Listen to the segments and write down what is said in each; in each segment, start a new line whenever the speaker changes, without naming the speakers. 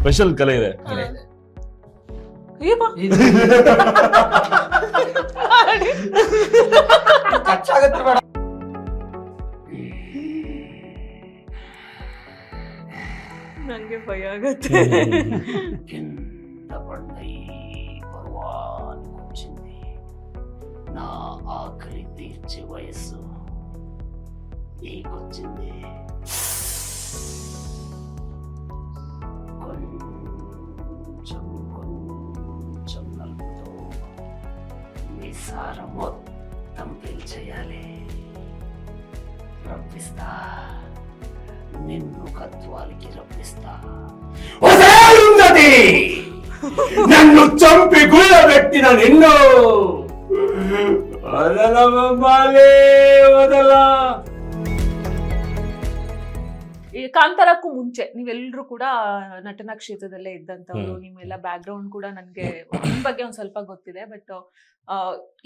Special ಕಲೆ ಇದೆ.
ನಂಗೆ ಭಯ ಆಗತ್ತೆ.
కింద పడ్డై పర్వానికొచ్చింది నా ఆఖరి తీర్చే వయస్సు నీకొచ్చింది. కొంచెం కొంచెం నలుపుతో నీ సారం మొత్తం పీల్చేయాలి. రప్పిస్తా, నిన్ను కత్వాలకి రప్పిస్తా. నన్ను చంపి గుళ్ళ పెట్టిన నిన్ను వదలమ్మాలే వదల.
ಈ ಕಾಂತಾರಕ್ಕೂ ಮುಂಚೆ ನೀವೆಲ್ಲರೂ ಕೂಡ ನಟನಾ ಕ್ಷೇತ್ರದಲ್ಲೇ ಇದ್ದಂಥವ್ರು, ನಿಮ್ಮೆಲ್ಲ ಬ್ಯಾಕ್ ಗ್ರೌಂಡ್ ಕೂಡ ನನ್ಗೆ ನಿಮ್ ಬಗ್ಗೆ ಒಂದ್ ಸ್ವಲ್ಪ ಗೊತ್ತಿದೆ. ಬಟ್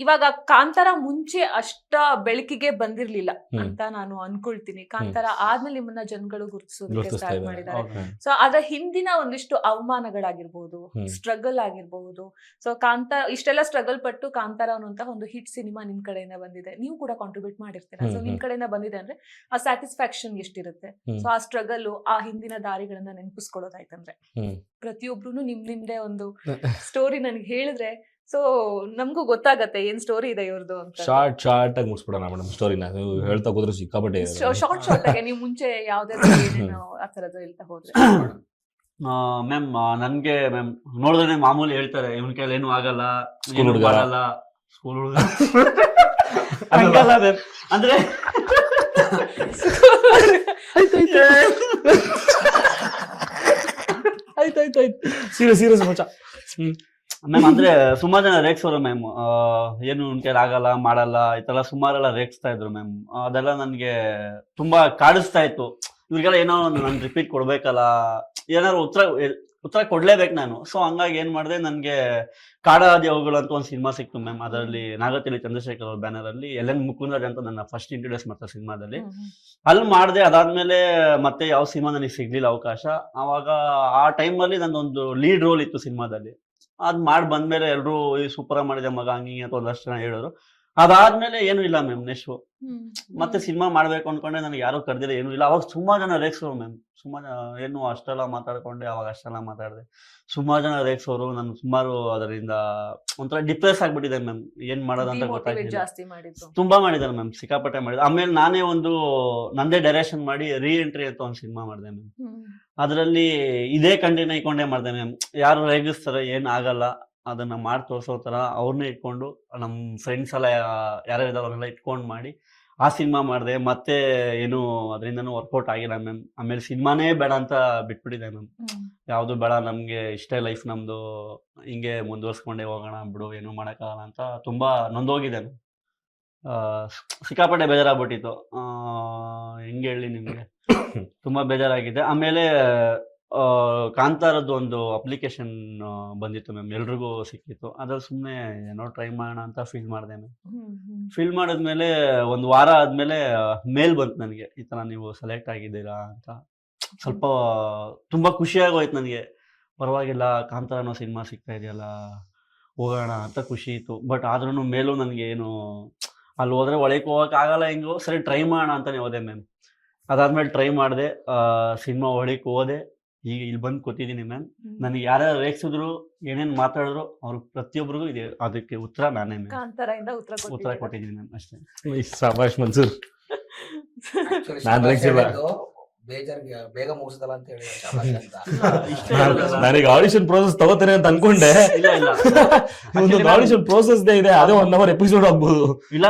ಇವಾಗ ಕಾಂತಾರ ಮುಂಚೆ ಅಷ್ಟ ಬೆಳಕಿಗೆ ಬಂದಿರ್ಲಿಲ್ಲ ಅಂತ ನಾನು ಅನ್ಕೊಳ್ತೀನಿ. ಕಾಂತಾರ ಆದ್ಮೇಲೆ ನಿಮ್ಮನ್ನ ಜನಗಳು ಗುರುತಿಸೋದಕ್ಕೆ ಸ್ಟಾರ್ಟ್ ಮಾಡಿದ್ದಾರೆ. ಸೊ ಅದ್ರ ಹಿಂದಿನ ಒಂದಿಷ್ಟು ಅವಮಾನಗಳಾಗಿರ್ಬಹುದು, ಸ್ಟ್ರಗಲ್ ಆಗಿರ್ಬಹುದು. ಸೊ ಕಾಂತಾರ ಇಷ್ಟೆಲ್ಲ ಸ್ಟ್ರಗಲ್ ಪಟ್ಟು ಕಾಂತಾರ ಅನ್ನುವಂತ ಒಂದು ಹಿಟ್ ಸಿನಿಮಾ ನಿಮ್ ಕಡೆಯಿಂದ ಬಂದಿದೆ, ನೀವು ಕೂಡ ಕಾಂಟ್ರಿಬ್ಯೂಟ್ ಮಾಡಿರ್ತೀರಾ. ಸೊ ನಿಮ್ ಕಡೆಯಿಂದ ಬಂದಿದೆ ಅಂದ್ರೆ ಆ ಸ್ಯಾಟಿಸ್ಫ್ಯಾಕ್ಷನ್ ಎಷ್ಟಿರುತ್ತೆ. ಸೊ ಆ ಸ್ಟ್ರಗಲ್, ಆ ಹಿಂದಿನ ದಾರಿಗಳನ್ನ ನೆನಪಿಸ್ಕೊಳ್ಳೋದಾಯ್ತಂದ್ರೆ ಪ್ರತಿಯೊಬ್ರು ನಿಮ್ದೇ ಒಂದು ಸ್ಟೋರಿ ನನಗೆ ಹೇಳಿದ್ರೆ ಸೊ ನಮಗೂ ಗೊತ್ತಾಗತ್ತೆ ಏನ್ ಸ್ಟೋರಿ ಇದೆ ಇವ್ರದ್ದು ಅಂತ.
ಶಾರ್ಟ್ ಆಗಿ ಮುಗಿಸ್ಬಿಡೋಣ ಮೇಡಮ್ ಸ್ಟೋರಿನ. ನೀವು ಹೇಳ್ತಾ ಹೋದ್ರೆ ಸಿಕ್ಕಾಪಟ್ಟೆ
ಶಾರ್ಟ್ ಆಗಿ ನೀವು ಮುಂಚೆ ಯಾವ್ದೇ ಆ ತರದ್ದು ಹೇಳ್ತಾ ಹೋದ್ರೆ.
ಮ್ಯಾಮ್ ನನ್ಗೆ ಮ್ಯಾಮ್ ನೋಡಿದ್ರೆ ಮಾಮೂಲಿ ಹೇಳ್ತಾರೆ ಇವನ್ ಕೈಲಿ ಏನು ಆಗಲ್ಲ, ಏನು ಮಾಡಲ್ಲ, ಸ್ಕೂಲ್ ಹುಡುಗ ಹಂಗಲ್ಲ ಮ್ಯಾಮ್. ಅಂದ್ರೆ
ಆಯ್ತಾಯ್ತು ಸೀರಿಯಸ್ ಮಚ್ಚ.
ಮ್ಯಾಮ್ ಅಂದ್ರೆ ಸುಮಾರು ಜನ ರೇಗ್ಸೋರು ಮ್ಯಾಮ್, ಏನು ಉನ್ ಕೈಲಿ ಆಗಲ್ಲ ಮಾಡಲ್ಲ ಈ ತರ ಸುಮಾರೆಲ್ಲ ರೇಗ್ಸ್ತಾ ಇದ್ರು ಮ್ಯಾಮ್. ಅದೆಲ್ಲ ನನ್ಗೆ ತುಂಬಾ ಕಾಡಿಸ್ತಾ ಇತ್ತು. ಇವ್ರಿಗೆಲ್ಲ ಏನೋ ನಾನು ರಿಪೀಟ್ ಕೊಡ್ಬೇಕಲ್ಲ, ಏನಾದ್ರು ಉತ್ತರ ಕೊಡ್ಲೇಬೇಕು ನಾನು. ಸೊ ಹಂಗಾಗಿ ಏನ್ ಮಾಡಿದೆ, ನನ್ಗೆ ಕಾಡಾದಿ ಅವುಗಳು ಅಂತ ಒಂದು ಸಿನಿಮಾ ಸಿಕ್ತು ಮ್ಯಾಮ್. ಅದರಲ್ಲಿ ನಾಗತಿಲಿ ಚಂದ್ರಶೇಖರ್ ಅವ್ರ ಬ್ಯಾನರ್ ಅಲ್ಲಿ LN ಮುಕುಂದರಾಜ್ ಅಂತ ನನ್ನ ಫಸ್ಟ್ ಇಂಟ್ರೊಡ್ಯೂಸ್ ಮಾಡ್ತಾರೆ ಸಿನಿಮಾದಲ್ಲಿ. ಅಲ್ಲಿ ಮಾಡಿದೆ. ಅದಾದ್ಮೇಲೆ ಮತ್ತೆ ಯಾವ ಸಿನಿಮಾ ನನಗೆ ಸಿಗ್ಲಿಲ್ಲ ಅವಕಾಶ. ಅವಾಗ ಆ ಟೈಮಲ್ಲಿ ನಂದೊಂದು ಲೀಡ್ ರೋಲ್ ಇತ್ತು ಸಿನಿಮಾದಲ್ಲಿ. ಅದ್ ಮಾಡಿ ಬಂದ್ಮೇಲೆ ಎಲ್ರು ಸೂಪರ್ ಮಾಡಿದೆ ಮಗ ಹಂಗಿ ಅಂತ ಒಂದಷ್ಟು ಜನ ಹೇಳಿದ್ರು. ಅದಾದ್ಮೇಲೆ ಏನು ಇಲ್ಲ ಮ್ಯಾಮ್. ನೆಕ್ಸ್ಟ್ ಮತ್ತೆ ಸಿನಿಮಾ ಮಾಡ್ಬೇಕು ಅನ್ಕೊಂಡೆ, ನನಗೆ ಯಾರು ಕರೆದಿಲ್ಲ, ಏನು ಇಲ್ಲ. ಅವಾಗ ಸುಮಾರು ಜನ ರೇಗ್ಸೋರು ಮ್ಯಾಮ್. ಸುಮಾರು ಏನು ಅಷ್ಟೆಲ್ಲ ಮಾತಾಡ್ಕೊಂಡೆ, ಅವಾಗ ಅಷ್ಟೆಲ್ಲ ಮಾತಾಡಿದೆ. ಸುಮಾರು ಜನ ರೇಗ್ಸೋರು. ನಾನು ಸುಮಾರು ಅದರಿಂದ ಒಂಥರ ಡಿಪ್ರೆಸ್ ಆಗ್ಬಿಟ್ಟಿದೆ ಮ್ಯಾಮ್. ಏನ್ ಮಾಡೋದಂತ ಗೊತ್ತಾಗ್ತಿಲ್ಲ. ತುಂಬಾ ಮಾಡಿದ್ದಾರೆ ಮ್ಯಾಮ್, ಸಿಕ್ಕಾಪಟ್ಟೆ ಮಾಡಿದೆ. ಆಮೇಲೆ ನಾನೇ ಒಂದು ನಂದೇ ಡೈರೆಕ್ಷನ್ ಮಾಡಿ ರೀ ಎಂಟ್ರಿ ಅಂತ ಒಂದು ಸಿನಿಮಾ ಮಾಡಿದೆ ಮ್ಯಾಮ್. ಅದರಲ್ಲಿ ಇದೇ ಕಂಟಿನ್ಯೂ ಇಟ್ಕೊಂಡೇ ಮಾಡಿದೆ ಮ್ಯಾಮ್. ಯಾರು ರೇಗಿಸ್ತಾರೆ ಏನ್ ಆಗಲ್ಲ ಅದನ್ನ ಮಾಡಿ ತೋರ್ಸೋ ತರ ಅವ್ರನ್ನೇ ಇಟ್ಕೊಂಡು, ನಮ್ ಫ್ರೆಂಡ್ಸ್ ಎಲ್ಲ ಯಾರ್ಯಾರು ಇದಾರೆ ಅವ್ರನ್ನೆಲ್ಲ ಇಟ್ಕೊಂಡು ಮಾಡಿ ಆ ಸಿನಿಮಾ ಮಾಡಿದೆ. ಮತ್ತೆ ಏನು ಅದರಿಂದನೂ ವರ್ಕೌಟ್ ಆಗಿಲ್ಲ ಮ್ಯಾಮ್. ಆಮೇಲೆ ಸಿನಿಮಾನೇ ಬೇಡ ಅಂತ ಬಿಟ್ಬಿಟ್ಟಿದೆ ಮ್ಯಾಮ್. ಯಾವ್ದು ಬೇಡ, ನಮ್ಗೆ ಇಷ್ಟೇ ಲೈಫ್ ನಮ್ದು, ಹಿಂಗೆ ಮುಂದುವರ್ಸ್ಕೊಂಡೇ ಹೋಗೋಣ ಬಿಡು, ಏನು ಮಾಡಕ್ಕಾಗಲ್ಲ ಅಂತ ತುಂಬಾ ನೊಂದೋಗಿದೆ ಮ್ಯಾಮ್. ಸಿಕ್ಕಾಪಟ್ಟೆ ಬೇಜಾರಾಗ್ಬಿಟ್ಟಿತ್ತು. ಹೆಂಗೆ ಹೇಳಿ ನಿಮ್ಗೆ, ತುಂಬಾ ಬೇಜಾರಾಗಿದೆ. ಆಮೇಲೆ ಕಾಂತಾರದ್ದು ಒಂದು ಅಪ್ಲಿಕೇಶನ್ ಬಂದಿತ್ತು ಮ್ಯಾಮ್, ಎಲ್ರಿಗೂ ಸಿಕ್ಕಿತ್ತು. ಅದ್ರಲ್ಲಿ ಸುಮ್ಮನೆ ಏನೋ ಟ್ರೈ ಮಾಡೋಣ ಅಂತ ಫಿಲ್ ಮಾಡಿದೆ ಮ್ಯಾಮ್. ಫಿಲ್ ಮಾಡಿದ್ಮೇಲೆ ಒಂದು ವಾರ ಆದ್ಮೇಲೆ ಮೇಲ್ ಬಂತು ನನಗೆ, ಈ ತರ ನೀವು ಸೆಲೆಕ್ಟ್ ಆಗಿದ್ದೀರಾ ಅಂತ. ಸ್ವಲ್ಪ ತುಂಬಾ ಖುಷಿಯಾಗೋಯ್ತು ನನಗೆ. ಪರವಾಗಿಲ್ಲ, ಕಾಂತಾರ ಅನ್ನೋ ಸಿನಿಮಾ ಸಿಗ್ತಾ ಇದೆಯಲ್ಲ, ಹೋಗೋಣ ಅಂತ ಖುಷಿ ಇತ್ತು. ಬಟ್ ಆದ್ರೂ ಮೇಲೂ ನನಗೆ ಏನು, ಅಲ್ಲಿ ಹೋದ್ರೆ ಒಳಗೆ ಹೋಗಕ್ ಆಗಲ್ಲ, ಹೆಂಗೋ ಸರಿ ಟ್ರೈ ಮಾಡೋಣ ಅಂತಾನೆ ಹೋದೆ ಮ್ಯಾಮ್. ಅದಾದ್ಮೇಲೆ ಟ್ರೈ ಮಾಡಿದೆ, ಸಿನಿಮಾ ಒಳಗೆ ಹೋದೆ. ಈಗ ಇಲ್ಲಿ ಬಂದು ಕೂತಿದ್ದೀನಿ ಮ್ಯಾಮ್. ನನಗೆ ಯಾರ್ಯಾರು ರೇಗ್ಸಿದ್ರು, ಏನೇನು ಮಾತಾಡಿದ್ರು, ಅವ್ರು ಪ್ರತಿಯೊಬ್ಬರಿಗೂ ಇದೆ ಅದಕ್ಕೆ ಉತ್ತರ ನಾನೇ ಮ್ಯಾಮ್ ಉತ್ತರ ಕೊಟ್ಟಿದ್ದೀನಿ ಮ್ಯಾಮ್. ಅಷ್ಟೇ.
ಶಾಬಾಷ್ ಮನ್ಸೂರ್. ನಾನು ರೇಗ್ಸಿಲ್ಲ,
ಬೇಗ ಮುಗಿಸದಲ್ಲ ಅಂತ ಹೇಳಿ
ನನಗೆ ಆಡಿಷನ್ ಪ್ರೋಸೆಸ್ ತಗೋತೇನೆ ಅಂತ ಅನ್ಕೊಂಡೆ. ಒಂದು ಆಡಿಷನ್ ಪ್ರೋಸೆಸ್ ಇದೆ, ಅದೇ 1 hour ಎಪಿಸೋಡ್ ಆಗ್ಬೋದು.
ಇಲ್ಲ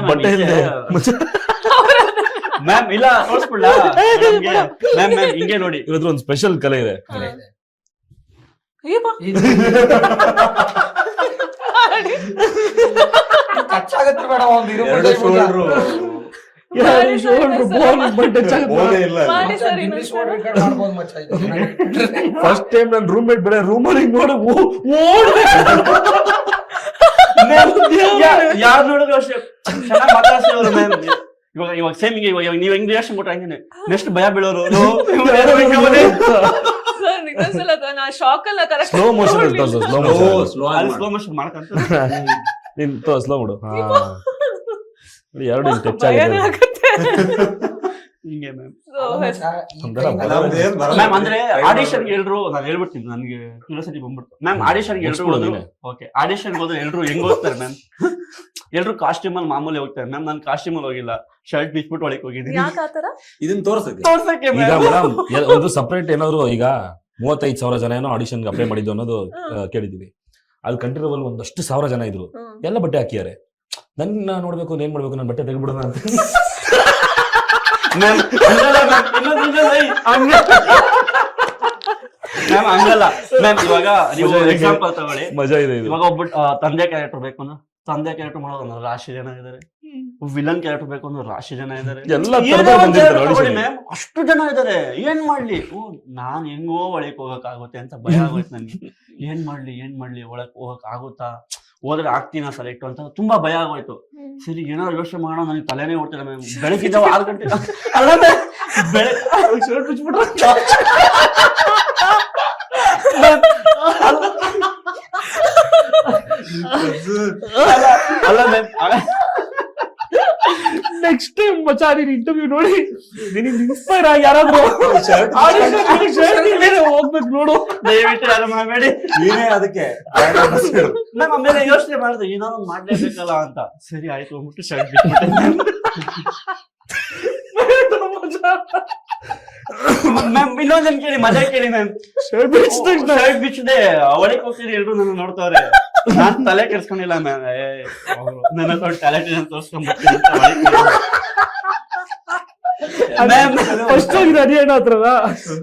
ಮ್ಯಾಮ್, ಇಲ್ಲ ತೋರಿಸ್ಬಿಡ್ಲ ಮ್ಯಾಮ್. ಮ್ಯಾಮ್ ಹಿಂಗೆ ನೋಡಿ,
ಇವತ್ತು ಒಂದು ಸ್ಪೆಷಲ್ ಕಲೆ ಇದೆ.
ಖರ್ಚಾಗತ್ತೆ ಬೇಡ,
ಫಸ್ಟ್ ಟೈಮ್ ನನ್ನ ರೂಮ್ ಮೇಟ್ ಬೇರೆ ರೂಮಲ್ಲಿ ನೋಡಿ
ಯಾರು ನೋಡಿದ್ರು ಅಷ್ಟೇ ಚೆನ್ನಾಗಿ ಮಾತಾಡ್ಸೋರು ಮ್ಯಾಮ್. ಇವಾಗ ಸೇಮ್ ಹಿಂಗೆ, ಇವಾಗ ನೀವು ಹೆಂಗ್ ರಿಯಾಕ್ಷನ್ ಕೊಟ್ರೆ ಹಂಗೆ ನೆಕ್ಸ್ಟ್ ಭಯ ಬೀಳೋರು.
ಇನ್ನೊಂದ್ಸಲ ನಾ ಶಾಕ್ ಅಲ್ಲ ಕರೆಕ್ಟ್
ಸ್ಲೋ ಮೋಷನ್ ತೋರ್ಸು ಸ್ಲೋ ಮೋಷನ್
ಸ್ಲೋ ಮೋಷನ್ ಮಾಡ್ಕಂತ
ನೀನ್ ಸ್ಲೋ ಮಾಡು ಎರಡು ಟಚ್
ಭಯನೇ
ಆಗಿದೆ
ಆಗುತ್ತೆ.
ಹಿಂಗೆ ಮ್ಯಾಮ್.
ಒಂಥರ
ಮ್ಯಾಮ್ ಅಂದ್ರೆ ಆಡಿಷನ್ ಎಲ್ರು ನಾನು ಹೇಳ್ಬಿಡ್ತೀನಿ, ನನಗೆ ಕ್ಯೂರಿಯಾಸಿಟಿ ಬಂದ್ಬಿಡ್ತು ಮ್ಯಾಮ್. ಆಡಿಷನ್ ಎಲ್ರು
ಮುಗ್ಸ್ಬಿಡು
ಹೋದ್ರು,
ನೀನೆ.
ಓಕೆ ಆಡಿಷನ್ ಹೋದ್ರೆ ಎಲ್ರು ಹೆಂಗ್ ಹೋಗ್ತಾರೆ ಮ್ಯಾಮ್? ಎಲ್ರು ಕಾಸ್ಟ್ಯೂಮ್ ಅಲ್ಲಿ ಮಾಮೂಲಿ ಹೋಗ್ತಾರೆ ಮ್ಯಾಮ್. ನಾನು ಕಾಸ್ಟ್ಯೂಮ್ ಅಲ್ಲಿ ಹೋಗಿಲ್ಲ, ಶರ್ಟ್ ಬಿಚ್ಬಿಟ್ಟು ಒಳಗೆ ಹೋಗಿದ್ದೀನಿ
ಯಾಕೆ ಆತರ?
ಇದನ್ನ ತೋರ್ಸಕ್ಕೆ
ತೋರ್ಸಕ್ಕೆ
ಈಗ
ಮ್ಯಾಮ್.
ಮೇಡಮ್ ಒಂದು ಸಪರೇಟ್ ಏನಾದ್ರು ಈಗ 35,000 ಜನ ಏನೋ ಆಡಿಷನ್ಗೆ ಅಪ್ಲೈ ಮಾಡಿದ್ದು ಅನ್ನೋದು ಕೇಳಿದೀವಿ. ಅದು ಕಂಟ್ರಿನಲ್ಲಿ ಒಂದಷ್ಟು 1,000 ಜನ ಇದ್ರು, ಎಲ್ಲ ಬಟ್ಟೆ ಹಾಕಿದ್ದಾರೆ. ನನ್ನ ನೋಡ್ಬೇಕು ಏನ್ ಮಾಡ್ಬೇಕು, ನನ್ನ ಬಟ್ಟೆ ತೆಗೆದ್ಬಿಡೋಣ ಅಂತ.
ಮ್ಯಾಮ್ ಹಂಗಲ್ಲ ಮ್ಯಾಮ್, ಮ್ಯಾಮ್ ಹಂಗಲ್ಲ ಮ್ಯಾಮ್. ಇವಾಗ ನೀವು ಎಕ್ಸಾಂಪಲ್ ತಗೊಳ್ಳಿ,
ಮಜಾ ಇದೆ ಇದು.
ಇವಾಗ ಒಬ್ಬ ತಂದೆ ಕ್ಯಾರೆಕ್ಟರ್ ಬೇಕು ಅಂದ್ರೆ ತಂದೆ ಕ್ಯಾರೆಕ್ಟರ್ ಮಾಡೋದು ರಾಶಿ ಜನ ಇದಾರೆ. ವಿಲನ್ ಕ್ಯಾರೆಕ್ಟರ್ ಬೇಕು ಅಂದ್ರೆ ರಾಶಿ ಜನ ಇದಾರೆ.
ಎಲ್ಲ
ಏನೋ
ತರದ್ದು
ಒಂದ್
ಬಂದಿರ್ತಾರೆ
ತಗೊಳ್ಳಿ
audition ಗೆ.
ಮ್ಯಾಮ್, ಅಷ್ಟು ಜನ ಇದಾರೆ. ಏನ್ ಮಾಡ್ಲಿ? ನಾನ್ ಹೆಂಗೋ ಒಳಕ್ ಹೋಗಕ್ ಆಗುತ್ತೆ ಅಂತ ಭಯ ಆಗೋಯ್ತು ನನ್ಗೆ. ಏನ್ ಮಾಡ್ಲಿ ಒಳಕ್ ಹೋಗಕ್ ಆಗುತ್ತಾ, ಹೋದ್ರೆ ಆಗ್ತೀನ ಸೆಲೆಕ್ಟ್ ಅಂತ ತುಂಬಾ ಭಯ ಆಗೋಯ್ತು. ಸರಿ ಏನಾದ್ರು ಯೋಚನೆ ಮಾಡೋಣ, ನನಗೆ ತಲೆನೇ ಓಡ್ತಿಲ್ಲ ಮ್ಯಾಮ್. ಬೆಳಗಿದ್ದಾವ 6 ಗಂಟೆ ಅಲ್ಲ ಶರ್ಟ್ ಬಿಚ್ಬಿಟ್ರೆ ಅಲ್ಲ ಮ್ಯಾಮ್.
ನೆಕ್ಸ್ಟ್ ಟೈಮ್ ಮಚ್ಚಾ ನೀನ್ ಇಂಟರ್ವ್ಯೂ ನೋಡಿ ನಿನಗೆ ಇನ್ಸ್ಪೈರ್ ಆಗಿ ಯಾರಾದ್ರೂ ಹೋಗ್ಬೇಕು ನೋಡು.
ದಯವಿಟ್ಟು ಯಾರು ಮಾಡಬೇಡಿ
ನೀನೇ ಅದಕ್ಕೆ
ಮ್ಯಾಮ್. ಆಮೇಲೆ ಯೋಚನೆ ಮಾಡಿದೆ ಏನಾದ್ರು ಮಾಡ್ಲೇಬೇಕಲ್ಲ ಅಂತ. ಸರಿ ಆಯ್ತು ಹೋಗ್ಬಿಟ್ಟು ಶರ್ಟ್ ಬಿಟ್ಬಿಟ್ಟೆ ಮ್ಯಾಮ್. ಇನ್ನೊಂದನ್ ಕೇಳಿ, ಮಜಾ ಕೇಳಿ ಮ್ಯಾಮ್. ಶರ್ಟ್ ಬಿಚ್ಚದೆ ಒಳಗೆ ಹೋಗ್ತೀರಿ, ಎಲ್ರು ನನ್ನ ನೋಡ್ತಾವ್ರೆ. ನಾನ್ ತಲೆ ಕೆಡ್ಸ್ಕೊಂಡಿಲ್ಲ ಮ್ಯಾಮ್. ನನ್ನ ಹತ್ರ ಟ್ಯಾಲೆಂಟ್ ಏನ್ ತೋರ್ಸ್ಕೊಂಡ್ಬಿಡ್ತೀನಿ ಅಂತ ಮ್ಯಾಮ್.
ಫಸ್ಟ್ ಆಗಿ ಅದೇ ಏನೋ ಹತ್ರನ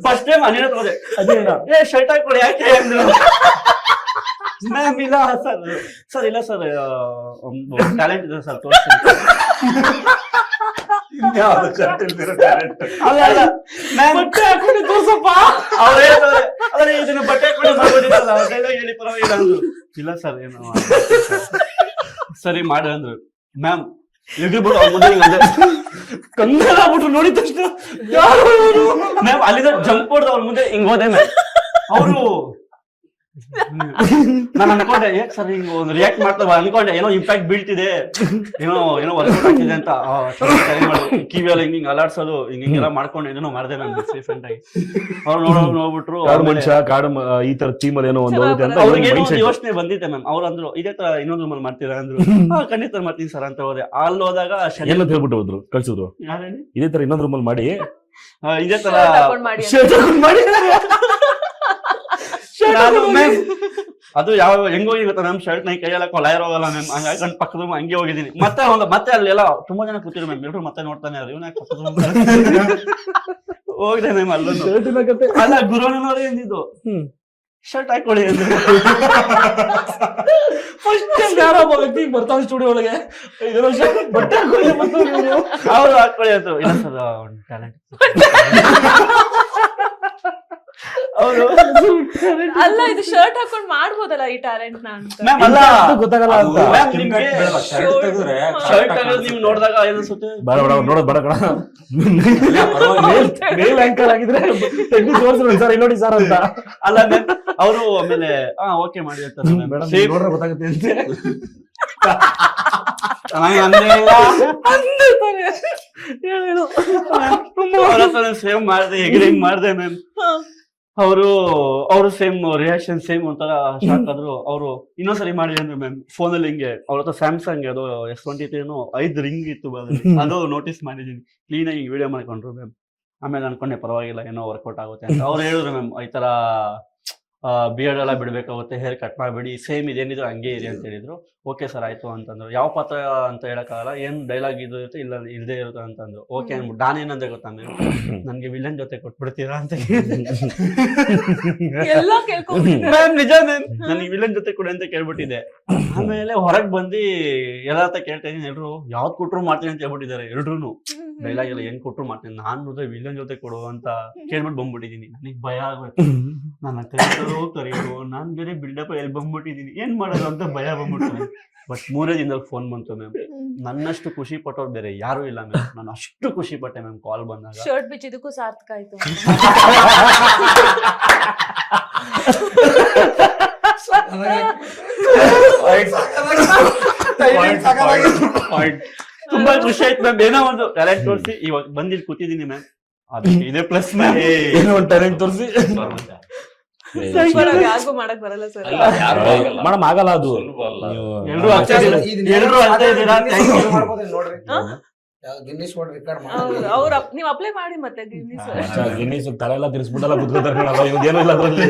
ಫಸ್ಟ್ ಟೈಮ್ ಅನಿಲ ಹೋದೆ,
ಅದೇನ
ಶರ್ಟ್ ಹಾಕೊಡಿ ಯಾಕೆ ಅಂದ್ರು. ಮ್ಯಾಮ್ ಇಲ್ಲ ಸರ್ ಇಲ್ಲ ಸರ್, ಒಂದು ಟ್ಯಾಲೆಂಟ್ ಇದೆ ಸರ್ ತೋರಿಸ್ತೀನಿ. ಅಲ್ಲ ಮ್ಯಾಮ್,
ಬಟ್ಟೆ ಹಾಕೊಂಡು ತೋರ್ಸಪ್ಪ.
ಅವ್ರು ಹೇಳ್ತಾರೆ ಅದೇ ಇದನ್ನ ಬಟ್ಟೆ ಹಾಕೊಂಡು ಮಾಡ್ಬೋದಿಲ್ಲ, ಡೈಲಾಗ್ ಹೇಳಿ ಪರವಾಗಿಲ್ಲ ಅಂದ್ರು. ಇಲ್ಲ ಸರ್ ಏನು ಸರಿ ಮಾಡಿ ಅಂದ್ರು. ಮ್ಯಾಮ್ ಇವ್ರಿಬ್ರು ಅವ್ರ ಮುಂದೆ
ಕನ್ನಡ ಆಗ್ಬಿಟ್ರು ನೋಡಿದ ತಕ್ಷಣ
ಮ್ಯಾಮ್ ಅಲ್ಲಿಂದ ಜಂಪ್ ಹೊಡೆದು ಅವ್ರ ಮುಂದೆ ಹಿಂಗ್ ಹೋದೆ ಮ್ಯಾಮ್. ಅವರು ನಾನು ಅನ್ಕೊಂಡೆ ಯಾಕೆ ಸರ್ ಹಿಂಗ್ ಒಂದು ರಿಯಾಕ್ಟ್ ಮಾಡ್ತಾವ ಅನ್ಕೊಂಡೆ, ಏನೋ ಇಂಪ್ಯಾಕ್ಟ್ ಬೀಳ್ತಿದೆ, ಏನೋ ವರ್ಕೌಟ್ ಆಗ್ತಿದೆ ಅಂತ. ಕಿವಿಯಲ್ಲಿ ಹಿಂಗ್ ಅಲಾಡ್ಸೋದು ಹಿಂಗೆಲ್ಲ ಮಾಡ್ಕೊಂಡು ಏನೋ ಮಾಡಿದೆ ಮ್ಯಾಮ್ ರೀಸೆಂಟ್ ಆಗಿ. ಅವ್ರು ನೋಡ್ಬಿಟ್ರು
ಕಾಡು ಮನುಷ್ಯ ಕಾಡು ಈ ತರ ಟೀಮ್ ಅಲ್ಲಿ ಏನೋ ಒಂದು ಹೋಗುತ್ತೆ ಅಂತ
ಅವ್ರಿಗೆ
mindset.
ಒಂದು ಯೋಚನೆ ಬಂದಿದೆ ಮ್ಯಾಮ್. ಅವ್ರು ಅಂದ್ರು ಇದೇ ತರ ಇನ್ನೊಂದು ರೂಮಲ್ಲಿ ಮಾಡ್ತೀರಾ ಅಂದ್ರು. ಖಂಡಿತ ಮಾಡ್ತೀನಿ ಸರ್ ಅಂತ ಹೋದೆ. ಅಲ್ಲಿ ಹೋದಾಗ
ಏನಂತ ಹೇಳ್ಬಿಟ್ಟು ಹೋದ್ರು, ಕಳ್ಸಿದ್ರು
ಯಾರೇಳಿ
ಇದೇ ತರ ಇನ್ನೊಂದ್ ರೂಮಲ್ಲಿ ಮಾಡಿ
ಇದೇ ತರ
ತಕೊಂಡ್ ಮಾಡಿ ಅಂತ.
shirt ಹಾಕೊಂಡ್ ಮಾಡಿ
ನಾನು ಮ್ಯಾಮ್ ಅದು ಯಾವ ಹೆಂಗೋಗಿ ಗೊತ್ತಾ ಮ್ಯಾಮ್, ಶರ್ಟ್ ನೈ ಕೈಯೆಲ್ಲ ಕೊಲಾಯರ್ ಹೋಗಲ್ಲ ಮ್ಯಾಮ್. ಹಂಗಾಗಿ ಪಕ್ಕದ ರೂಮ್ ಹಂಗೆ ಹೋಗಿದ್ದೀನಿ. ಮತ್ತೆ ಅಲ್ಲೆಲ್ಲ ತುಂಬಾ ಜನ ಕೂತಿರು ಮ್ಯಾಮ್. ಎಲ್ರು ಮತ್ತೆ ನೋಡ್ತಾನೆ ಇವ್ನ ಪಕ್ಕದ ರೂಮ್ ಹೋಗಿದೆ ಮ್ಯಾಮ್. ಅಲ್ಲೂ
ಶರ್ಟಿನ ಕತೆ
ಅಲ್ಲ ಗುರುವಣ್ಣನವರೇ ಎಂದಿದ್ದು ಶರ್ಟ್ ಹಾಕೊಳ್ಳಿ ಅಂದ್ರೆ.
ಫಸ್ಟ್ ಟೈಮ್ ಯಾರೋ ಒಬ್ಬ ವ್ಯಕ್ತಿ ಬರ್ತಾನೆ ಸ್ಟುಡಿಯೋ ಒಳಗೆ ಇದೆಲ್ಲ shirt ಬಟ್ಟೆ ಹಾಕೊಳ್ಳಿ ಬರ್ತಾರೆ ಇವ್ರು.
ಅವ್ರು ಹಾಕೊಳ್ಳಿ ಅಂತ. ಇಲ್ಲ ಸರ್ ಟ್ಯಾಲೆಂಟ್ ಅವರು
ಅಲ್ಲ ಇದು ಶರ್ಟ್ ಹಾಕೊಂಡ್ ಮಾಡ್ಬೋದಲ್ಲ ಈ ಟ್ಯಾಲೆಂಟ್ ನ ಅಂತ.
ಮ್ಯಾಮ್ ಅಲ್ಲ
ಅದು ಗೊತ್ತಾಗಲ್ಲ ಅಂತ.
ಮ್ಯಾಮ್ ನಿಮ್ಗೆ
ಶರ್ಟ್ ತೆಗೆದ್ರೆ
ಶರ್ಟ್ ತೆಗೆದು ನೀವು ನೋಡಿದಾಗ ಏನಿಸುತ್ತೆ?
ಬೇಡ ಬೇಡ ನೋಡೋದು ಬೇಡ ಕಣ. ಮೇಲ್ ಆಂಕರ್ ಆಗಿದ್ರೆ ತೆಗ್ದು ತೋರಿಸ್ರು ಸರ್ ಇಲ್ಲಿ ನೋಡಿ ಸರ್ ಅಂತ.
ಅಲ್ಲ ಮ್ಯಾಮ್ ಅವರು ಆಮೇಲೆ ಓಕೆ ಮಾಡಿ ಅಂತಾರೆ
ಮೇಡಮ್
ಸೇಮ್
ನೋಡ್ರೆ ಗೊತ್ತಾಗುತ್ತೆ ಅಂತೆ.
ಸೇಮ್ ಮಾಡಿದೆ, ಹೆಗ್ರಿಂಗ್ ಮಾಡಿದೆ ಮ್ಯಾಮ್. ಅವರು ಸೇಮ್ ರಿಯಾಕ್ಷನ್ ಸೇಮ್ ಒಂಥರ ಶಾಕ್ ಆದ್ರು. ಅವರು ಇನ್ನೊಂದ್ಸರಿ ಮಾಡಿ ಅಂದ್ರೆ ಮ್ಯಾಮ್ ಫೋನಲ್ಲಿ ಹಿಂಗೆ ಅವ್ರ ಹತ್ರ ಸ್ಯಾಮ್ಸಂಗ್ ಅದು S23 5 ರಿಂಗ್ ಇತ್ತು ಅದು ನೋಟಿಸ್ ಮಾಡಿದೀನಿ. ಕ್ಲೀನ್ ಆಗಿ ವಿಡಿಯೋ ಮಾಡ್ಕೊಂಡ್ರು ಮ್ಯಾಮ್. ಆಮೇಲೆ ಅನ್ಕೊಂಡೆ ಪರವಾಗಿಲ್ಲ ಏನೋ ವರ್ಕೌಟ್ ಆಗುತ್ತೆ ಅಂತ. ಅವ್ರು ಹೇಳಿದ್ರು ಮ್ಯಾಮ್ ಈ ತರ ಬಿಯರ್ಡ್ ಎಲ್ಲ ಬಿಡ್ಬೇಕಾಗುತ್ತೆ, ಹೇರ್ ಕಟ್ ಮಾಡ್ಬಿಡಿ, ಸೇಮ್ ಇದೇನಿದ್ರು ಹಂಗೆ ಇರಿ ಅಂತ ಹೇಳಿದ್ರು. ಓಕೆ ಸರ್ ಆಯ್ತು ಅಂತಂದ್ರು. ಯಾವ ಪಾತ್ರ ಅಂತ ಹೇಳಕ್ಕಾಗಲ್ಲ, ಏನ್ ಡೈಲಾಗ್ ಇದು ಇರುತ್ತೆ ಇಲ್ಲ ಇಲ್ಲದೆ ಇರುತ್ತೆ ಅಂತಂದ್ರು. ಓಕೆ ಅನ್ಬಿಟ್ಟು ನಾನೇನಂದ್ರೆ ಗೊತ್ತಾ ಮ್ಯಾಮ್, ನನ್ಗೆ ವಿಲನ್ ಜೊತೆ ಕೊಟ್ಬಿಡ್ತೀರಾ ಅಂತ.
ಎಲ್ಲ ಕೇಳ್ಕೊಂಡ್ಬಿಟ್ಟಿದ್ದಾರೆ.
ಮ್ಯಾಮ್ ನಿಜ ಮ್ಯಾಮ್, ನನಗೆ ವಿಲನ್ ಜೊತೆ ಕೊಡಿ ಅಂತ ಕೇಳ್ಬಿಟ್ಟಿದೆ. ಆಮೇಲೆ ಹೊರಗ್ ಬಂದು ಎಲ್ಲ ಕೇಳ್ತಾ ಇದೀನಿ. ಎಲ್ರು ಯಾವ್ದು ಕೊಟ್ರು ಮಾಡ್ತೀನಿ ಅಂತ ಹೇಳ್ಬಿಟ್ಟಿದ್ದಾರೆ ಎಲ್ರು. ಡೈಲಾಗ್ ಎಲ್ಲ ಹೆಂಗ್ ಕೊಟ್ರು ಮಾಡ್ತೀನಿ, ನಾನ್ ನೋಡಿದ್ರೆ ವಿಲನ್ ಜೊತೆ ಕೊಡು ಅಂತ ಕೇಳ್ಬಿಟ್ಟು ಬಂದ್ಬಿಟ್ಟಿದೀನಿ. ನನಗೆ ಭಯ ಆಗ್ಬೇಕು, ನನ್ನ ಕರೆಯೋರು ನಾನ್ ಬೇರೆ ಬಿಲ್ಡಪ್ ಎಲ್ಲಿ ಬಂದ್ಬಿಟ್ಟಿದೀನಿ, ಏನ್ ಮಾಡೋದು ಅಂತ ಭಯ ಬಂದ್ಬಿಟ್ಟು. ಬಟ್ 3 ದಿನದಲ್ಲಿ ಫೋನ್ ಬಂತು ಮ್ಯಾಮ್. ನನ್ನಷ್ಟು ಖುಷಿ ಪಟ್ಟವ್ರು ಬೇರೆ ಯಾರು ಇಲ್ಲ ಮ್ಯಾಮ್. ನಾನು ಅಷ್ಟು ಖುಷಿ ಪಟ್ಟೆ ಮ್ಯಾಮ್ ಕಾಲ್ ಬಂದಾಗ.
ಶರ್ಟ್ ಬಿಚ್ಚಿದಕ್ಕೂ ಸಾರ್ಥಕ ಆಯ್ತು.
ತುಂಬಾ ಖುಷಿ ಆಯ್ತು ಮ್ಯಾಮ್. ಏನೋ ಒಂದು ಟ್ಯಾಲೆಂಟ್ ತೋರಿಸಿ ಇವಾಗ ಬಂದಿಲ್ಲಿ ಕೂತಿದ್ದೀನಿ ಮ್ಯಾಮ್, ಅದಕ್ಕೆ ಇದೇ ಪ್ಲಸ್ ಮ್ಯಾಮ್.
ಏನೋ ಒಂದು ಟ್ಯಾಲೆಂಟ್ ತೋರಿಸಿ
ಯಾರಿಗೂ ಮಾಡಕ್ ಬರಲ್ಲ ಸರ್.
ಮೇಡಮ್ ಆಗಲ್ಲ ಅದು.
ಎಲ್ರು ಅಷ್ಟೇ ಇದ್ದೀರಾ, thank you.
ನೋಡ್ರಿ ಗಿನ್ನಿಸ್ ವರ್ಲ್ಡ್ ರೆಕಾರ್ಡ್
ಅವ್ರ ನೀವ್ ಅಪ್ಲೈ ಮಾಡಿ ಮತ್ತೆ
ಗಿನ್ನಿಸ್ ತಲೆ ಎಲ್ಲ ತಿರ್ಸ್ಬಿಟ್ಟಲ್ಲ ಕುತ್ಕೋತಾರೆ ಏನೋ ಇಲ್ಲ ಅದ್ರಲ್ಲಿ.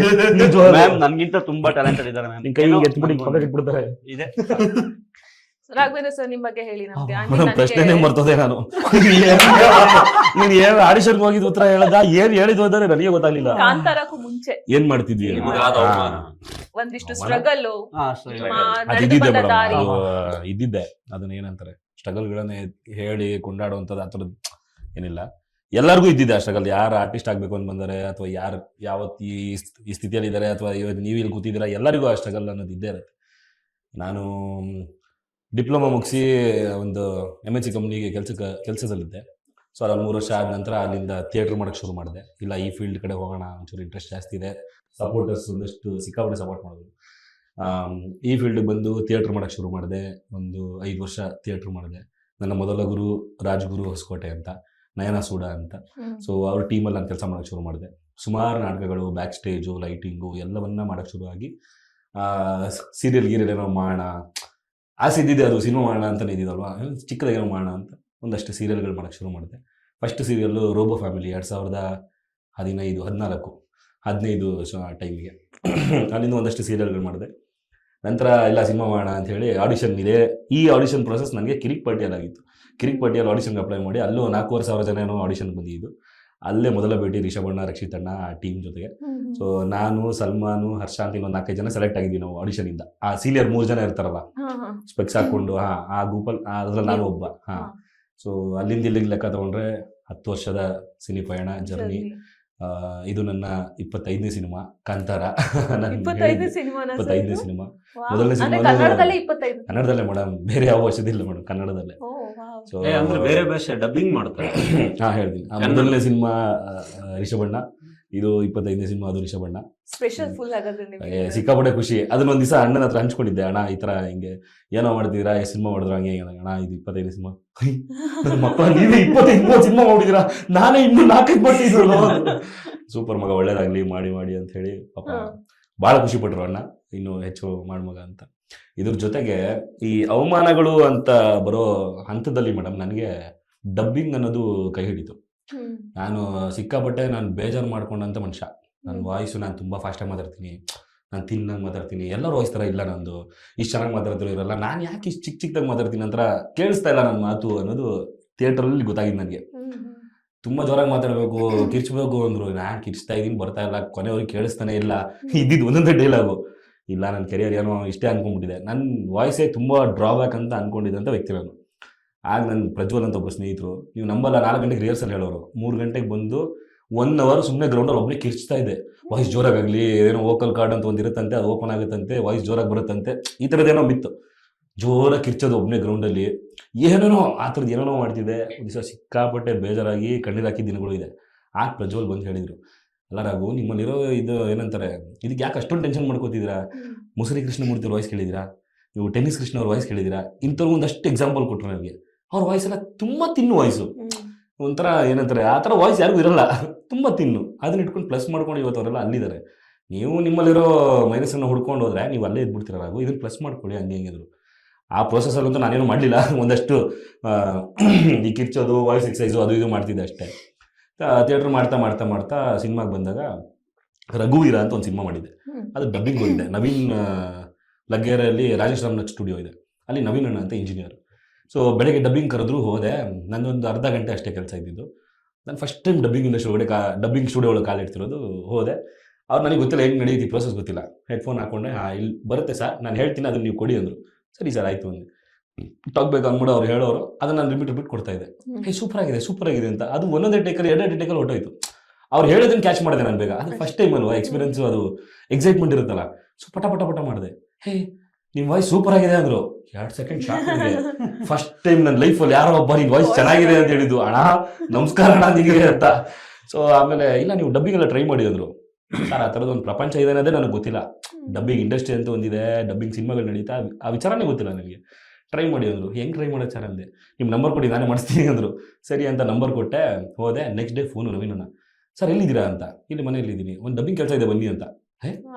ಮ್ಯಾಮ್ ನನ್ಗಿಂತ ತುಂಬಾ ಟ್ಯಾಲೆಂಟೆಡ್ ಇದ್ದಾರೆ ಮ್ಯಾಮ್.
ನಿನ್ ಕೈ ಎತ್ಬಿಟ್ಟು ಪಕ್ಕ ಇಟ್ಬಿಡ್ತಾರೆ.
ಇದೆ
ರಾಘವೇಂದ್ರ ಸರ್ ನಿಮ್ ಬಗ್ಗೆ ಹೇಳಿ ನಮ್ಗೆ.
ಪ್ರಶ್ನೆನೇ ಮರ್ತೋದೆ ನಾನು. ನೀನ್ ಏನ್ ಆಡಿಷನ್ಗೆ ಹೋಗಿದ್ ಉತ್ತರ ಹೇಳದ, ಏನ್ ಹೇಳಿದ್ವು ಅಂದ್ರೆ ನನಗೆ ಗೊತ್ತಾಗ್ಲಿಲ್ಲ.
ಕಾಂತಾರಕ್ಕೂ ಮುಂಚೆ
ಏನ್ ಮಾಡ್ತಿದ್ವಿ
ಒಂದಿಷ್ಟು ಸ್ಟ್ರಗಲ್
ಇದ್ದಿದ್ದೆ ಮೇಡಮ್,
ದಾರಿ.
ಇದ್ದಿದ್ದೆ. ಅದನ್ನ ಏನಂತಾರೆ ಸ್ಟ್ರಗಲ್ಗಳನ್ನ ಹೇಳಿ ಕೊಂಡಾಡುವಂಥದ್ದು ಆ ಥರದ್ದು ಏನಿಲ್ಲ. ಎಲ್ಲರಿಗೂ ಇದ್ದಿದೆ ಆ ಸ್ಟ್ರಗಲ್. ಯಾರು ಆರ್ಟಿಸ್ಟ್ ಆಗ್ಬೇಕು ಅಂತ ಬಂದರೆ ಅಥವಾ ಯಾರು ಯಾವತ್ತು ಈ ಸ್ಥಿತಿಯಲ್ಲಿ ಇದ್ದಾರೆ ಅಥವಾ ಇವತ್ತು ನೀವು ಇಲ್ಲಿ ಕೂತಿದ್ದೀರಾ, ಎಲ್ಲರಿಗೂ ಆ ಸ್ಟ್ರಗಲ್ ಅನ್ನೋದು ಇದ್ದೇ ಇರುತ್ತೆ. ನಾನು ಡಿಪ್ಲೊಮಾ ಮುಗಿಸಿ ಒಂದು MNC ಕಂಪ್ನಿಗೆ ಕೆಲಸದಲ್ಲಿದ್ದೆ. ಸೊ ಅಲ್ಲಿ 3 ವರ್ಷ ಆದ ನಂತರ ಅಲ್ಲಿಂದ ಥಿಯೇಟ್ರ್ ಮಾಡೋಕ್ಕೆ ಶುರು ಮಾಡಿದೆ. ಇಲ್ಲ ಈ ಫೀಲ್ಡ್ ಕಡೆ ಹೋಗೋಣ, ಒಂಚೂರು ಇಂಟ್ರೆಸ್ಟ್ ಜಾಸ್ತಿ ಇದೆ, ಸಪೋರ್ಟರ್ಸ್ ಒಂದಷ್ಟು ಸಿಕ್ಕಾಪಟ್ಟೆ ಸಪೋರ್ಟ್ ಮಾಡಿದ್ರು. ಈ ಫೀಲ್ಡ್ಗೆ ಬಂದು ಥಿಯೇಟ್ರ್ ಮಾಡೋಕ್ಕೆ ಶುರು ಮಾಡಿದೆ. ಒಂದು 5 ವರ್ಷ ಥಿಯೇಟ್ರ್ ಮಾಡಿದೆ. ನನ್ನ ಮೊದಲ ಗುರು ರಾಜ್ಗುರು ಹೊಸಕೋಟೆ ಅಂತ, ನಯನ ಸೂಡ ಅಂತ. ಸೊ ಅವ್ರ ಟೀಮಲ್ಲಿ ನಾನು ಕೆಲಸ ಮಾಡೋಕ್ಕೆ ಶುರು ಮಾಡಿದೆ. ಸುಮಾರು ನಾಟಕಗಳು, ಬ್ಯಾಕ್ ಸ್ಟೇಜು, ಲೈಟಿಂಗು ಎಲ್ಲವನ್ನ ಮಾಡೋಕ್ಕೆ ಶುರುವಾಗಿ ಸೀರಿಯಲ್ ಗೀರಿಯಲ್ ಏನೋ ಮಾಡೋಣ ಆಸಿದ್ದಿದೆ, ಅದು ಸಿನಿಮಾ ಮಾಡೋಣ ಅಂತಲೇ ಇದ್ದಿದ್ದಲ್ವಾ, ಚಿಕ್ಕದಾಗೇನೋ ಮಾಡೋಣ ಅಂತ ಒಂದಷ್ಟು ಸೀರಿಯಲ್ಗಳು ಮಾಡೋಕ್ಕೆ ಶುರು ಮಾಡಿದೆ. ಫಸ್ಟ್ ಸೀರಿಯಲ್ಲು ರೋಬೋ ಫ್ಯಾಮಿಲಿ 2015 ಟೈಮಿಗೆ. ಅಲ್ಲಿಂದ ಒಂದಷ್ಟು ಸೀರಿಯಲ್ಗಳು ಮಾಡಿದೆ. ನಂತರ ಎಲ್ಲ ಸಿನಿಮಾ ಮಾಡೋಣ ಅಂತ ಹೇಳಿ ಆಡಿಷನ್ ಇದೆ. ಈ ಆಡಿಷನ್ ಪ್ರೊಸೆಸ್ ನನಗೆ ಕಿರಿಕ್ ಪಾರ್ಟಿಯಲ್ಲಾಗಿತ್ತು. ಕಿರಿಕ್ ಪಾರ್ಟಿಯಲ್ಲಿ ಆಡಿಷನ್ಗೆ ಅಪ್ಲೈ ಮಾಡಿ ಅಲ್ಲೂ 4,500 ಜನ ಏನೋ ಆಡಿಷನ್ ಬಂದಿದ್ದು. ಅಲ್ಲೇ ಮೊದಲ ಭೇಟಿ ರಿಷಭಣ್ಣ, ರಕ್ಷಿತಣ್ಣ ಆ ಟೀಮ್ ಜೊತೆಗೆ. ಸೊ ನಾನು, ಸಲ್ಮಾನು, ಹರ್ಷ ಅಂತ ಇನ್ನೊಂದು 4-5 ಜನ ಸೆಲೆಕ್ಟ್ ಆಗಿದ್ವಿ ನಾವು ಆಡಿಷನಿಂದ. ಆ ಸೀನಿಯರ್ 3 ಜನ ಇರ್ತಾರಲ್ಲ ಸ್ಪೆಕ್ಸ್ ಹಾಕೊಂಡು, ಆ ಗ್ರೂಪಲ್ಲಿ ಅದ್ರಲ್ಲಿ ನಾನು ಒಬ್ಬ. ಸೊ ಅಲ್ಲಿಂದ ಇಲ್ಲಿಗೆ ಲೆಕ್ಕ ತಗೊಂಡ್ರೆ 10 ವರ್ಷದ ಸಿನಿ ಪಯಣ ಜರ್ನಿ. ಇದು ನನ್ನ 25ನೇ ಸಿನಿಮಾ ಕಾಂತಾರ.
25ನೇ ಸಿನಿಮಾ.
ಮೊದಲನೇ ಸಿನಿಮಾ ಕನ್ನಡದಲ್ಲೇ ಮೇಡಮ್, ಬೇರೆ ಯಾವ ಭಾಷೆದಿಲ್ಲ ಮೇಡಮ್, ಕನ್ನಡದಲ್ಲೇ. ಸೊ
ಅಂದ್ರೆ ಬೇರೆ ಭಾಷೆ ಡಬ್ಬಿಂಗ್ ಮಾಡ್ತಾರೆ.
ಹೇಳ್ತೀನಿ. ಮೊದಲನೇ ಸಿನಿಮಾ ರಿಷಭಣ್ಣ, ಇದು 25ನೇ ಸಿನಿಮಾ, ಅದು ರಿಷಭಣ್ಣ.
ಸ್ಪೆಷಲ್ ಫುಲ್ ಆಗೋದ್ರೆ
ಸಿಕ್ಕಾಪಟ್ಟೆ ಖುಷಿ. ಅದನ್ನ ಒಂದ್ ದಿವಸ ಅಣ್ಣನ ಹತ್ರ ಹಂಚ್ಕೊಂಡಿದ್ದೆ. ಅಣ್ಣ ಈ ತರ ಹಿಂಗೆ ಏನೋ ಮಾಡ್ತಿದ್ದೀರಾ, ಸಿನಿಮಾ ಮಾಡಿದ್ರು ಹಂಗೆ ಅಣ್ಣ, ಇದು 25ನೇ ಸಿನಿಮಾ. ಮಕ್ಕಳ ನೀವೇ 25 ಸಿನಿಮಾ ಮಾಡಿದಿರಾ, ನಾನೇ ಇನ್ನೂ 4-5 ಮಾಡ್ತಿದ್ರು. ಸೂಪರ್ ಮಗ, ಒಳ್ಳೇದಾಗ್ಲಿ, ಮಾಡಿ ಅಂತ ಹೇಳಿ ಪಾಪ ಬಹಳ ಖುಷಿ ಪಟ್ರು ಅಣ್ಣ, ಇನ್ನು ಹೆಚ್ಚು ಮಾಡ್ಮಗ ಅಂತ. ಇದ್ರ ಜೊತೆಗೆ ಈ ಅವಮಾನಗಳು ಅಂತ ಬರೋ ಹಂತದಲ್ಲಿ ಮೇಡಮ್ ನನಗೆ ಡಬ್ಬಿಂಗ್ ಅನ್ನೋದು ಕೈ ಹಿಡಿತು. ನಾನು ಸಿಕ್ಕಾಪಟ್ಟೆ ಬೇಜಾರು ಮಾಡ್ಕೊಂಡಂತ ಮನುಷ್ಯ. ನನ್ನ ವಾಯ್ಸು, ನಾನು ತುಂಬ ಫಾಸ್ಟಾಗಿ ಮಾತಾಡ್ತೀನಿ, ನಾನು ತಿನ್ನಂಗೆ ಮಾತಾಡ್ತೀನಿ. ಎಲ್ಲರೂ ವಾಯ್ಸ್ ಥರ ಇಲ್ಲ ನಂದು, ಇಷ್ಟು ಚೆನ್ನಾಗಿ ಮಾತಾಡ್ತಿರೋ ಇರಲ್ಲ, ನಾನು ಯಾಕೆ ಇಷ್ಟು ಚಿಕ್ಕದಾಗಿ ಮಾತಾಡ್ತೀನಿ ಅಂತ ಕೇಳಿಸ್ತಾ ಇಲ್ಲ ನನ್ನ ಮಾತು ಅನ್ನೋದು ಥಿಯೇಟ್ರಲ್ಲಿ ಗೊತ್ತಾಗಿದ್ದು ನನಗೆ. ತುಂಬ ಜೋರಾಗಿ ಮಾತಾಡಬೇಕು, ಕಿರ್ಚ್ಬೇಕು ಅಂದರು. ನಾನು ಕಿರ್ಚ್ತಾ ಇದ್ದೀನಿ, ಬರ್ತಾ ಇಲ್ಲ, ಕೊನೆಯವ್ರಿಗೆ ಕೇಳಿಸ್ತಾನೆ ಇಲ್ಲ. ಇದ್ದಿದ್ದು ಒಂದೊಂದೇ ಡೈಲಾಗು. ಇಲ್ಲ, ನನ್ನ ಕೆರಿಯರ್ ಏನೋ ಇಷ್ಟೇ ಅಂದ್ಕೊಂಡ್ಬಿಟ್ಟಿದೆ, ನನ್ನ ವಾಯ್ಸೇ ತುಂಬ ಡ್ರಾಬ್ಯಾಕ್ ಅಂತ ಅಂದ್ಕೊಂಡಿದ್ದಂಥ ವ್ಯಕ್ತಿ ನಾನು. ಆಗ ನನ್ನ ಪ್ರಜ್ವಲ್ ಅಂತ ಒಬ್ಬ ಸ್ನೇಹಿತರು, ನೀವು ನಂಬಲ್ಲ, 4 ಗಂಟೆಗೆ ರಿಹರ್ಸಲ್ ಹೇಳೋರು, 3 ಗಂಟೆಗೆ ಬಂದು 1 ಅವರ್ ಸುಮ್ಮನೆ ಗ್ರೌಂಡಲ್ಲಿ ಒಬ್ಬನೇ ಕಿರ್ಚ್ತಾ ಇದೆ. ವಾಯ್ಸ್ ಜೋರಾಗಲಿ, ಏನೋ ವೋಕಲ್ ಕಾರ್ಡ್ ಅಂತ ಒಂದು ಇರುತ್ತಂತೆ, ಅದು ಓಪನ್ ಆಗುತ್ತಂತೆ, ವಾಯ್ಸ್ ಜೋರಾಗಿ ಬರುತ್ತಂತೆ, ಈ ಥರದ್ದೇನೋ ಮಿತ್ತು. ಜೋರಾಗಿ ಕಿರ್ಚೋದು ಒಬ್ಬನೇ ಗ್ರೌಂಡಲ್ಲಿ, ಏನೇನೋ ಆ ಥರದ್ದು ಏನೇನೋ ಮಾಡ್ತಿದ್ದೆ. ಒಂದು ದಿವಸ ಸಿಕ್ಕಾಪಟ್ಟೆ ಬೇಜಾರಾಗಿ ಕಣ್ಣೀರು ಹಾಕಿದ ದಿನಗಳು ಇದೆ. ಆಗ ಪ್ರಜ್ವಲ್ ಬಂದು ಹೇಳಿದರು, ಅಲ್ಲ ರಾಘು, ನಿಮ್ಮಲ್ಲಿರೋ ಇದು ಏನಂತಾರೆ, ಇದಕ್ಕೆ ಯಾಕೆ ಅಷ್ಟೊಂದು ಟೆನ್ಷನ್ ಮಾಡ್ಕೋತಿದ್ದೀರಾ? ಮುಸುರಿ ಕೃಷ್ಣಮೂರ್ತಿ ಅವ್ರ ವಾಯ್ಸ್ ಕೇಳಿದ್ದೀರಾ, ನೀವು ಟೆನ್ನಿಸ್ ಕೃಷ್ಣ ಅವ್ರ ವಾಯ್ಸ್ ಕೇಳಿದ್ದೀರಾ? ಇಂಥವ್ರು ಒಂದಷ್ಟು ಎಕ್ಸಾಂಪಲ್ ಕೊಟ್ಟರು ನನಗೆ. ಅವ್ರ ವಾಯ್ಸ್ ಎಲ್ಲ ತುಂಬ ತಿನ್ನು ವಾಯ್ಸು, ಒಂಥರ ಏನಂತಾರೆ ಆ ಥರ ವಾಯ್ಸ್ ಯಾರಿಗೂ ಇರಲ್ಲ, ತುಂಬ ತಿನ್ನು. ಅದನ್ನ ಇಟ್ಕೊಂಡು ಪ್ಲಸ್ ಮಾಡ್ಕೊಂಡು ಇವತ್ತು ಅವರೆಲ್ಲ ಅಲ್ಲಿದ್ದಾರೆ. ನೀವು ನಿಮ್ಮಲ್ಲಿರೋ ಮೈನಸನ್ನು ಹುಡ್ಕೊಂಡು ಹೋದ್ರೆ ನೀವು ಅಲ್ಲೇ ಇದ್ಬಿಡ್ತೀರ ರಾಘು, ಇದನ್ನು ಪ್ಲಸ್ ಮಾಡ್ಕೊಳ್ಳಿ ಹಂಗೆ ಹೆಂಗಿದ್ರು. ಆ ಪ್ರೊಸೆಸಲ್ಲಂತೂ ನಾನೇನು ಮಾಡಲಿಲ್ಲ. ಒಂದಷ್ಟು ಈ ಕಿರ್ಚೋದು, ವಾಯ್ಸ್ ಎಕ್ಸಸೈಸು ಅದು ಇದು ಮಾಡ್ತಿದ್ದೆ ಅಷ್ಟೇ. ಥಿಯೇಟ್ರ್ ಮಾಡ್ತಾ ಸಿನಿಮಾಗೆ ಬಂದಾಗ ರಘುವೀರ ಅಂತ ಒಂದು ಸಿನಿಮಾ ಮಾಡಿದ್ದೆ. ಅದು ಡಬ್ಬಿಂಗ್ ಹೋಗಿದ್ದೆ. ನವೀನ್ ಲಗ್ಗೆರೆಯಲ್ಲಿ ರಾಜೇಶ್ ರಾಮನಾಥ್ ಸ್ಟುಡಿಯೋ ಇದೆ, ಅಲ್ಲಿ ನವೀನ್ ಅಣ್ಣ ಅಂತ ಇಂಜಿನಿಯರ್. ಸೊ ಬೆಳಗ್ಗೆ ಡಬ್ಬಿಂಗ್ ಕರೆದ್ರು, ಹೋದೆ. ನನ್ನೊಂದು ಅರ್ಧ ಗಂಟೆ ಅಷ್ಟೇ ಕೆಲಸ ಇದ್ದಿದ್ದು. ನಾನು ಫಸ್ಟ್ ಟೈಮ್ ಡಬ್ಬಿಂಗ್ ಇಂಡಸ್ಟ್ರಿ ಒಳಗಡೆ ಡಬ್ಬಿಂಗ್ ಸ್ಟುಡಿಯೋ ಒಳಗೆ ಕಾಲಿಡ್ತಿರೋದು. ಹೋದೆ. ಅವ್ರು ನನಗೆ ಗೊತ್ತಿಲ್ಲ, ಹೆಂಗೆ ನಡೆಯುತ್ತೆ ಪ್ರೋಸೆಸ್ ಗೊತ್ತಿಲ್ಲ. ಹೆಡ್ಫೋನ್ ಹಾಕೊಂಡೆ, ಇಲ್ಲಿ ಬರುತ್ತೆ ಸರ್, ನಾನು ಹೇಳ್ತೀನಿ, ಅದನ್ನು ನೀವು ಕೊಡಿ ಅಂದರು. ಸರಿ ಸರ್ ಆಯಿತು ಅಂದೆ. ಟಾಕ್ ಬೇಕು ಅಂದ್ಬಿಟ್ಟು ಅವ್ರು ಹೇಳೋರು ಅದನ್ನ ನಾನು ರಿಪೀಟ್ ಕೊಡ್ತಾ ಇದ್ದೆ. ಹೇ ಸೂಪರ್ ಆಗಿದೆ ಅಂತ. ಅದು ಒಂದೊಂದೇ ಟೇಕಲ್ಲಿ ಎರಡೇ ಟೇಕಲ್ಲಿ ಹೊಟ್ಟೋಯ್ತು. ಅವ್ರು ಹೇಳೋದನ್ನ ಕ್ಯಾಚ್ ಮಾಡಿದೆ ನಾನು ಬೇಗ. ಅದು ಫಸ್ಟ್ ಟೈಮ್ ಅಲ್ವಾ ಎಕ್ಸ್ಪೀರಿಯನ್ಸ್, ಅದು ಎಕ್ಸೈಟ್ಮೆಂಟ್ ಇರುತ್ತಲ್ಲ. ಸೊ ಪಟ ಮಾಡಿದೆ. ಹೇ ನಿಮ್ ವಾಯ್ಸ್ ಸೂಪರ್ ಆಗಿದೆ ಅಂದ್ರು. 2 ಸೆಕೆಂಡ್ ಶಾಕ್ ಆಗಿದೆ. ಫಸ್ಟ್ ಟೈಮ್ ನನ್ನ ಲೈಫಲ್ಲಿ ಯಾರೋ ಒಬ್ಬ ನಿನ್ ವಾಯ್ಸ್ ಚೆನ್ನಾಗಿದೆ ಅಂತ ಹೇಳಿದ್ದು. ಅಣ್ಣ ನಮಸ್ಕಾರ ಅಣ್ಣ ನಿನಗೆ ಅಂತ. ಸೊ ಆಮೇಲೆ ಇಲ್ಲ ನೀವು ಡಬ್ಬಿಂಗ್ ಎಲ್ಲ ಟ್ರೈ ಮಾಡಿ ಅಂದ್ರು. ಸರ್ ಆ ಥರದ್ದು ಒಂದು ಪ್ರಪಂಚ ಇದೆ ಅನ್ನೋದೇ ನನಗೆ ಗೊತ್ತಿಲ್ಲ. ಡಬ್ಬಿಂಗ್ ಇಂಡಸ್ಟ್ರಿ ಅಂತ ಒಂದಿದೆ, ಡಬ್ಬಿಂಗ್ ಸಿನಿಮಾಗಳು ನಡೀತಾ, ಆ ವಿಚಾರನೇ ಗೊತ್ತಿಲ್ಲ ನನಗೆ. ಟ್ರೈ ಮಾಡಿ ಅಂದರು. ಹೆಂಗೆ ಟ್ರೈ ಮಾಡೋದು ಸರ್ ಅಂದೆ. ನಿಮ್ಮ ನಂಬರ್ ಕೊಡಿ ನಾನೇ ಮಾಡಿಸ್ತೀನಿ ಅಂದರು. ಸರಿ ಅಂತ ನಂಬರ್ ಕೊಟ್ಟೆ, ಹೋದೆ. ನೆಕ್ಸ್ಟ್ ಡೇ ಫೋನು ನವೀನಣ್ಣ, ಸರ್ ಎಲ್ಲಿದ್ದೀರಾ ಅಂತ. ಇಲ್ಲಿ ಮನೆಯಲ್ಲಿದ್ದೀನಿ, ಒಂದು ಡಬ್ಬಿಂಗ್ ಕೆಲಸ ಇದೆ ಬನ್ನಿ ಅಂತ.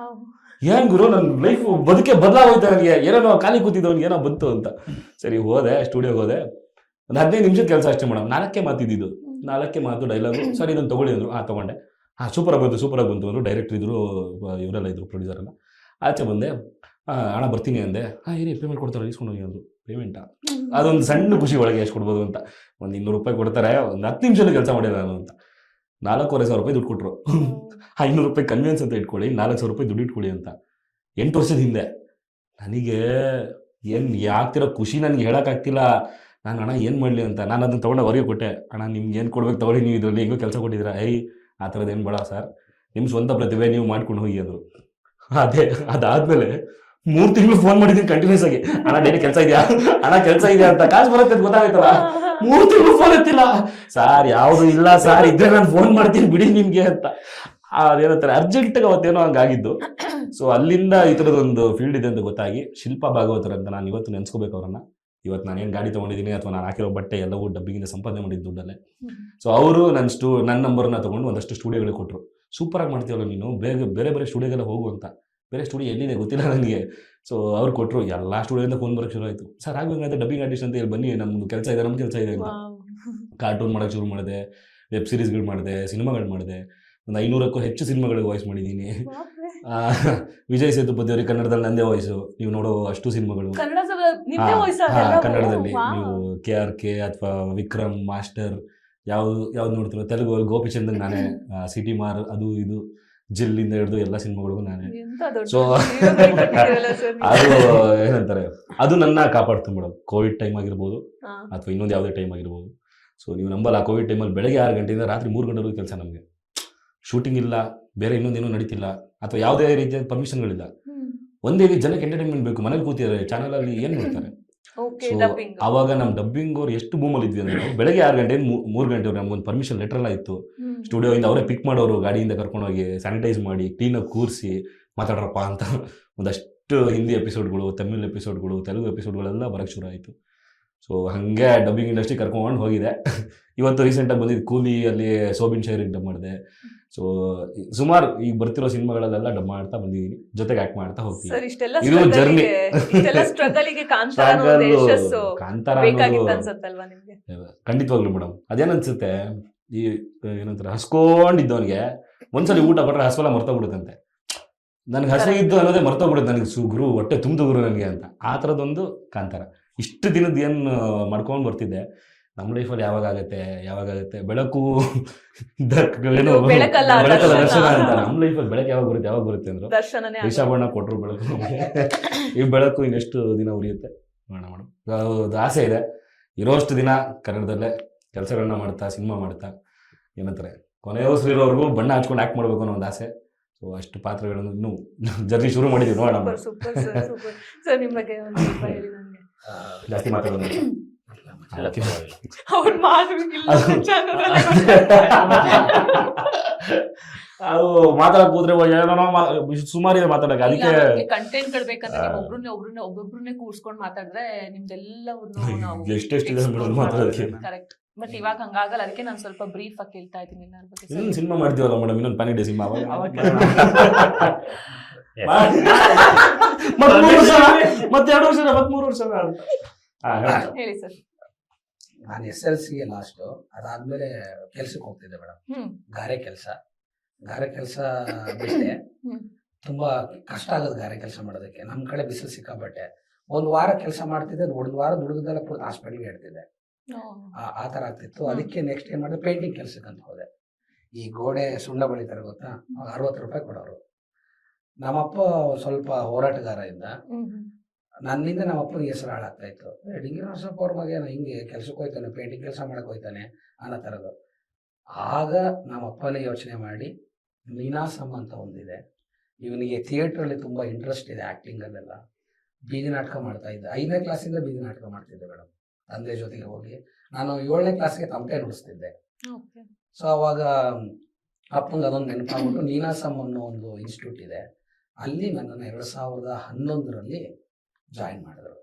ಏನ್ ಗುರು ನನ್ನ ಲೈಫ್ ಬದುಕೆ ಬದಲಾಗೋಯ್ತು ನನಗೆ. ಏನೋ ಖಾಲಿ ಕೂತಿದ್ದವನಿಗೆ ಏನೋ ಬಂತು ಅಂತ. ಸರಿ ಹೋದೆ, ಸ್ಟುಡಿಯೋಗೆ ಹೋದೆ. ಒಂದು 15 ನಿಮಿಷದ ಕೆಲಸ ಅಷ್ಟೇ ಮೇಡಮ್. 4 ಮಾತಿದ್ದು, 4 ಮಾತು ಡೈಲಾಗು. ಸರ್ ಇದನ್ನು ತೊಗೊಳ್ಳಿ ಅಂದರು. ತೊಗೊಂಡೆ. ಸೂಪರಾಗಿ ಬಂತು ಅಂದರು. ಡೈರೆಕ್ಟರ್ ಇದ್ರು, ಇವರೆಲ್ಲ ಇದ್ರು, ಪ್ರೊಡ್ಯೂಸರ್ ಎಲ್ಲ. ಆಚೆ ಬಂದೆ. ಹಣ ಬರ್ತೀನಿ ಅಂದೆ. ಏನೇ ಪೇಮೆಂಟ್ ಕೊಡ್ತಾರೆ ಇಸ್ಕೊಂಡು ಹೋಗಿ ಅಂದರು. ಪೇಮೆಂಟಾ? ಅದೊಂದು ಸಣ್ಣ ಖುಷಿ ಒಳಗೆ ಎಷ್ಟು ಕೊಡ್ಬೋದು ಅಂತ. ಒಂದು 200 ರೂಪಾಯಿ ಕೊಡ್ತಾರೆ, ಒಂದು 10 ನಿಮಿಷದಲ್ಲಿ ಕೆಲಸ ಮಾಡಿಲ್ಲ ನಾನು ಅಂತ. 4,500 ರೂಪಾಯಿ ದುಡ್ಡು ಕೊಟ್ಟರು. 500 ರೂಪಾಯಿ ಕನ್ವಿನ್ಸ್ ಅಂತ ಇಟ್ಕೊಳ್ಳಿ, 4,000 ರೂಪಾಯಿ ದುಡ್ಡು ಇಟ್ಕೊಳ್ಳಿ ಅಂತ. 8 ವರ್ಷದ ಹಿಂದೆ. ನನಗೆ ಏನು ಆಗ್ತಿರೋ ಖುಷಿ ನನಗೆ ಹೇಳೋಕ್ಕಾಗ್ತಿಲ್ಲ. ನಾನು ಅಣ್ಣ ಏನು ಮಾಡಲಿ ಅಂತ. ನಾನು ಅದನ್ನು ತೊಗೊಂಡು ಹೊರಗೆ ಕೊಟ್ಟೆ. ಅಣ್ಣ ನಿಮ್ಗೆ ಏನು ಕೊಡ್ಬೇಕು ತೊಗೊಳ್ಳಿ, ನೀವು ಇದರಲ್ಲಿ ಹೆಂಗೋ ಕೆಲಸ ಕೊಟ್ಟಿದ್ದೀರಾ. ಆ ಥರದ್ದು ಏನು ಬೇಡ ಸರ್, ನಿಮ್ಮ ಸ್ವಂತ ಪ್ರತಿಭೆ ನೀವು ಮಾಡ್ಕೊಂಡು ಹೋಗಿ ಅಂದರು. ಅದಾದ್ಮೇಲೆ 3 ತಿಂಗಳು ಫೋನ್ ಮಾಡಿದ್ದೀನಿ ಕಂಟಿನ್ಯೂಸ್ ಆಗಿ. ಅಣ್ಣ ಡೈಲಿ ಕೆಲಸ ಇದೆಯಾ, ಅಣ್ಣ ಕೆಲಸ ಇದೆಯಾ ಅಂತ. ಕಾಸು ಬರುತ್ತೆ ಅಂತ ಗೊತ್ತಾಗೈತಲ್ಲ. 3 ತಿಂಗಳು ಫೋನ್ ಎತ್ತಿಲ್ಲ. ಸಾರ್ ಯಾವುದು ಇಲ್ಲ ಸಾರ್, ಇದ್ರೆ ನಾನು ಫೋನ್ ಮಾಡ್ತೀನಿ ಬಿಡಿ ನಿಮ್ಗೆ ಅಂತ. ಅದೇನಂತಾರೆ ಅರ್ಜೆಂಟಾಗಿ ಅವತ್ತೇನೋ ಹಂಗಾಗಿದ್ದು. ಸೊ ಅಲ್ಲಿಂದ ಈ ಥರದೊಂದು ಫೀಲ್ಡ್ ಇದೆ ಅಂತ ಗೊತ್ತಾಗಿ, ಶಿಲ್ಪಾ ಭಾಗವತರ್ ಅಂತ ನಾನು ಇವತ್ತು ನೆನೆಸ್ಕೋಬೇಕು ಅವ್ರನ್ನ. ಇವತ್ತು ನಾನೇನು ಗಾಡಿ ತೊಗೊಂಡಿದ್ದೀನಿ ಅಥವಾ ನಾನು ಹಾಕಿರೋ ಬಟ್ಟೆ ಎಲ್ಲವೂ ಡಬ್ಬಿಂಗಿಂದ ಸಂಪಾದನೆ ಮಾಡಿದ್ದು ದುಡ್ಡಲ್ಲೇ. ಸೊ ಅವರು ನನ್ನ ನಂಬರ್ನ ತೊಗೊಂಡು ಒಂದಷ್ಟು ಸ್ಟುಡಿಯೋಗಳಿಗೆ ಕೊಟ್ಟರು. ಸೂಪರಾಗಿ ಮಾಡ್ತೀವಲ್ಲ ನೀನು, ಬೇರೆ ಸ್ಟುಡಿಯೋಗೆಲ್ಲ ಹೋಗು ಅಂತ. ಬೇರೆ ಸ್ಟುಡಿಯೋ ಎಲ್ಲಿದೆ ಗೊತ್ತಿಲ್ಲ ನನಗೆ. ಸೊ ಅವ್ರು ಕೊಟ್ಟರು. ಎಲ್ಲ ಸ್ಟುಡಿಯೋದಿಂದ ಫೋನ್ ಬರೋಕ್ಕೆ ಶುರು ಆಯಿತು. ಸರ್ ಆಗಬೇಕಾದ್ರೆ ಡಬ್ಬಿಂಗ್ ಆರ್ಟಿಸ್ಟ್ ಅಂತ ಹೇಳಿ ಬನ್ನಿ, ನಮ್ಮದು ಕೆಲಸ ಇದೆ ಅಂತ. ಕಾರ್ಟೂನ್ ಮಾಡೋಕ್ಕೆ ಶುರು ಮಾಡಿದೆ, ವೆಬ್ ಸೀರೀಸ್ಗಳು ಮಾಡಿದೆ, ಸಿನಿಮಾಗಳು ಮಾಡಿದೆ. ಒಂದು 500ಕ್ಕೂ ಹೆಚ್ಚು ಸಿನಿಮಾಗಳಿಗೆ ವಾಯ್ಸ್ ಮಾಡಿದ್ದೀನಿ. ವಿಜಯ್ ಸೇತುಪತಿ ಅವ್ರಿಗೆ ಕನ್ನಡದಲ್ಲಿ ನಂದೇ ವಾಯ್ಸು. ನೀವು ನೋಡೋ ಅಷ್ಟು ಸಿನಿಮಾಗಳು ಕನ್ನಡದಲ್ಲಿ. ನೀವು KRK ಅಥವಾ ವಿಕ್ರಮ್ ಮಾಸ್ಟರ್ ಯಾವ್ದು ನೋಡ್ತೀರೋ, ತೆಲುಗು ಗೋಪಿಚಂದನ್ ನಾನೇ, ಸಿಟಿ ಮಾರ್, ಅದು ಇದು ಜಿಲ್ಲಿಂದ ಹಿಡಿದು ಎಲ್ಲ ಸಿನಿಮಾಗಳಿಗೂ ನಾನೇ. ಸೊ ಅದು ಏನಂತಾರೆ, ಅದು ನನ್ನ ಕಾಪಾಡ್ತು ಮೇಡಮ್. ಕೋವಿಡ್ ಟೈಮ್ ಆಗಿರ್ಬೋದು ಅಥವಾ ಇನ್ನೊಂದು ಯಾವುದೇ ಟೈಮ್ ಆಗಿರ್ಬೋದು. ಸೊ ನೀವು ನಂಬಲ್ಲ, ಕೋವಿಡ್ ಟೈಮಲ್ಲಿ ಬೆಳಗ್ಗೆ 6 ಗಂಟೆಯಿಂದ ರಾತ್ರಿ 3 ಗಂಟೆವರೆಗೂ ಕೆಲಸ. ನಮಗೆ ಶೂಟಿಂಗ್ ಇಲ್ಲ, ಬೇರೆ ಇನ್ನೊಂದೇನೂ ನಡೀತಿಲ್ಲ, ಅಥವಾ ಯಾವುದೇ ರೀತಿಯ ಪರ್ಮಿಷನ್ಗಳಿಲ್ಲ. ಒಂದೇ ರೀತಿ ಜನಕ್ಕೆ ಎಂಟರ್ಟೈನ್ಮೆಂಟ್ ಬೇಕು. ಮನೇಲಿ ಕೂತಿದ್ದಾರೆ, ಚಾನಲಲ್ಲಿ ಏನು ನೋಡ್ತಾರೆ. ಸೊ ಅವಾಗ ನಮ್ಮ ಡಬ್ಬಿಂಗ್ ಅವ್ರು ಎಷ್ಟು ಬೂಮಲ್ಲಿ ಇದ್ವಿ ಅಂದ್ರೆ, ಬೆಳಗ್ಗೆ 6 ಗಂಟೆಯಿಂದ 3 ಗಂಟೆವರೆಗೆ ನಮ್ಗೊಂದು ಪರ್ಮಿಷನ್ ಲೆಟರ್ ಎಲ್ಲ ಇತ್ತು. ಸ್ಟುಡಿಯೋಯಿಂದ ಅವರೇ ಪಿಕ್ ಮಾಡೋರು, ಗಾಡಿಯಿಂದ ಕರ್ಕೊಂಡೋಗಿ ಸ್ಯಾನಿಟೈಸ್ ಮಾಡಿ ಕ್ಲೀನಾಗಿ ಕೂರಿಸಿ ಮಾತಾಡ್ರಪ್ಪ ಅಂತ. ಒಂದಷ್ಟು ಹಿಂದಿ ಎಪಿಸೋಡ್ಗಳು, ತಮಿಳ್ ಎಪಿಸೋಡ್ಗಳು, ತೆಲುಗು ಎಪಿಸೋಡ್ಗಳೆಲ್ಲ ಬರೋಕ್ಕೆ ಶುರು ಆಯಿತು. ಸೊ ಹಾಗೆ ಡಬ್ಬಿಂಗ್ ಇಂಡಸ್ಟ್ರಿ ಕರ್ಕೊಂಡು ಹೋಗಿದೆ. ಇವತ್ತು ರೀಸೆಂಟಾಗಿ ಬಂದಿದ್ದು ಕೂಲಿ, ಅಲ್ಲಿ ಸೋಬಿನ್ ಶೇರಿಗೆ ಡಬ್ ಮಾಡಿದೆ. ಸೊ ಸುಮಾರು ಈಗ ಬರ್ತಿರೋ ಸಿನಿಮಾಗಳಲ್ಲೆಲ್ಲ ಡಬ್ ಮಾಡ್ತಾ ಬಂದಿದ್ದೀನಿ, ಜೊತೆಗೆ ಆಕ್ಟ್ ಮಾಡ್ತಾ ಹೋಗ್ತೀನಿ. ಇದು ಜರ್ನಿ. ಕಾಂತಾರ ಖಂಡಿತವಾಗ್ಲು ಮೇಡಮ್. ಅದೇನನ್ಸುತ್ತೆ, ಈ ಏನಂತಾರೆ ಹಸ್ಕೊಂಡಿದ್ದವನಿಗೆ ಒಂದ್ಸಲಿ ಊಟ ಕೊಟ್ರೆ ಹಸುವೆಲ್ಲ ಮರ್ತೋಗ್ಬಿಡುತ್ತಂತೆ. ನನಗೆ ಹಸು ಇದ್ದು ಅನ್ನೋದೇ ಮರ್ತೋಗ್ಬಿಡುತ್ತೆ ನನಗೆ. ಗುರು ಹೊಟ್ಟೆ ತುಂಬಿದು ಗುರು ನನಗೆ ಅಂತ. ಆ ಥರದೊಂದು ಕಾಂತಾರ. ಇಷ್ಟು ದಿನದ ಏನು ಮಾಡ್ಕೊಂಡು ಬರ್ತಿದ್ದೆ, ನಮ್ಮ ಲೈಫಲ್ಲಿ ಯಾವಾಗಾಗತ್ತೆ ಬೆಳಕು ಏನು ಬೆಳಕಲ್ಲ ದರ್ಶನ ಅಂತ. ನಮ್ಮ ಲೈಫಲ್ಲಿ ಬೆಳಕು ಯಾವಾಗ ಬರುತ್ತೆ ಅಂದ್ರು. ರಿಷಬಣ್ಣ ಕೊಟ್ಟರು ಬೆಳಕು. ಈ ಬೆಳಕು ಇನ್ನೆಷ್ಟು ದಿನ ಉರಿಯುತ್ತೆ ನೋಡೋಣ ಮೇಡಮ್. ಅದು ಆಸೆ ಇದೆ, ಇರೋಷ್ಟು ದಿನ ಕನ್ನಡದಲ್ಲೇ ಕೆಲಸಗಳನ್ನ ಮಾಡ್ತಾ, ಸಿನಿಮಾ ಮಾಡ್ತಾ, ಏನಂತಾರೆ ಕೊನೆಯವರೆಗೂ ಬಣ್ಣ ಹಚ್ಕೊಂಡು ಆಕ್ಟ್ ಮಾಡಬೇಕು ಅನ್ನೋ ಒಂದು ಆಸೆ. ಸೊ ಅಷ್ಟು ಪಾತ್ರಗಳನ್ನು ಇನ್ನೂ ಜರ್ನಿ ಶುರು ಮಾಡಿದ್ದೀವಿ, ನೋಡೋಣ. ಜಾಸ್ತಿ ಮಾತಾಡೋದು ಅದು ಮಾತಾಡಕ್ ಕೂತ್ರೆ ಸುಮಾರು ಇದೆ ಮಾತಾಡಕ್ಕೆ. ಅದಕ್ಕೆ
ಕಂಟೆಂಟ್ ಕೊಡ್ಬೇಕಂದ್ರೆ ಒಬ್ಬೊಬ್ರನ್ನೇ ಕೂರ್ಸ್ಕೊಂಡ್ ಮಾತಾಡಿದ್ರೆ ನಿಮ್ದೆಲ್ಲವನ್ನು ನಾವು
ಎಷ್ಟೆಷ್ಟಿದೆ ಮಾತಾಡೋದಕ್ಕೆ.
ಕರೆಕ್ಟ್. ಬಟ್ ಇವಾಗ ಹಂಗಾಗಲ್ಲ. ಅದಕ್ಕೆ ನಾನು ಸ್ವಲ್ಪ ಬ್ರೀಫ್ ಆಗಿ ಕೇಳ್ತಾ ಇದ್ದೀನಿ.
ಇನ್ನೊಂದು ಸಿನಿಮಾ ಮಾಡ್ತೀವಲ್ಲ ಮೇಡಮ್, ಇನ್ನೊಂದು ಪ್ಯಾನಿಡೆ ಸಿನಿಮಾ. ಮತ್ತೆ 2 ವರ್ಷ 3 ವರ್ಷ
ಹೇಳಿ ಸರ್.
ನಾನು SLC ಲಾಸ್ಟ್, ಅದಾದ್ಮೇಲೆ ಕೆಲ್ಸಕ್ಕೆ ಹೋಗ್ತಿದ್ದೆ ಮೇಡಮ್. ಗಾರೆ ಕೆಲಸ ಬಿಟ್ಟೆ. ತುಂಬಾ ಕಷ್ಟ ಆಗೋದು ಗಾರೆ ಕೆಲಸ ಮಾಡೋದಕ್ಕೆ. ನಮ್ಮ ಕಡೆ ಬಿಸಿಲು ಸಿಕ್ಕಾಪಟ್ಟೆ. 1 ವಾರ ಕೆಲಸ ಮಾಡ್ತಿದ್ದೆ, 1 ವಾರ ದುಡಿದೆಲ್ಲ ಪೂರ್ತಿ ಹಾಸ್ಪಿಟಲ್ಗೆ ಹೇಳ್ತಿದ್ದೆ. ಆ ಥರ ಆಗ್ತಿತ್ತು. ಅದಕ್ಕೆ ನೆಕ್ಸ್ಟ್ ಏನ್ ಮಾಡಿದೆ, ಪೇಂಟಿಂಗ್ ಕೆಲ್ಸಕ್ಕೆ ಅಂತ ಹೋದೆ. ಈ ಗೋಡೆ ಸುಣ್ಣ ಬಳಿತಾರೆ ಗೊತ್ತಾ, 60 ರೂಪಾಯಿ ಕೊಡೋರು. ನಮ್ಮಪ್ಪ ಸ್ವಲ್ಪ ಹೋರಾಟಗಾರ ಇದ್ದ. ನನ್ನಿಂದ ನಮ್ಮ ಅಪ್ಪನಿಗೆ ಹೆಸರು ಹಾಳಾಗ್ತಾ ಇತ್ತು. ಡಿ ನರಸಪ್ಪ ಅವ್ರ ಮಗ ಏನೋ ಹಿಂಗೆ ಕೆಲ್ಸಕ್ಕೆ ಹೋಯ್ತಾನೆ, ಪೇಂಟಿಂಗ್ ಕೆಲಸ ಮಾಡಕ್ ಹೋಯ್ತಾನೆ ಅನ್ನೋ ಥರದ್ದು. ಆಗ ನಮ್ಮ ಅಪ್ಪನೇ ಯೋಚನೆ ಮಾಡಿ ನೀನಾಸಮ್ ಅಂತ ಒಂದಿದೆ, ಇವನಿಗೆ ಥಿಯೇಟ್ರಲ್ಲಿ ತುಂಬ ಇಂಟ್ರೆಸ್ಟ್ ಇದೆ ಆ್ಯಕ್ಟಿಂಗಲ್ಲೆಲ್ಲ, ಬೀದಿ ನಾಟಕ ಮಾಡ್ತಾ ಇದ್ದೆ. 5ನೇ ಕ್ಲಾಸಿಂದ ಬೀದಿ ನಾಟಕ ಮಾಡ್ತಿದ್ದೆ ಮೇಡಮ್, ತಂದೆ ಜೊತೆಗೆ ಹೋಗಿ. ನಾನು 7ನೇ ಕ್ಲಾಸ್ಗೆ ತಮಟೆ ನುಡಿಸ್ತಿದ್ದೆ. ಸೊ ಅವಾಗ ಅಪ್ಪಂಗೆ ಅದೊಂದು ನೆನಪಾಗ್ಬಿಟ್ಟು ನೀನಾಸಮ್ ಅನ್ನೋ ಒಂದು ಇನ್ಸ್ಟಿಟ್ಯೂಟ್ ಇದೆ, ಅಲ್ಲಿ ನನ್ನನ್ನು 2011ರಲ್ಲಿ ಜಾಯಿನ್ ಮಾಡಿದ್ರು.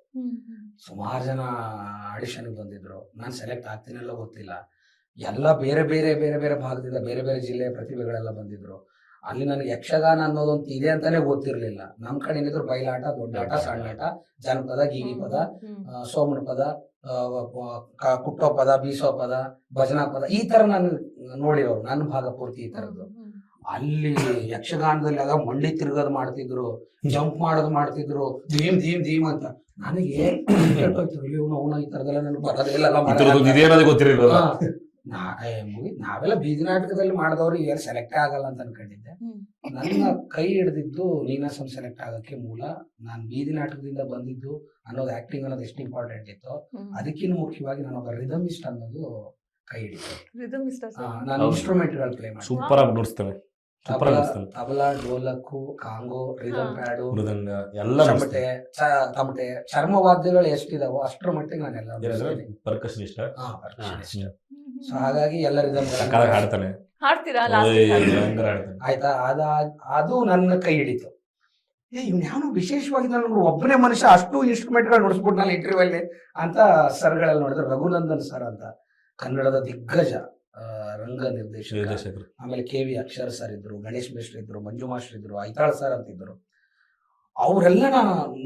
ಸುಮಾರು ಜನ ಆಡಿಷನ್ಗೆ ಬಂದಿದ್ರು. ನಾನು ಸೆಲೆಕ್ಟ್ ಆಗ್ತೀನಲ್ಲ ಗೊತ್ತಿಲ್ಲ. ಎಲ್ಲ ಬೇರೆ ಬೇರೆ ಬೇರೆ ಬೇರೆ ಭಾಗದಿಂದ ಬೇರೆ ಬೇರೆ ಜಿಲ್ಲೆಯ ಪ್ರತಿಭೆಗಳೆಲ್ಲ ಬಂದಿದ್ರು. ಅಲ್ಲಿ ನನಗೆ ಯಕ್ಷಗಾನ ಅನ್ನೋದೊಂದು ಇದೆ ಅಂತಾನೆ ಗೊತ್ತಿರಲಿಲ್ಲ. ನಮ್ಮ ಕಡೆ ಏನಿದ್ರು ಬಯಲಾಟ, ದೊಡ್ಡಾಟ, ಸಣ್ಣಾಟ, ಜನಪದ, ಗೀಗಿ ಪದ, ಸೋಮನ ಪದ, ಕುಟ್ಟೋ ಪದ, ಬೀಸೋ ಪದ, ಭಜನಾ ಪದ, ಈ ತರ ನಾನು ನೋಡಿರೋರು, ನನ್ನ ಭಾಗ ಪೂರ್ತಿ ಈ ತರದ್ದು. ಅಲ್ಲಿ ಯಕ್ಷಗಾನದಲ್ಲಿ ಆಗ ಮಂಡಿ ತಿರುಗೋದು ಮಾಡ್ತಿದ್ರು, ಜಂಪ್ ಮಾಡೋದು ಮಾಡ್ತಿದ್ರು, ಧೀಮ್ ಧೀಮ್ ಧೀಮ್ ಅಂತ. ನನಗೆ ಅವನ ಈ ತರದೆಲ್ಲ ನನಗೆ ಬರೋದಿಲ್ಲ,
ಗೊತ್ತಿರಲಿಲ್ಲ.
ನಾವೆಲ್ಲ ಬೀದಿ ನಾಟಕದಲ್ಲಿ ಮಾಡಿದವ್ರು ಯಾರು ಸೆಲೆಕ್ಟ್ ಆಗಲ್ಲ ಅಂತ ಅನ್ಕೊಂಡಿದ್ದೆ. ನನ್ನ ಕೈ ಹಿಡಿದಿದ್ದು ನೀನಾಸಮ್ ಸೆಲೆಕ್ಟ್ ಆಗಕ್ಕೆ ಮೂಲ ನಾನು ಬೀದಿ ನಾಟಕದಿಂದ ಬಂದಿದ್ದು ಅನ್ನೋದು, ಆಕ್ಟಿಂಗ್ ಅನ್ನೋದು ಎಷ್ಟು ಇಂಪಾರ್ಟೆಂಟ್ ಇತ್ತು. ಅದಕ್ಕಿಂತ ಮುಖ್ಯವಾಗಿ ನಾನೊಬ್ಬ ರಿದಮಿಸ್ಟ್ ಅನ್ನೋದು ಕೈ ಹಿಡಿತು. ನಾನು ಇನ್ಸ್ಟ್ರೂಮೆಂಟ್ಗಳು ಪ್ಲೇ ಮಾಡಿ
ಸೂಪರ್ ಆಗಿ ನುಡಿಸ್ತಾನೆ.
ತಬಲಾ, ಡೋಲಕ್ಕು, ಕಾಂಗೋ, ರಿದಮ್ ಪ್ಯಾಡು,
ಮೃದಂಗ ಎಲ್ಲ
ತಮಟೆ, ಚರ್ಮವಾದ್ಯಗಳು ಎಷ್ಟಿದಾವೋ ಅಷ್ಟರ ಮಟ್ಟಿಗೆ ನಾನೆಲ್ಲ
ಪರ್ಕಷನಿಸ್ಟ್.
ಸೊ ಹಾಗಾಗಿ ಎಲ್ಲ ರಿದಮ್
ಹಾಡ್ತಾನೆ.
ಹಾಡ್ತೀರಾ?
ಆಯ್ತಾ, ಅದು ನನ್ನ ಕೈ ಹಿಡಿತು. ಇವ್ನು ಯಾವನು ವಿಶೇಷವಾಗಿ ನಾನು ಒಬ್ಬನೇ ಮನುಷ್ಯ ಅಷ್ಟು ಇನ್ಸ್ಟ್ರೂಮೆಂಟ್ಗಳು ನುಡಿಸ್ಬಿಟ್ನಲ್ಲ ಇಂಟರ್ವ್ಯೂ ಅಲ್ಲಿ ಅಂತ ಸರ್ಗಳೆಲ್ಲ ನೋಡಿದ್ರೆ, ರಘುನಂದನ್ ಸರ್ ಅಂತ ಕನ್ನಡದ ದಿಗ್ಗಜ ರಂಗ ನಿರ್ದೇಶಕರು. ಆಮೇಲೆ KV ಅಕ್ಷರ್ ಸರ್ ಇದ್ರು, ಗಣೇಶ್ ಮಿಶ್ರ ಇದ್ರು, ಮಂಜು ಮಾಸ್ಟರ್ ಇದ್ರು, ಐತಾಳ್ ಸರ್ ಅಂತಿದ್ರು. ಅವರೆಲ್ಲ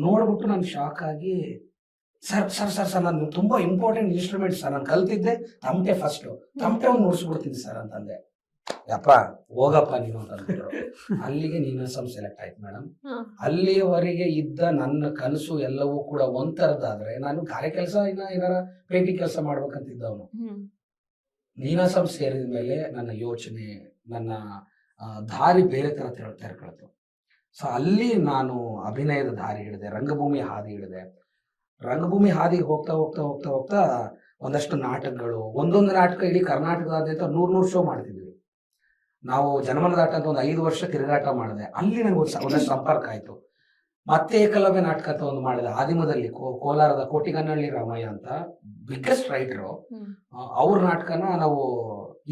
ನೋಡ್ಬಿಟ್ಟು ನಾನು ಶಾಕ್ ಆಗಿ, ಸರ್ ಸರ್ ಸರ್ ಸರ್ ನಾನು ತುಂಬಾ ಇಂಪಾರ್ಟೆಂಟ್ ಇನ್ಸ್ಟ್ರೂಮೆಂಟ್ ಸರ್, ನಾನು ಕಲ್ತಿದ್ದೆ ತಮಟೆ, ಫಸ್ಟ್ ತಮಟೆ ಒಂದು ನುಡಿಸ್ಬಿಡ್ತೀನಿ ಸರ್ ಅಂತಂದೆ. ಯಪ್ಪ ಹೋಗಪ್ಪ ನೀನು ಅಂತಂದ್ರು. ಅಲ್ಲಿಗೆ ನೀನಾಸಮ್ ಸೆಲೆಕ್ಟ್ ಆಯ್ತು ಮೇಡಮ್. ಅಲ್ಲಿಯವರೆಗೆ ಇದ್ದ ನನ್ನ ಕನಸು ಎಲ್ಲವೂ ಕೂಡ ಒಂಥರದ್ದಾದ್ರೆ, ನಾನು ಗಾರೆ ಕೆಲಸ ಏನಾರ ಪೇಂಟಿಂಗ್ ಕೆಲಸ ಮಾಡ್ಬೇಕಂತಿದ್ದವನು. ನೀನಾಸಮ್ ಸೇರಿದ ಮೇಲೆ ನನ್ನ ಯೋಚನೆ, ನನ್ನ ದಾರಿ ಬೇರೆ ತರ ತೆರಕೊಳ್ತು. ಸೊ ಅಲ್ಲಿ ನಾನು ಅಭಿನಯದ ದಾರಿ ಹಿಡಿದೆ, ರಂಗಭೂಮಿ ಹಾದಿ ಹಿಡಿದೆ. ರಂಗಭೂಮಿ ಹಾದಿಗೆ ಹೋಗ್ತಾ ಹೋಗ್ತಾ ಹೋಗ್ತಾ ಹೋಗ್ತಾ ಒಂದಷ್ಟು ನಾಟಕಗಳು, ಒಂದೊಂದು ನಾಟಕ ಇಡೀ ಕರ್ನಾಟಕದಾದ್ಯಂತ 100 ಶೋ ಮಾಡ್ತಿದ್ವಿ ನಾವು. ಜನಮನದಾಟ ಅಂತ ಒಂದು 5 ವರ್ಷ ತಿರುಗಾಟ ಮಾಡಿದೆ. ಅಲ್ಲಿ ನನಗೆ ಒಂದಷ್ಟು ಸಂಪರ್ಕ ಆಯ್ತು. ಮತ್ತೆ ಏಕಲವ್ಯ ನಾಟಕ ಅಂತ ಒಂದು ಮಾಡಿದೆ ಆದಿಮದಲ್ಲಿ, ಕೋಲಾರದ ಕೋಟಿಗನ್ನಳ್ಳಿ ರಾಮಯ್ಯ ಅಂತ ಬಿಗ್ಗೆಸ್ಟ್ ರೈಟರು. ಅವ್ರ ನಾಟಕನ ನಾವು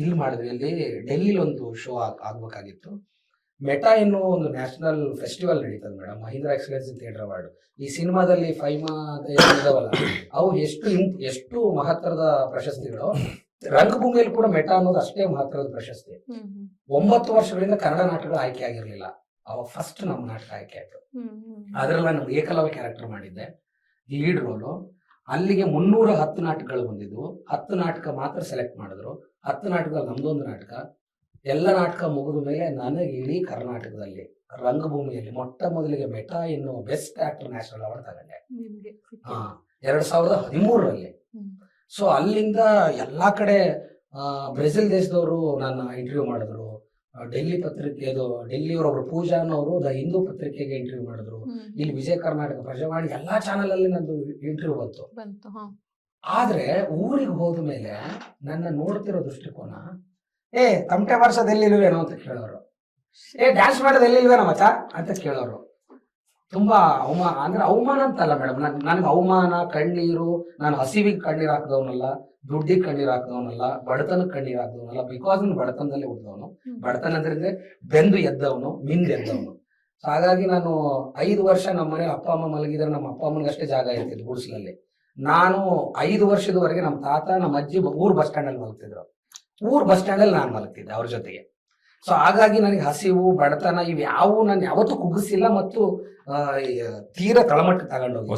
ಇಲ್ಲಿ ಮಾಡಿದ್ವಿ. ಅಲ್ಲಿ ಡೆಲ್ಲಿಲಿ ಒಂದು ಶೋ ಆಗ್ಬೇಕಾಗಿತ್ತು. ಮೆಟಾ ಎನ್ನುವ ಒಂದು ನ್ಯಾಷನಲ್ ಫೆಸ್ಟಿವಲ್ ನಡೀತದೆ madam, Mahindra excellence theatre award. ಈ ಸಿನಿಮಾದಲ್ಲಿ ಫೈಮಾ ಅಂತ ಇದಾವಲ್ಲ, ಅವು ಎಷ್ಟು ಮಹತ್ತರದ ಪ್ರಶಸ್ತಿಗಳು. ರಂಗಭೂಮಿಯಲ್ಲಿ ಕೂಡ ಮೆಟಾ ಅನ್ನೋದು ಅಷ್ಟೇ ಮಹತ್ತರದ ಪ್ರಶಸ್ತಿ. 9 ವರ್ಷಗಳಿಂದ ಕನ್ನಡ ನಾಟಕಗಳು ಆಯ್ಕೆ ಆಗಿರ್ಲಿಲ್ಲ. ಅವಾಗ ಫಸ್ಟ್ ನಮ್ಮ ನಾಟಕ ಆಯ್ಕೆ ಆಯ್ತು. ಅದ್ರಲ್ಲಿ ನಾನು ಏಕಲವ್ಯ ಕ್ಯಾರೆಕ್ಟರ್ ಮಾಡಿದ್ದೆ, ಲೀಡ್ ರೋಲು. ಅಲ್ಲಿಗೆ 310 ನಾಟಕಗಳು ಬಂದಿದ್ವು. 10 ನಾಟಕ ಮಾತ್ರ ಸೆಲೆಕ್ಟ್ ಮಾಡಿದ್ರು. 10 ನಾಟಕದಲ್ಲಿ ನಮ್ದೊಂದು ನಾಟಕ. ಎಲ್ಲ ನಾಟಕ ಮುಗಿದ ಮೇಲೆ ನನಗೆ ಇಡೀ ಕರ್ನಾಟಕದಲ್ಲಿ ರಂಗಭೂಮಿಯಲ್ಲಿ ಮೊಟ್ಟ ಮೊದಲಿಗೆ ಮೆಟಾ ಎನ್ನುವ ಬೆಸ್ಟ್ ಆಕ್ಟರ್ ನ್ಯಾಷನಲ್ ಅವಾರ್ಡ್ ತಗೊಂಡೆ 2013ರಲ್ಲಿ. ಸೊ ಅಲ್ಲಿಂದ ಎಲ್ಲಾ ಕಡೆ ಬ್ರೆಜಿಲ್ ದೇಶದವರು ನನ್ನ ಇಂಟರ್ವ್ಯೂ ಮಾಡಿದ್ರು. ಡೆಲ್ಲಿ ಪತ್ರಿಕೆದು, ಡೆಲ್ಲಿಯವರೊಬ್ರು ಪೂಜಾ ಅನ್ನೋರು ದ ಹಿಂದೂ ಪತ್ರಿಕೆಗೆ ಇಂಟರ್ವ್ಯೂ ಮಾಡಿದ್ರು. ಇಲ್ಲಿ ವಿಜಯ ಕರ್ನಾಟಕ, ಪ್ರಜಾವಾಣಿ, ಎಲ್ಲಾ ಚಾನೆಲ್ ಅಲ್ಲಿ ನಂದು ಇಂಟರ್ವ್ಯೂ ಬಂತು. ಆದ್ರೆ ಊರಿಗೆ ಹೋದ ಮೇಲೆ ನನ್ನ ನೋಡ್ತಿರೋ ದೃಷ್ಟಿಕೋನ, ತಮಟೆ ಬಾರ್ಸೋದು ಎಲ್ಲಿಲ್ವೇನೋ ಅಂತ ಕೇಳೋರು, ಡ್ಯಾನ್ಸ್ ಮಾಡೋದು ಎಲ್ಲಿಲ್ವೇನೋ ಮಚ್ಚ ಅಂತ ಕೇಳೋರು. ತುಂಬಾ ಅವಮಾನ ಅಂತಲ್ಲ ಮೇಡಮ್, ನನಗೆ ಅವಮಾನ, ಕಣ್ಣೀರು, ನಾನು ಹಸಿವಿಗೆ ಕಣ್ಣೀರು ಹಾಕಿದವನಲ್ಲ, ದುಡ್ಡಿಗೆ ಕಣ್ಣೀರು ಹಾಕಿದವನಲ್ಲ, ಬಡತನಕ್ಕೆ ಕಣ್ಣೀರು ಹಾಕಿದವನಲ್ಲ. ಬಿಕಾಸ್ ನಾನು ಬಡತನದಲ್ಲೇ ಹುಟ್ಟಿದವನು. ಬಡತನ ಅಂದ್ರೆ ಬೆಂದು ಎದ್ದವನು, ಮಿಂದೆದ್ದವನು. ಸೊ ಹಾಗಾಗಿ ನಾನು 5 ವರ್ಷ ನಮ್ಮ ಮನೆ ಅಪ್ಪ ಅಮ್ಮ ಮಲಗಿದ್ರೆ ನಮ್ಮ ಅಪ್ಪ ಅಮ್ಮನಿಗೆ ಅಷ್ಟೇ ಜಾಗ ಇರ್ತಿತ್ತು ಗುಡಿಸಲಲ್ಲಿ. ನಾನು 5 ವರ್ಷದವರೆಗೆ ನಮ್ಮ ತಾತ, ನಮ್ಮ ಅಜ್ಜಿ ಊರ್ ಬಸ್ ಸ್ಟ್ಯಾಂಡ್ ಅಲ್ಲಿ ಮಲಗ್ತಿದ್ರು. ಊರ್ ಬಸ್ ಸ್ಟ್ಯಾಂಡ್ ಅಲ್ಲಿ ನಾನು ಮಲಗ್ತಿದ್ದೆ ಅವ್ರ ಜೊತೆಗೆ. ಸೊ ಹಾಗಾಗಿ ನನಗೆ ಹಸಿವು, ಬಡತನ ಇವ್ಯಾವು ನಾನು ಯಾವತ್ತೂ ಕುಗ್ಗಿಸಿಲ್ಲ ಮತ್ತು ತೀರಾ ತಳಮಟ್ಟಕ್ಕೆ ತಗೊಂಡೋಗಿ.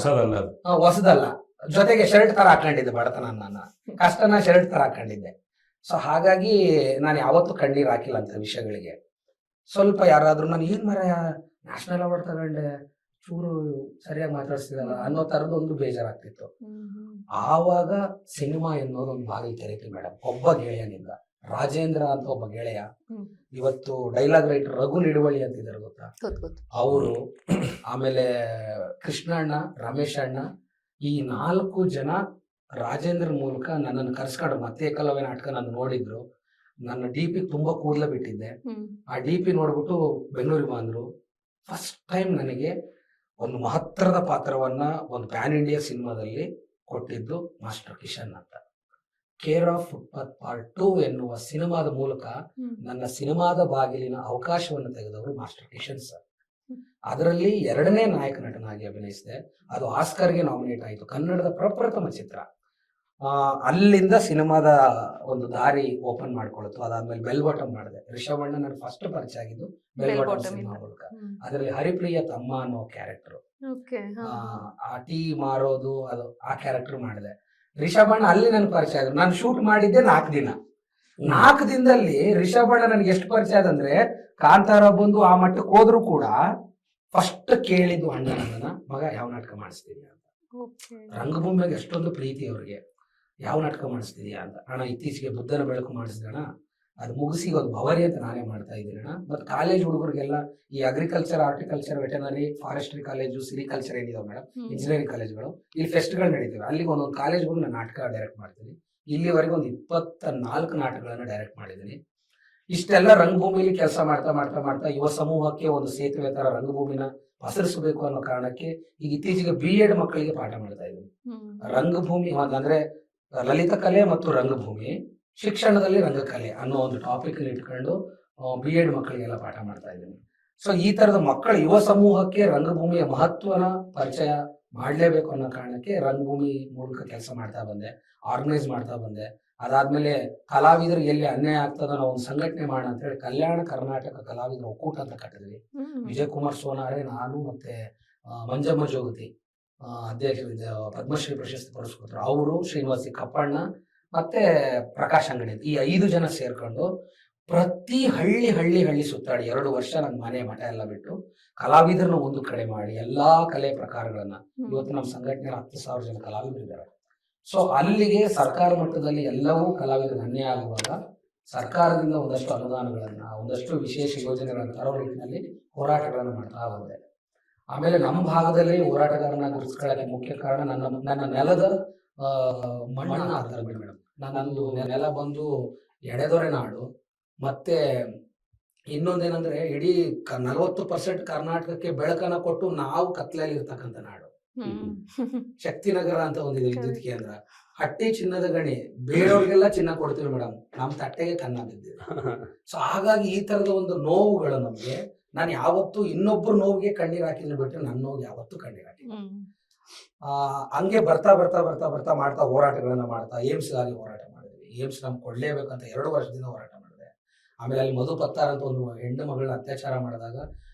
ಹೊಸದಲ್ಲ, ಜೊತೆಗೆ ಶರ್ಟ್ ತರ ಹಾಕೊಂಡಿದ್ದೆ. ಬಡತನ ನನ್ನ ಕಷ್ಟನ ಶರ್ಟ್ ತರ ಹಾಕೊಂಡಿದ್ದೆ. ಸೊ ಹಾಗಾಗಿ ನಾನು ಯಾವತ್ತೂ ಕಣ್ಣೀರ್ ಹಾಕಿಲ್ಲ ಅಂತ ವಿಷಯಗಳಿಗೆ. ಸ್ವಲ್ಪ ಯಾರಾದ್ರೂ ನಾನು ಏನ್ ಮರ ನ್ಯಾಷನಲ್ ಅವಾರ್ಡ್ ತಗೊಂಡೆ, ಚೂರು ಸರಿಯಾಗಿ ಮಾತಾಡ್ಸಿದಲ್ಲ ಅನ್ನೋ ತರದೊಂದು ಬೇಜಾರಾಗ್ತಿತ್ತು. ಆವಾಗ ಸಿನಿಮಾ ಎನ್ನುವುದು ಒಂದು ಬಾಗಿಲು ತೆರೀತು ಮೇಡಮ್, ಒಬ್ಬ ಗೆಳೆಯನಿಂದ. ರಾಜೇಂದ್ರ ಅಂತ ಒಬ್ಬ ಗೆಳೆಯ,
ಹ್ಮ್.
ಇವತ್ತು ಡೈಲಾಗ್ ರೈಟರ್ ರಘು ನಿಡುವಳಿ ಅಂತ ಇದ್ದಾರೆ ಗೊತ್ತಾ
ಗೊತ್ತು.
ಅವರು, ಆಮೇಲೆ ಕೃಷ್ಣಣ್ಣ, ರಮೇಶ್ ಅಣ್ಣ, ಈ 4 ಜನ ರಾಜೇಂದ್ರ ಮೂಲಕ ನನ್ನನ್ನು ಕರ್ಸ್ಕೊಂಡು ಮತ್ತೆ ಏಕಲವ್ಯ ನಾಟಕ ನಾನು ನೋಡಿದ್ರು. ನನ್ನ DP ತುಂಬಾ ಕೂದಲ ಬಿಟ್ಟಿದ್ದೆ. ಆ DP ನೋಡ್ಬಿಟ್ಟು ಬೆಂಗಳೂರಿಗೆ ಬಂದ್ರು. ಫಸ್ಟ್ ಟೈಮ್ ನನಗೆ ಒಂದು ಮಹತ್ತರದ ಪಾತ್ರವನ್ನ ಒಂದು ಪ್ಯಾನ್ ಇಂಡಿಯಾ ಸಿನಿಮಾದಲ್ಲಿ ಕೊಟ್ಟಿದ್ದು ಮಾಸ್ಟರ್ ಕಿಶನ್ ಅಂತ. ಕೇರ್ ಆಫ್ ಫುಟ್ಪಾತ್ ಪಾರ್ಟ್ 2 ಎನ್ನುವ ಸಿನಿಮಾದ ಮೂಲಕ ನನ್ನ ಸಿನಿಮಾದ ಬಾಗಿಲಿನ ಅವಕಾಶವನ್ನು ತೆಗೆದವರು ಮಾಸ್ಟರ್ ಕಿಶನ್ ಸರ್. ಅದರಲ್ಲಿ 2ನೇ ನಾಯಕ ನಟನಾಗಿ ಅಭಿನಯಿಸಿದೆ. ಅದು ಆಸ್ಕರ್ಗೆ ನಾಮಿನೇಟ್ ಆಯಿತು, ಕನ್ನಡದ ಪ್ರಪ್ರಥಮ ಚಿತ್ರ. ಅಲ್ಲಿಂದ ಸಿನಿಮಾದ ಒಂದು ದಾರಿ ಓಪನ್ ಮಾಡ್ಕೊಳ್ತು. ಅದಾದ್ಮೇಲೆ ಬೆಲ್ ಬಾಟಮ್ ಮಾಡಿದೆ. ರಿಷಬ್ ಅಣ್ಣ ನನ್ನ ಫಸ್ಟ್ ಪರಿಚಯ ಆಗಿದ್ದು ಬೆಲ್ ಬಾಟಮ್ ಸಿನಿಮಾ ಮೂಲಕ. ಅದರಲ್ಲಿ ಹರಿಪ್ರಿಯ ತಮ್ಮ ಅನ್ನೋ ಕ್ಯಾರೆಕ್ಟರ್, ಆ ಟೀ ಮಾರೋದು, ಅದು ಆ ಕ್ಯಾರೆಕ್ಟರ್ ಮಾಡಿದೆ. ರಿಷಬ್ ಅಣ್ಣ ಅಲ್ಲಿ ನನ್ ಪರಿಚಯ ಆದ್ರು. ನಾನು ಶೂಟ್ ಮಾಡಿದ್ದೆ 4 ದಿನ. 4 ದಿನದಲ್ಲಿ ರಿಷಬ್ ಅಣ್ಣ ನನ್ಗೆ ಎಷ್ಟು ಪರಿಚಯ ಆದಂದ್ರೆ, ಕಾಂತಾರ ಬಂದು ಆ ಮಟ್ಟಕ್ಕೆ ಹೋದ್ರು ಕೂಡ ಫಸ್ಟ್ ಕೇಳಿದ್ದು ಅಣ್ಣ ನನ್ನ ಮಗ ಯಾವ ನಾಟಕ ಮಾಡಿಸ್ತೀನಿ ಅಂತ. ರಂಗಭೂಮಿಗೆ ಎಷ್ಟೊಂದು ಪ್ರೀತಿ ಅವ್ರಿಗೆ. ಯಾವ ನಾಟಕ ಮಾಡಿಸ್ತಿದ್ಯಾ ಅಂತ. ಅಣ್ಣ ಇತ್ತೀಚೆಗೆ ಬುದ್ಧನ ಬೆಳಕು ಮಾಡಿಸಿದಣ, ಅದು ಮುಗಿಸಿ ಒಂದು ಭವರಿ ಅಂತ ನಾನೇ ಮಾಡ್ತಾ ಇದ್ದೀನಿ ಅಣ್ಣ. ಮತ್ತೆ ಕಾಲೇಜ್ ಹುಡುಗರಿಗೆಲ್ಲ ಈ agriculture, horticulture, veterinary, forestry college, sericulture ಏನಿದಾವೆ ಮೇಡಮ್, ಇಂಜಿನಿಯರಿಂಗ್ ಕಾಲೇಜ್ಗಳು, ಇಲ್ಲಿ ಫೆಸ್ಟ್ಗಳು ನಡೀತವೆ. ಅಲ್ಲಿಗೆ ಒಂದೊಂದು ಕಾಲೇಜ್ಗಳು ನಾನು ನಾಟಕ ಡೈರೆಕ್ಟ್ ಮಾಡ್ತೀನಿ. ಇಲ್ಲಿವರೆಗೆ ಒಂದು 24 ನಾಟಕಗಳನ್ನ ಡೈರೆಕ್ಟ್ ಮಾಡಿದ್ದೀನಿ. ಇಷ್ಟೆಲ್ಲ ರಂಗಭೂಮಿಲಿ ಕೆಲಸ ಮಾಡ್ತಾ ಮಾಡ್ತಾ ಮಾಡ್ತಾ ಯುವ ಸಮೂಹಕ್ಕೆ ಒಂದು ಸೇತುವೆ ತರ ರಂಗಭೂಮಿನ ಪಸರಿಸಬೇಕು ಅನ್ನೋ ಕಾರಣಕ್ಕೆ ಈಗ ಇತ್ತೀಚೆಗೆ B.Ed ಮಕ್ಕಳಿಗೆ ಪಾಠ ಮಾಡ್ತಾ ಇದ್ದೀನಿ. ರಂಗಭೂಮಿ ಅಂದ್ರೆ ಲಲಿತ ಕಲೆ ಮತ್ತು ರಂಗಭೂಮಿ ಶಿಕ್ಷಣದಲ್ಲಿ ರಂಗಕಲೆ ಅನ್ನೋ ಒಂದು ಟಾಪಿಕ್ ಇಟ್ಕೊಂಡು B.Ed ಮಕ್ಕಳಿಗೆಲ್ಲ ಪಾಠ ಮಾಡ್ತಾ ಇದ್ದೀನಿ. ಸೊ ಈ ತರದ ಮಕ್ಕಳ ಯುವ ಸಮೂಹಕ್ಕೆ ರಂಗಭೂಮಿಯ ಮಹತ್ವನ ಪರಿಚಯ ಮಾಡ್ಲೇಬೇಕು ಅನ್ನೋ ಕಾರಣಕ್ಕೆ ರಂಗಭೂಮಿ ಮೂಲಕ ಕೆಲಸ ಮಾಡ್ತಾ ಬಂದೆ, ಆರ್ಗನೈಸ್ ಮಾಡ್ತಾ ಬಂದೆ. ಅದಾದ್ಮೇಲೆ ಕಲಾವಿದರಿಗೆ ಎಲ್ಲಿ ಅನ್ಯಾಯ ಆಗ್ತದೋ ನಾವು ಒಂದು ಸಂಘಟನೆ ಮಾಡೋಣ ಅಂತ ಹೇಳಿ ಕಲ್ಯಾಣ ಕರ್ನಾಟಕ ಕಲಾವಿದರ ಒಕ್ಕೂಟ ಅಂತ ಕಟ್ಟಿದ್ವಿ. ವಿಜಯ್ ಕುಮಾರ್ ಸೋನಾರೆ, ನಾನು ಮತ್ತೆ ಮಂಜಮ್ಮ ಜೋಗತಿ ಅಧ್ಯಕ್ಷ, ಪದ್ಮಶ್ರೀ ಪ್ರಶಸ್ತಿ ಪುರಸ್ಕೃತರು ಅವರು, ಶ್ರೀನಿವಾಸಿ ಕಪ್ಪಣ್ಣ ಮತ್ತೆ ಪ್ರಕಾಶ್ ಅಂಗಡಿ, ಈ 5 ಜನ ಸೇರ್ಕೊಂಡು ಪ್ರತಿ ಹಳ್ಳಿ ಸುತ್ತಾಡಿ 2 ವರ್ಷ ನನ್ನ ಮನೆ ಮಠ ಎಲ್ಲ ಬಿಟ್ಟು ಕಲಾವಿದರನ್ನ ಒಂದು ಕಡೆ ಮಾಡಿ ಎಲ್ಲಾ ಕಲೆ ಪ್ರಕಾರಗಳನ್ನ, ಇವತ್ತು ನಮ್ಮ ಸಂಘಟನೆ 10,000 ಜನ ಕಲಾವಿದರು ಇದ್ದಾರೆ. ಸೊ ಅಲ್ಲಿಗೆ ಸರ್ಕಾರ ಮಟ್ಟದಲ್ಲಿ ಎಲ್ಲವೂ ಕಲಾವಿದರಿಗೆ ಅನ್ಯಾಯ ಆಗುವಾಗ ಸರ್ಕಾರದಿಂದ ಒಂದಷ್ಟು ಅನುದಾನಗಳನ್ನ, ಒಂದಷ್ಟು ವಿಶೇಷ ಯೋಜನೆಗಳನ್ನ ತರೋ ನಿಟ್ಟಿನಲ್ಲಿ ಹೋರಾಟಗಳನ್ನ ಮಾಡ್ತಾ ಬಂದೆ. ಆಮೇಲೆ ನಮ್ಮ ಭಾಗದಲ್ಲಿ ಹೋರಾಟಗಾರನ ಗುರುತಿಸ್ಕೊಳ್ಳಕ್ಕೆ ಮುಖ್ಯ ಕಾರಣ ನನ್ನ ನೆಲದ ಮಣ್ಣ ಆಧಾರ ಮೇಡಮ್. ನನ್ನದು ನೆಲ ಬಂದು ಎಡೆದೊರೆ ನಾಡು. ಮತ್ತೆ ಇನ್ನೊಂದೇನಂದ್ರೆ ಇಡೀ 40% ಕರ್ನಾಟಕಕ್ಕೆ ಬೆಳಕನ್ನ ಕೊಟ್ಟು ನಾವು ಕತ್ಲಲ್ಲಿ ಇರ್ತಕ್ಕಂಥ ನಾಡು. ಶಕ್ತಿನಗರ ಅಂತ ಒಂದಿದೆ ವಿದ್ಯುತ್ ಕೇಂದ್ರ. ಹಟ್ಟಿ ಚಿನ್ನದ ಗಣಿ, ಬೇರೆಯವ್ರಿಗೆಲ್ಲ ಚಿನ್ನ ಕೊಡ್ತೀವಿ ಮೇಡಮ್, ನಮ್ ತಟ್ಟೆಗೆ ಕನ್ನ ಬಿದ್ದಿದೆ. ಸೊ ಹಾಗಾಗಿ ಈ ತರದ ಒಂದು ನೋವುಗಳು ನಮ್ಗೆ, ನಾನು ಯಾವತ್ತೂ ಇನ್ನೊಬ್ಬರು ನೋವಿಗೆ ಕಣ್ಣೀರ್ ಹಾಕಿದ್ರೆ ಬಿಟ್ರೆ ನನ್ನ ನೋವು ಯಾವತ್ತೂ ಕಣ್ಣೀರ್ ಹಾಕಿಲ್ಲ. ಹಂಗೆ ಬರ್ತಾ ಬರ್ತಾ ಬರ್ತಾ ಬರ್ತಾ ಮಾಡ್ತಾ ಹೋರಾಟಗಳನ್ನ ಮಾಡ್ತಾ ಏಮ್ಸ್ಗಾಗಿ ಹೋರಾಟ ಮಾಡಿದ್ವಿ. ಏಮ್ಸ್ ನಮ್ಗೆ ಕೊಡ್ಲೇಬೇಕಂತ 2 ವರ್ಷದಿಂದ ಹೋರಾಟ ಮಾಡಿದೆ. ಆಮೇಲೆ ಅಲ್ಲಿ ಮಧು ಪತ್ತಾರ್ ಅಂತ ಒಂದು ಹೆಣ್ಣು ಮಗಳನ್ನ ಅತ್ಯಾಚಾರ ಮಾಡಿದಾಗ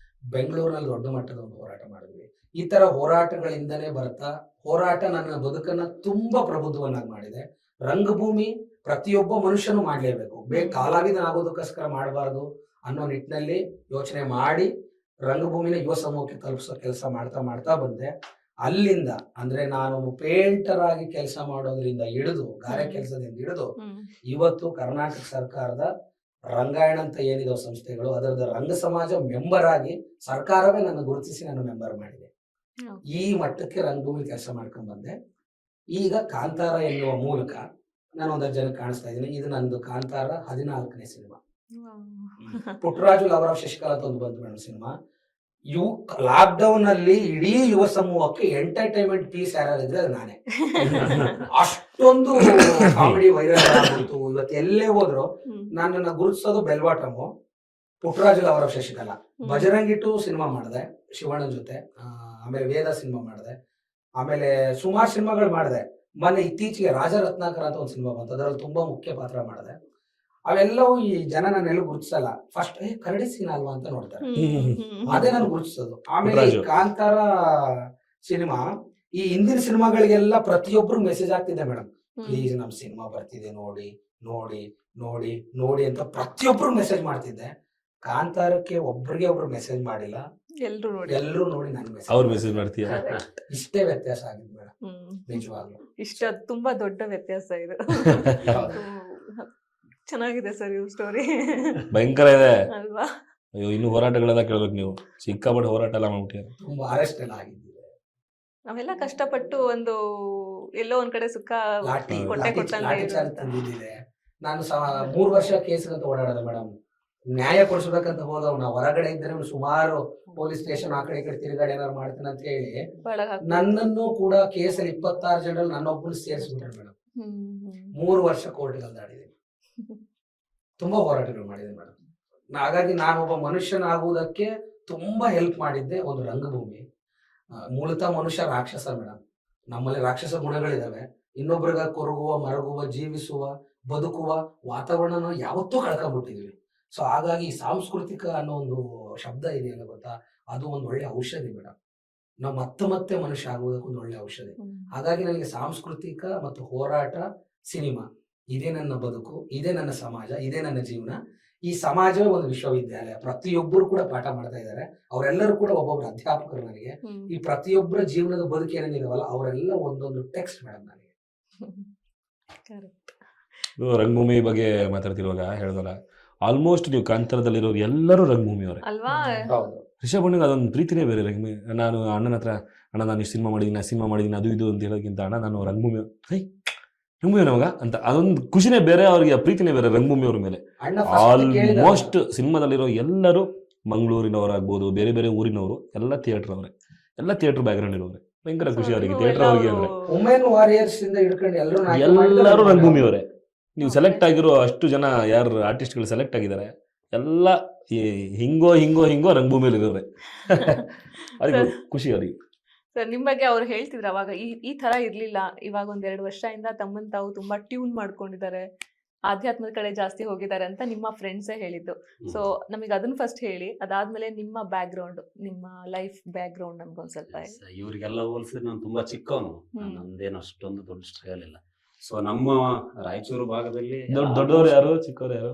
ಬೆಂಗಳೂರಿನಲ್ಲಿ ದೊಡ್ಡ ಮಟ್ಟದ ಒಂದು ಹೋರಾಟ ಮಾಡಿದ್ವಿ. ಈ ತರ ಹೋರಾಟಗಳಿಂದನೇ ಬರ್ತಾ ಹೋರಾಟ ನನ್ನ ಬದುಕನ್ನ ತುಂಬಾ ಪ್ರಬುದ್ಧವನ್ನಾಗಿ ಮಾಡಿದೆ. ರಂಗಭೂಮಿ ಪ್ರತಿಯೊಬ್ಬ ಮನುಷ್ಯನು ಮಾಡ್ಲೇಬೇಕು, ಕಲಾವಿದನಾಗೋದಕ್ಕೋಸ್ಕರ ಮಾಡಬಾರ್ದು ಅನ್ನೋ ನಿಟ್ಟಿನಲ್ಲಿ ಯೋಚನೆ ಮಾಡಿ ರಂಗಭೂಮಿನ ಯುವ ಸಮೂಹಕ್ಕೆ ತಲುಪಿಸೋ ಕೆಲಸ ಮಾಡ್ತಾ ಮಾಡ್ತಾ ಬಂದೆ. ಅಲ್ಲಿಂದ ಅಂದ್ರೆ ನಾನು ಪೇಂಟರ್ ಆಗಿ ಕೆಲಸ ಮಾಡೋದ್ರಿಂದ ಹಿಡಿದು, ಗಾರೆ ಕೆಲಸದಿಂದ ಹಿಡಿದು ಇವತ್ತು ಕರ್ನಾಟಕ ಸರ್ಕಾರದ ರಂಗಾಯಣ ಅಂತ ಏನಿದೆ ಸಂಸ್ಥೆಗಳು, ಅದರದ ರಂಗ ಸಮಾಜ ಮೆಂಬರ್ ಆಗಿ ಸರ್ಕಾರವೇ ನನ್ನ ಗುರುತಿಸಿ ನಾನು ಮೆಂಬರ್ ಮಾಡಿದೆ. ಈ ಮಟ್ಟಕ್ಕೆ ರಂಗಭೂಮಿ ಕೆಲಸ ಮಾಡ್ಕೊಂಡ್ ಬಂದೆ. ಈಗ ಕಾಂತಾರ ಎನ್ನುವ ಮೂಲಕ ನಾನು ಒಂದಷ್ಟು ಜನಕ್ಕೆ ಕಾಣಿಸ್ತಾ ಇದ್ದೀನಿ. ಇದು ನಂದು ಕಾಂತಾರ 14ನೇ ಸಿನಿಮಾ. ಪುಟ್ಟರಾಜು ಲವರ ಶಶಿಕಲಾ ಅಂತ ಒಂದು ಬಂತು ಮೇಡಮ್ ಸಿನಿಮಾ. ಲಾಕ್ ಡೌನ್ ಅಲ್ಲಿ ಇಡೀ ಯುವ ಸಮೂಹಕ್ಕೆ ಎಂಟರ್ಟೈನ್ಮೆಂಟ್ ಪೀಸ್ ಯಾರಿದ್ರೆ ಅದು ನಾನೇ. ಅಷ್ಟೊಂದು ಕಾಮಿಡಿ ವೈರಲ್ ಆಗ್ಬಿಡ್ತು. ಇವತ್ತು ಎಲ್ಲೇ ಹೋದ್ರು ನನ್ನನ್ನ ಗುರುತಿಸೋದು ಬೆಲ್ ಬಾಟಮ್, ಪುಟ್ಟರಾಜು ಲವರ ಶಶಿಕಲಾ. ಬಜರಂಗಿ 2 ಸಿನಿಮಾ ಮಾಡಿದೆ ಶಿವಣ್ಣನ ಜೊತೆ. ಆಮೇಲೆ ವೇದ ಸಿನಿಮಾ ಮಾಡಿದೆ. ಆಮೇಲೆ ಸುಮಾರು ಸಿನಿಮಾಗಳು ಮಾಡಿದೆ. ಮೊನ್ನೆ ಇತ್ತೀಚೆಗೆ ರಾಜ ರತ್ನಾಕರ ಅಂತ ಒಂದು ಸಿನಿಮಾ ಬಂತು, ಅದರಲ್ಲಿ ತುಂಬಾ ಮುಖ್ಯ ಪಾತ್ರ ಮಾಡಿದೆ. ಅವೆಲ್ಲವೂ ಈ ಜನ ನನ್ನೆಲ್ಲೂ ಗುರುತಿಸಲ್ಲ. ಫಸ್ಟ್ ಕರಡಿ ಸೀನ್ ಅಲ್ವಾ ಅಂತ ನೋಡ್ತಾರೆ, ಅದೇ ನಾನು ಗುರುತಿಸೋದು. ಆಮೇಲೆ ಈ ಕಾಂತಾರ ಸಿನಿಮಾ, ಈ ಹಿಂದಿನ ಸಿನಿಮಾಗಳಿಗೆಲ್ಲ ಪ್ರತಿಯೊಬ್ರು ಮೆಸೇಜ್ ಆಗ್ತಿದೆ ಮೇಡಮ್, ಪ್ಲೀಸ್ ನಮ್ ಸಿನಿಮಾ ಬರ್ತಿದೆ ನೋಡಿ ನೋಡಿ ನೋಡಿ ನೋಡಿ ಅಂತ ಪ್ರತಿಯೊಬ್ರು ಮೆಸೇಜ್ ಮಾಡ್ತಿದ್ದೆ. ಕಾಂತಾರಕ್ಕೆ ಒಬ್ರಿಗೆ ಒಬ್ರು ಮೆಸೇಜ್ ಮಾಡಿಲ್ಲ, ಎಲ್ರು ನೋಡಿ ನನ್ ಮೆಸೇಜ್
ಮಾಡ್ತೀಯ.
ಇಷ್ಟೇ ವ್ಯತ್ಯಾಸ ಆಗಿದೆ ಮೇಡಮ್, ನಿಜವಾಗ್ಲು
ಇಷ್ಟ ತುಂಬಾ ದೊಡ್ಡ ವ್ಯತ್ಯಾಸ ಇದು. ಚೆನ್ನಾಗಿದೆ ಸರ್ ಇವ್ರ ಸ್ಟೋರಿ
ಭಯಂಕರ ಇದೆ.
ಅಲ್ವಾ?
ಅಯ್ಯೋ, ಇನ್ನು ಹೋರಾಟಗಳೆಲ್ಲ ಕೇಳ್ಬೇಕು ನೀವು. ಸಿಕ್ಕಾಪಟ್ಟೆ ಹೋರಾಟ ಎಲ್ಲ ಮಾಡ್ಬಿಟ್ಟಿದ್ದಾರೆ.
ತುಂಬಾ ಅರೆಸ್ಟ್ ಎಲ್ಲ ಆಗಿದ್ದಿದೆ.
ನಾವೆಲ್ಲ ಕಷ್ಟಪಟ್ಟು ಒಂದು ಎಲ್ಲೋ ಒಂದ್ ಕಡೆ ಸುಖ
ಲಾಠಿ
ಕೊಟ್ಟೆ
ಲಾಠಿ
ಕೊಟ್ಟಂಗೆ
ಲಾಠಿ ಚಾರ್ಜ್
ಇರುತ್ತೆ.
ತಂದಿದ್ದಿದೆ. ನಾನು 3 ವರ್ಷ ಕೇಸ್ಗಂತ ಓಡಾಡೋದು ಮೇಡಮ್. ನ್ಯಾಯ ಕೊಡಿಸ್ಬೇಕಂತ ಹೋದವ್ ನಾ ಹೊರಗಡೆ ಇದ್ರೆ ಸುಮಾರು ಪೊಲೀಸ್ ಸ್ಟೇಷನ್ ಆ ಕಡೆ ಈ ಕಡೆ ತಿರುಗಾಡಿ ಏನಾರು ಮಾಡ್ತೀನಿ ಅಂತ ಹೇಳಿ
ಒಳಗ್ ಹಾಕ್ಬಿಟ್ಟು.
ನನ್ನನ್ನು ಕೂಡ ಕೇಸಲ್ಲಿ 26 ಜನರಲ್ಲಿ ನನ್ನೊಬ್ಬನ ಸೇರಿಸ್ಬಿಟ್ರು ಮೇಡಮ್. 3 ವರ್ಷ ಕೋರ್ಟ್ಗೆ ಅಲ್ದಾಡಿದ್ದೀನಿ. ತುಂಬಾ ಹೋರಾಟಗಳು ಮಾಡಿದ್ದೀನಿ ಮೇಡಮ್. ಹಾಗಾಗಿ ನಾನೊಬ್ಬ ಮನುಷ್ಯನಾಗುವುದಕ್ಕೆ ತುಂಬಾ ಹೆಲ್ಪ್ ಮಾಡಿದ್ದೆ ಒಂದು ರಂಗಭೂಮಿ. ಮೂಲತಃ ಮನುಷ್ಯ ರಾಕ್ಷಸ ಮೇಡಮ್. ನಮ್ಮಲ್ಲಿ ರಾಕ್ಷಸ ಗುಣಗಳಿದಾವೆ. ಇನ್ನೊಬ್ರಿಗೆ ಕೊರಗುವ, ಮರಗುವ, ಜೀವಿಸುವ, ಬದುಕುವ ವಾತಾವರಣ ಯಾವತ್ತೂ ಕಳ್ಕೊಂಡ್ಬಿಟ್ಟಿದ್ವಿ. ಸೊ ಹಾಗಾಗಿ ಈ ಸಾಂಸ್ಕೃತಿಕ ಅನ್ನೋ ಒಂದು ಶಬ್ದ ಇದೆಯಲ್ಲ ಗೊತ್ತಾ, ಅದು ಒಂದು ಒಳ್ಳೆ ಔಷಧಿ ಮೇಡಮ್. ನಾವು ಮತ್ತೆ ಮನುಷ್ಯ ಆಗುವುದಕ್ಕೆ ಒಂದು ಒಳ್ಳೆ ಔಷಧಿ. ಹಾಗಾಗಿ ನನಗೆ ಸಾಂಸ್ಕೃತಿಕ ಮತ್ತು ಹೋರಾಟ, ಸಿನಿಮಾ ಇದೇ ನನ್ನ ಬದುಕು, ಇದೇ ನನ್ನ ಸಮಾಜ, ಇದೇ ನನ್ನ ಜೀವನ. ಈ ಸಮಾಜವೇ ಒಂದು ವಿಶ್ವವಿದ್ಯಾಲಯ. ಪ್ರತಿಯೊಬ್ಬರು ಕೂಡ ಪಾಠ ಮಾಡ್ತಾ ಇದ್ದಾರೆ. ಅವರೆಲ್ಲರೂ ಕೂಡ ಒಬ್ಬೊಬ್ರು ಅಧ್ಯಾಪಕರು ನನಗೆ. ಈ ಪ್ರತಿಯೊಬ್ಬರ ಜೀವನದ ಬದುಕು ಏನೇನಿದಾವಲ್ಲ ಅವರೆಲ್ಲ ಒಂದೊಂದು ಟೆಕ್ಸ್ಟ್ ಮೇಡಮ್ ನನಗೆ.
ಇದು ರಂಗಭೂಮಿ ಬಗ್ಗೆ ಮಾತಾಡ್ತಿರುವಾಗ ಹೇಳ್ದಲ್ಲ, ಆಲ್ಮೋಸ್ಟ್ ನೀವು ಕಾಂತಾರದಲ್ಲಿರೋರು ಎಲ್ಲರೂ ರಂಗಭೂಮಿಯವರೇ
ಅಲ್ವಾ?
ಹೌದು.
ರಿಷಬ್ ಅಣ್ಣಗೆ ಅದೊಂದು ಪ್ರೀತಿನೇ ಬೇರೆ. ರಂಗಭೂಮಿ ನಾನು ಅಣ್ಣನ ಹತ್ರ, ಅಣ್ಣ ನಾನು ಇಷ್ಟು ಸಿನಿಮಾ ಮಾಡಿದ್ದೀನಿ ಅದು ಇದು ಅಂತ ಹೇಳೋಕ್ಕಿಂತ, ಅಣ್ಣ ನಾನು ರಂಗಭೂಮಿ ನಮಗ ಅಂತ ಅದೊಂದು ಖುಷಿನೇ ಬೇರೆ, ಅವ್ರಿಗೆ ಪ್ರೀತಿನೇ ಬೇರೆ ರಂಗಭೂಮಿಯವ್ರ ಮೇಲೆ.
ಅಣ್ಣ first ಕೇಳಿದಾಗ
ಆಲ್ಮೋಸ್ಟ್ ಸಿನಿಮಾದಲ್ಲಿರೋ ಎಲ್ಲರೂ ಮಂಗಳೂರಿನವರಾಗ್ಬೋದು, ಬೇರೆ ಬೇರೆ ಊರಿನವರು, ಎಲ್ಲ ಥಿಯೇಟರ್ ಅವರೇ, ಎಲ್ಲ ಥಿಯೇಟರ್ ಬ್ಯಾಕ್ಗ್ರೌಂಡ್ ಇರೋರೆ. ಭಯಂಕರ ಖುಷಿ ಅವರಿಗೆ ಥಿಯೇಟರ್ ಅವ್ರಿಗೆ ಅಂದ್ರೆ.
ವುಮೆನ್ ವಾರಿಯರ್ಸ್ ಇಂದ ಹಿಡ್ಕೊಂಡು
ಎಲ್ಲರೂ ರಂಗಭೂಮಿಯವರೇ. ನೀವು ಸೆಲೆಕ್ಟ್ ಆಗಿರೋ ಅಷ್ಟು ಜನ ಯಾರು ಆರ್ಟಿಸ್ಟ್ಗಳು ಸೆಲೆಕ್ಟ್ ಆಗಿದ್ದಾರೆ ಎಲ್ಲ ಹಿಂಗೋ ರಂಗಭೂಮಿಯಲ್ಲಿ ಇರೋರೆ. ಅದಕ್ಕೆ ಖುಷಿ ಅವರಿಗೆ.
ಸರ್ ನಿಮ್ ಬಗ್ಗೆ ಅವ್ರು ಹೇಳ್ತಿದ್ರು ಅವಾಗ ಈ ತರ ಇರ್ಲಿಲ್ಲ, ಇವಾಗ 2 ವರ್ಷದಿಂದ ತಮ್ಮನ್ ತಾವು ತುಂಬಾ ಟ್ಯೂನ್ ಮಾಡ್ಕೊಂಡಿದ್ದಾರೆ, ಆಧ್ಯಾತ್ಮದ ಕಡೆ ಜಾಸ್ತಿ ಹೋಗಿದ್ದಾರೆ ಅಂತ ನಿಮ್ಮ ಫ್ರೆಂಡ್ಸೇ ಹೇಳಿದ್ದು. ಸೊ ನಮಗೆ ಅದನ್ನ ಫಸ್ಟ್ ಹೇಳಿ, ಅದಾದ್ಮೇಲೆ ನಿಮ್ಮ ಬ್ಯಾಕ್ ಗ್ರೌಂಡ್, ನಿಮ್ಮ ಲೈಫ್ ಬ್ಯಾಕ್ ಗ್ರೌಂಡ್ ನಮ್ಗೊಂದ್ ಸ್ವಲ್ಪ ಹೇಳಿ.
ಇವ್ರಿಗೆಲ್ಲ ಹೋಲಿಸಿದ್ರೆ ನಾನು ತುಂಬಾ ಚಿಕ್ಕವನು, ನಂದೇನು ಅಷ್ಟೊಂದು ದೊಡ್ಡ ಸ್ಟ್ರಗಲ್ ಇಲ್ಲ. ಸೊ ನಮ್ಮ ರಾಯಚೂರು ಭಾಗದಲ್ಲಿ
ದೊಡ್ಡವರು ಯಾರು ಚಿಕ್ಕವರು ಯಾರು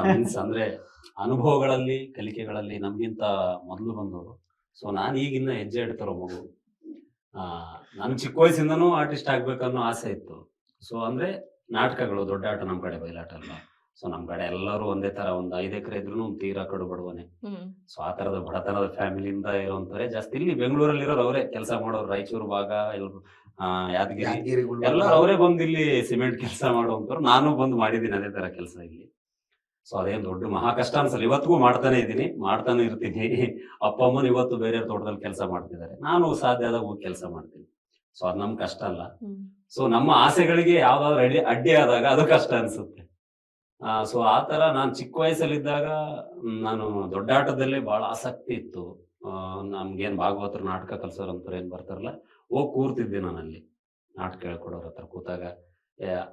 ಮೀನ್ಸ್ ಅಂದ್ರೆ ಅನುಭವಗಳಲ್ಲಿ, ಕಲಿಕೆಗಳಲ್ಲಿ ನಮ್ಗಿಂತ ಮೊದಲು ಬಂದವರು. ಸೊ ನಾನು ಈಗಿನ್ನ ಹೆಜ್ಜೆ ಇಡ್ತಾರೋ ಮಗು. ನಾನು ಚಿಕ್ಕ ವಯಸ್ಸಿಂದನೂ ಆರ್ಟಿಸ್ಟ್ ಆಗ್ಬೇಕನ್ನೋ ಆಸೆ ಇತ್ತು. ಸೊ ಅಂದ್ರೆ ನಾಟಕಗಳು, ದೊಡ್ಡ ಆಟ ನಮ್ ಕಡೆ ಬಯಲಾಟ ಅಲ್ಲ. ಸೊ ನಮ್ ಕಡೆ ಎಲ್ಲರೂ ಒಂದೇ ತರ, ಒಂದು 5 ಎಕರೆ ಇದ್ರು ಒಂದು ತೀರಾ ಕಡು ಬಡವನೆ. ಸೊ ಆ ತರದ ಬಡತನದ ಫ್ಯಾಮಿಲಿಯಿಂದ ಇರೋಂತಾರೆ ಜಾಸ್ತಿ. ಇಲ್ಲಿ ಬೆಂಗಳೂರಲ್ಲಿ ಇರೋರು ಅವರೇ ಕೆಲಸ ಮಾಡೋರು, ರಾಯಚೂರು ಭಾಗ ಎಲ್ಲರೂ, ಯಾದಗಿರಿ ಎಲ್ಲರೂ ಅವರೇ ಬಂದು ಇಲ್ಲಿ ಸಿಮೆಂಟ್ ಕೆಲಸ ಮಾಡುವಂತವ್ರು. ನಾನು ಬಂದು ಮಾಡಿದ್ದೀನಿ ಅದೇ ತರ ಕೆಲಸ ಇಲ್ಲಿ. ಸೊ ಅದೇನ್ ದೊಡ್ಡ ಮಹಾ ಕಷ್ಟ ಅನ್ಸಲ್ಲ. ಇವತ್ತಿಗೂ ಮಾಡ್ತಾನೆ ಇದ್ದೀನಿ, ಮಾಡ್ತಾನೆ ಇರ್ತೀನಿ. ಅಪ್ಪ ಅಮ್ಮನ ಇವತ್ತು ಬೇರೆ ತೋಟದಲ್ಲಿ ಕೆಲಸ ಮಾಡ್ತಿದ್ದಾರೆ, ನಾನು ಸಾಧ್ಯ ಆದಾಗ ಹೋಗಿ ಕೆಲಸ ಮಾಡ್ತೀನಿ. ಸೊ ಅದ್ ನಮ್ ಕಷ್ಟ ಅಲ್ಲ. ಸೊ ನಮ್ಮ ಆಸೆಗಳಿಗೆ ಯಾವ್ದಾದ್ರು ಅಡ್ಡಿ ಆದಾಗ ಅದು ಕಷ್ಟ ಅನ್ಸುತ್ತೆ. ಸೊ ಆ ತರ ನಾನು ಚಿಕ್ಕ ವಯಸ್ಸಲ್ಲಿದ್ದಾಗ ನಾನು ದೊಡ್ಡ ಆಟದಲ್ಲೇ ಬಹಳ ಆಸಕ್ತಿ ಇತ್ತು. ನಮ್ಗೇನ್ ಭಾಗವತರು, ನಾಟಕ ಕಲ್ಸೋರು ಅಂತಾರೆ ಏನ್ ಬರ್ತಾರಲ್ಲ, ಹೋಗಿ ಕೂರ್ತಿದ್ದೆ ನಾನು ಅಲ್ಲಿ ನಾಟಕ ಹೇಳ್ಕೊಡೋರ ಹತ್ರ ಕೂತಾಗ.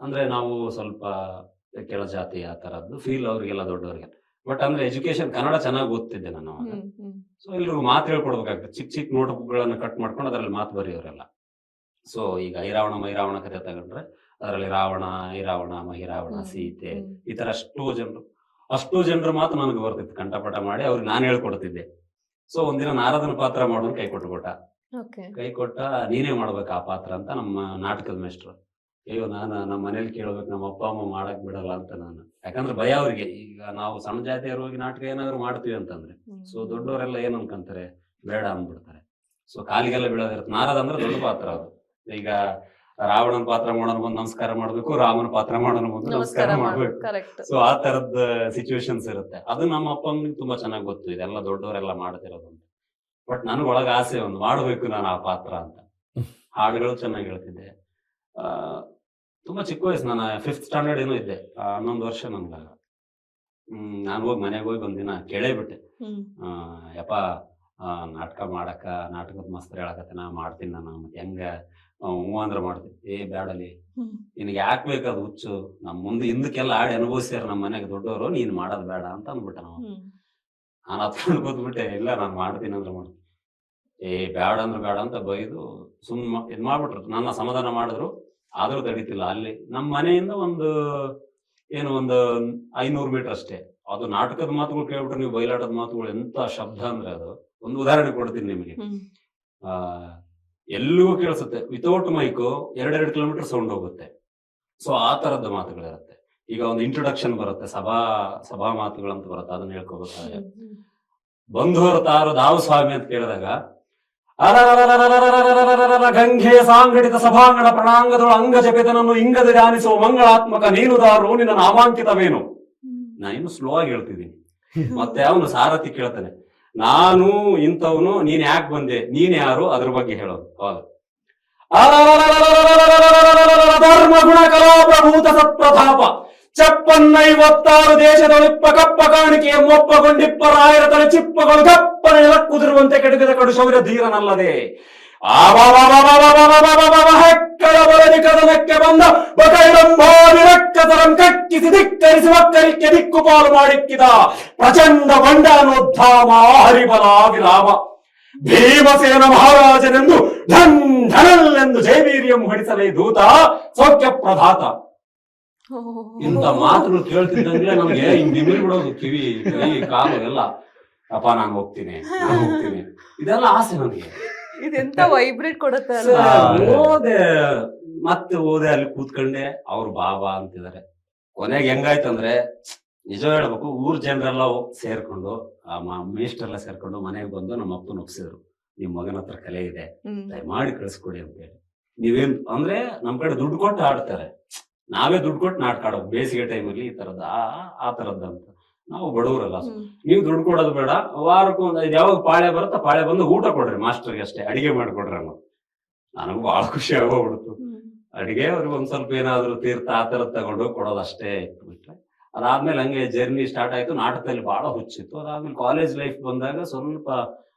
ಅಂದ್ರೆ ನಾವು ಸ್ವಲ್ಪ ಕೆಳ ಜಾತಿ ಆ ತರದ್ದು ಫೀಲ್ ಅವ್ರಿಗೆಲ್ಲ, ದೊಡ್ಡವ್ರಿಗೆ. ಬಟ್ ಅಂದ್ರೆ ಎಜುಕೇಶನ್ ಕನ್ನಡ ಚೆನ್ನಾಗಿ ಓದ್ತಿದ್ದೆ ನಾನು ಅವಾಗ. ಸೊ ಎಲ್ರಿಗೂ ಮಾತು ಹೇಳ್ಕೊಡ್ಬೇಕಾಗ್ತದೆ. ಚಿಕ್ಕ ನೋಟ್ ಬುಕ್ ಗಳನ್ನ ಕಟ್ ಮಾಡ್ಕೊಂಡು ಅದ್ರಲ್ಲಿ ಮಾತು ಬರೆಯೋರೆಲ್ಲ. ಸೊ ಈಗ ಐರಾವಣ ಮೈರಾವಣ ಕಥೆ ತಗೊಂಡ್ರೆ ಅದರಲ್ಲಿ ರಾವಣ, ಐರಾವಣ, ಮಹಿರಾವಣ, ಸೀತೆ, ಈ ತರ ಅಷ್ಟು ಜನರ ಮಾತು ನನಗೆ ಬರ್ತಿತ್ತು. ಕಂಠಪಾಠ ಮಾಡಿ ಅವ್ರಿಗೆ ನಾನು ಹೇಳ್ಕೊಡ್ತಿದ್ದೆ. ಸೊ ಒಂದಿನ ನಾರದನ ಪಾತ್ರ ಮಾಡೋನ್ ಕೈ ಕೊಟ್ಟ, ನೀನೇ ಮಾಡ್ಬೇಕು ಆ ಪಾತ್ರ ಅಂತ ನಮ್ಮ ನಾಟಕದ ಮೇಷ್ಟ್ರು. ಅಯ್ಯೋ, ನಮ್ಮ ಮನೇಲಿ ಕೇಳ್ಬೇಕು, ನಮ್ಮ ಅಪ್ಪ ಅಮ್ಮ ಮಾಡಕ್ ಬಿಡಲ್ಲ ಅಂತ ನಾನು. ಯಾಕಂದ್ರೆ ಭಯ ಅವ್ರಿಗೆ. ಈಗ ನಾವು ಸಣ್ಣ ಜಾತಿಯವ್ರು ಹೋಗಿ ನಾಟಕ ಏನಾದ್ರು ಮಾಡ್ತೀವಿ ಅಂತಂದ್ರೆ, ಸೊ ದೊಡ್ಡವರೆಲ್ಲ ಏನ್ ಅನ್ಕಂತಾರೆ, ಬೇಡ ಅಂದ್ಬಿಡ್ತಾರೆ. ಸೊ ಕಾಲಿಗೆಲ್ಲ ಬೀಳೋದಿರುತ್ತೆ. ನಾರದ ಅಂದ್ರೆ ದೊಡ್ಡ ಪಾತ್ರ ಅದು. ಈಗ ರಾವಣನ ಪಾತ್ರ ಮಾಡೋಣ ಬಂದು ನಮಸ್ಕಾರ ಮಾಡ್ಬೇಕು, ರಾಮನ ಪಾತ್ರ ಮಾಡೋಣ ಬಂದು ನಮಸ್ಕಾರ ಮಾಡ್ಬೇಕು. ಸೊ ಆ ತರದ ಸಿಚುವೇಶನ್ಸ್ ಇರುತ್ತೆ. ಅದು ನಮ್ಮ ಅಪ್ಪ ಅಮ್ಮನಿಗೆ ತುಂಬಾ ಚೆನ್ನಾಗಿ ಗೊತ್ತು, ಇದೆಲ್ಲ ದೊಡ್ಡವರೆಲ್ಲ ಮಾಡ್ತಿರೋದು ಅಂತ. ಬಟ್ ನನಗೊಳಗ ಆಸೆ ಒಂದು ಮಾಡ್ಬೇಕು ನಾನು ಆ ಪಾತ್ರ ಅಂತ. ಹಾಡುಗಳು ಚೆನ್ನಾಗಿ ಹೇಳ್ತಿದ್ದೆ. ತುಂಬಾ ಚಿಕ್ಕ ವಯಸ್ಸು, ನಾನು 5th ಸ್ಟ್ಯಾಂಡರ್ಡ್ ಏನೋ ಇದ್ದೆ. 11 ವರ್ಷ ನನ್ಗಾಗ. ನಾನು ಹೋಗಿ ಮನೆಗೆ ಹೋಗಿ ಒಂದಿನ ಕೇಳೇಬಿಟ್ಟೆ, ಯಪ್ಪ ನಾಟಕ ಮಾಡಕ್ಕ, ನಾಟಕದ ಮಾಸ್ತರ್ ಹೇಳಕತ್ತೆ, ನಾ ಮಾಡ್ತೀನಿ ನಾನು, ಮತ್ತೆ ಹೆಂಗ ಹ್ಞೂ ಅಂದ್ರ ಮಾಡ್ತೀನಿ. ಬ್ಯಾಡಲಿ, ನಿನಗೆ ಯಾಕೆ ಬೇಕದು ಹುಚ್ಚು, ನಮ್ ಮುಂದೆ ಹಿಂದಕ್ಕೆಲ್ಲ ಆಡಿ ಅನುಭವಿಸ್ಯಾರ ನಮ್ಮ ಮನೆಗೆ ದೊಡ್ಡವರು, ನೀನ್ ಮಾಡೋದ್ ಬೇಡ ಅಂತ ಅಂದ್ಬಿಟ್ಟ. ನಾನು ಹತ್ಕೊಂಡು ಕೂತ್ಬಿಟ್ಟೆ, ಇಲ್ಲ ನಾನು ಮಾಡ್ತೀನಿ ಅಂದ್ರೆ ಮಾಡ್ತೀನಿ. ಬ್ಯಾಡ ಅಂದ್ರೆ ಬೇಡ ಅಂತ ಬೈದು ಇದ್ ಮಾಡ್ಬಿಟ್ರು. ನನ್ನ ಸಮಾಧಾನ ಮಾಡಿದ್ರು, ಆದ್ರೂ ತಡೀತಿಲ್ಲ. ಅಲ್ಲಿ ನಮ್ಮ ಮನೆಯಿಂದ ಒಂದು 500 ಮೀಟರ್ ಅಷ್ಟೇ. ಅದು ನಾಟಕದ ಮಾತುಗಳು ಕೇಳ್ಬಿಟ್ರೆ ನೀವು ಬಯಲಾಟದ ಮಾತುಗಳು ಎಂತ ಶಬ್ದ ಅಂದ್ರೆ, ಅದು ಒಂದು ಉದಾಹರಣೆ ಕೊಡ್ತೀನಿ ನಿಮಗೆ. ಎಲ್ಲಿಗೂ ಕೇಳಿಸುತ್ತೆ. ವಿತೌಟ್ ಮೈಕು 2 ಕಿಲೋಮೀಟರ್ ಸೌಂಡ್ ಹೋಗುತ್ತೆ. ಸೊ ಆ ತರದ ಮಾತುಗಳಿರುತ್ತೆ. ಈಗ ಒಂದು ಇಂಟ್ರೊಡಕ್ಷನ್ ಬರುತ್ತೆ, ಸಭಾ ಮಾತುಗಳಂತ ಬರುತ್ತೆ, ಅದನ್ನ ಹೇಳ್ಕೋಬೇಕಾದ್ರೆ ಬಂಧುವರು ತಾರು ದಾವು ಸ್ವಾಮಿ ಅಂತ ಕೇಳಿದಾಗ ಗಂಗೆ ಸಾಂಗಡಿತ ಸಭಾಂಗಣ ಪ್ರಣಾಂಗದೊಳ ಅಂಗ ಜಪಿತನನ್ನು ಇಂಗದ ಧ್ಯಾನಿಸುವ ಮಂಗಳಾತ್ಮಕ ನೀನು ದಾರು ನಿನ್ನ ನಾಮಾಂಕಿತವೇನು. ನಾನು ಸ್ಲೋ ಆಗಿ ಹೇಳ್ತಿದ್ದೀನಿ. ಮತ್ತೆ ಅವನು ಸಾರಥಿ ಕೇಳ್ತಾನೆ, ನಾನು ಇಂಥವನು, ನೀನ್ ಯಾಕೆ ಬಂದೆ, ನೀನ್ ಯಾರು, ಅದ್ರ ಬಗ್ಗೆ ಹೇಳೋದು. ಧರ್ಮ ಗುಣ ಕಲಾ ಪ್ರಭೂತ ಸತ್ಪ್ರತಾಪ 56 ದೇಶದೊಳಿಪ್ಪ ಕಪ್ಪ ಕಾಣಿಕೆಯ ಮೊಪ್ಪಗೊಂಡಿಪ್ಪ ರಾಯರ ತಲೆ ಚಿಪ್ಪಗಳು ಕಪ್ಪನೆ ಕುದುರುವಂತೆ ಕೆಡಗಿದ ಕಡು ಶೌರ್ಯ ಧೀರನಲ್ಲದೆ ಹೆಕ್ಕಳ ಬರದಿ ಕದನಕ್ಕೆ ಬಂದ ಬಕೈಡಂಬಾವಿ ರಕ್ಕತರಂ ಕಕ್ಕಿಸಿ ಧಿಕ್ಕರಿಸಿ ಒಕ್ಕರಿಕೆ ದಿಕ್ಕುಪಾಲು ಮಾಡಿಕ್ಕಿದ ಪ್ರಚಂಡ ಬಂಡನೋದ್ಧಾಮ ಹರಿಬಲ ವಿರಾಮ ಭೀಮಸೇನ ಮಹಾರಾಜನೆಂದು ಧನ್ ಧನಲ್ಲೆಂದು ಜೈವೀರ್ಯಂ ಹೊಡಿಸಲೇ ದೂತ ಸೌಖ್ಯ ಪ್ರಧಾತ. ಇಂಥ ಮಾತುಗಳು ಕೇಳ್ತಿದ್ದಂಗೆ ನಮ್ಗೆ ಹಿಂಗ್ ನಿಮಿರ್ ಬಿಡೋದು ಕಿವಿ ಕೈ ಕಾಲು ಎಲ್ಲ. ಅಪ್ಪ ನಾನು ಹೋಗ್ತೀನಿ ಇದೆಲ್ಲ ಆಸೆ ನನಗೆ.
ಇದೆಂತ ವೈಬ್ರೇಟ್ ಕೊಡುತ್ತೆ
ಓದೆ ಅಲ್ಲಿ ಕೂತ್ಕೊಂಡೆ ಅವ್ರು ಬಾಬಾ ಅಂತಿದ್ದಾರೆ. ಕೊನೆಗೆ ಹೆಂಗಾಯ್ತಂದ್ರೆ ನಿಜ ಹೇಳ್ಬೇಕು, ಊರ್ ಜನರೆಲ್ಲ ಸೇರ್ಕೊಂಡು ಮೇಷ್ಟರೆಲ್ಲ ಸೇರ್ಕೊಂಡು ಮನೆಗೆ ಬಂದು ನಮ್ಮ ಅಪ್ಪನ ಒಪ್ಸಿದ್ರು, ನಿಮ್ ಮಗನ ಹತ್ರ ಕಲೆ ಇದೆ ದಯಮಾಡಿ ಕಳಿಸ್ಕೊಡಿ ಅಂತ ಹೇಳಿ. ನೀವೇನ್ ಅಂದ್ರೆ ನಮ್ ಕಡೆ ದುಡ್ಡು ಕೊಟ್ಟು ಆಡ್ತಾರೆ, ನಾವೇ ದುಡ್ಡು ಕೊಟ್ಟು ನಾಟಕ ಆಡೋದು ಬೇಸಿಗೆ ಟೈಮಲ್ಲಿ ಈ ತರದ್ ಆ ತರದ್ದಂತ. ನಾವು ಬಡವರಲ್ಲ, ನೀವು ದುಡ್ಡು ಕೊಡೋದು ಬೇಡ, ವಾರಕ್ಕೂ ಯಾವಾಗ ಪಾಳೆ ಬರುತ್ತಾ ಪಾಳೆ ಬಂದು ಊಟ ಕೊಡ್ರಿ ಮಾಸ್ಟರ್ಗೆ ಅಷ್ಟೇ, ಅಡಿಗೆ ಮಾಡ್ಕೊಡ್ರಿ ಅನ್ನೋ. ನನಗೂ ಬಹಳ ಖುಷಿ ಆಗೋಗ್ಬಿಡ್ತು. ಅಡಿಗೆ ಅವ್ರಿಗೆ ಒಂದ್ ಸ್ವಲ್ಪ ಏನಾದ್ರು ತೀರ್ಥ ಆ ತರದ್ ತಗೊಂಡು ಕೊಡೋದಷ್ಟೇ ಇತ್ತು ಬಿಟ್ರೆ. ಅದಾದ್ಮೇಲೆ ಹಂಗೆ ಜರ್ನಿ ಸ್ಟಾರ್ಟ್ ಆಯ್ತು. ನಾಟಕದಲ್ಲಿ ಬಹಳ ಹುಚ್ಚಿತ್ತು. ಅದಾದ್ಮೇಲೆ ಕಾಲೇಜ್ ಲೈಫ್ ಬಂದಾಗ ಸ್ವಲ್ಪ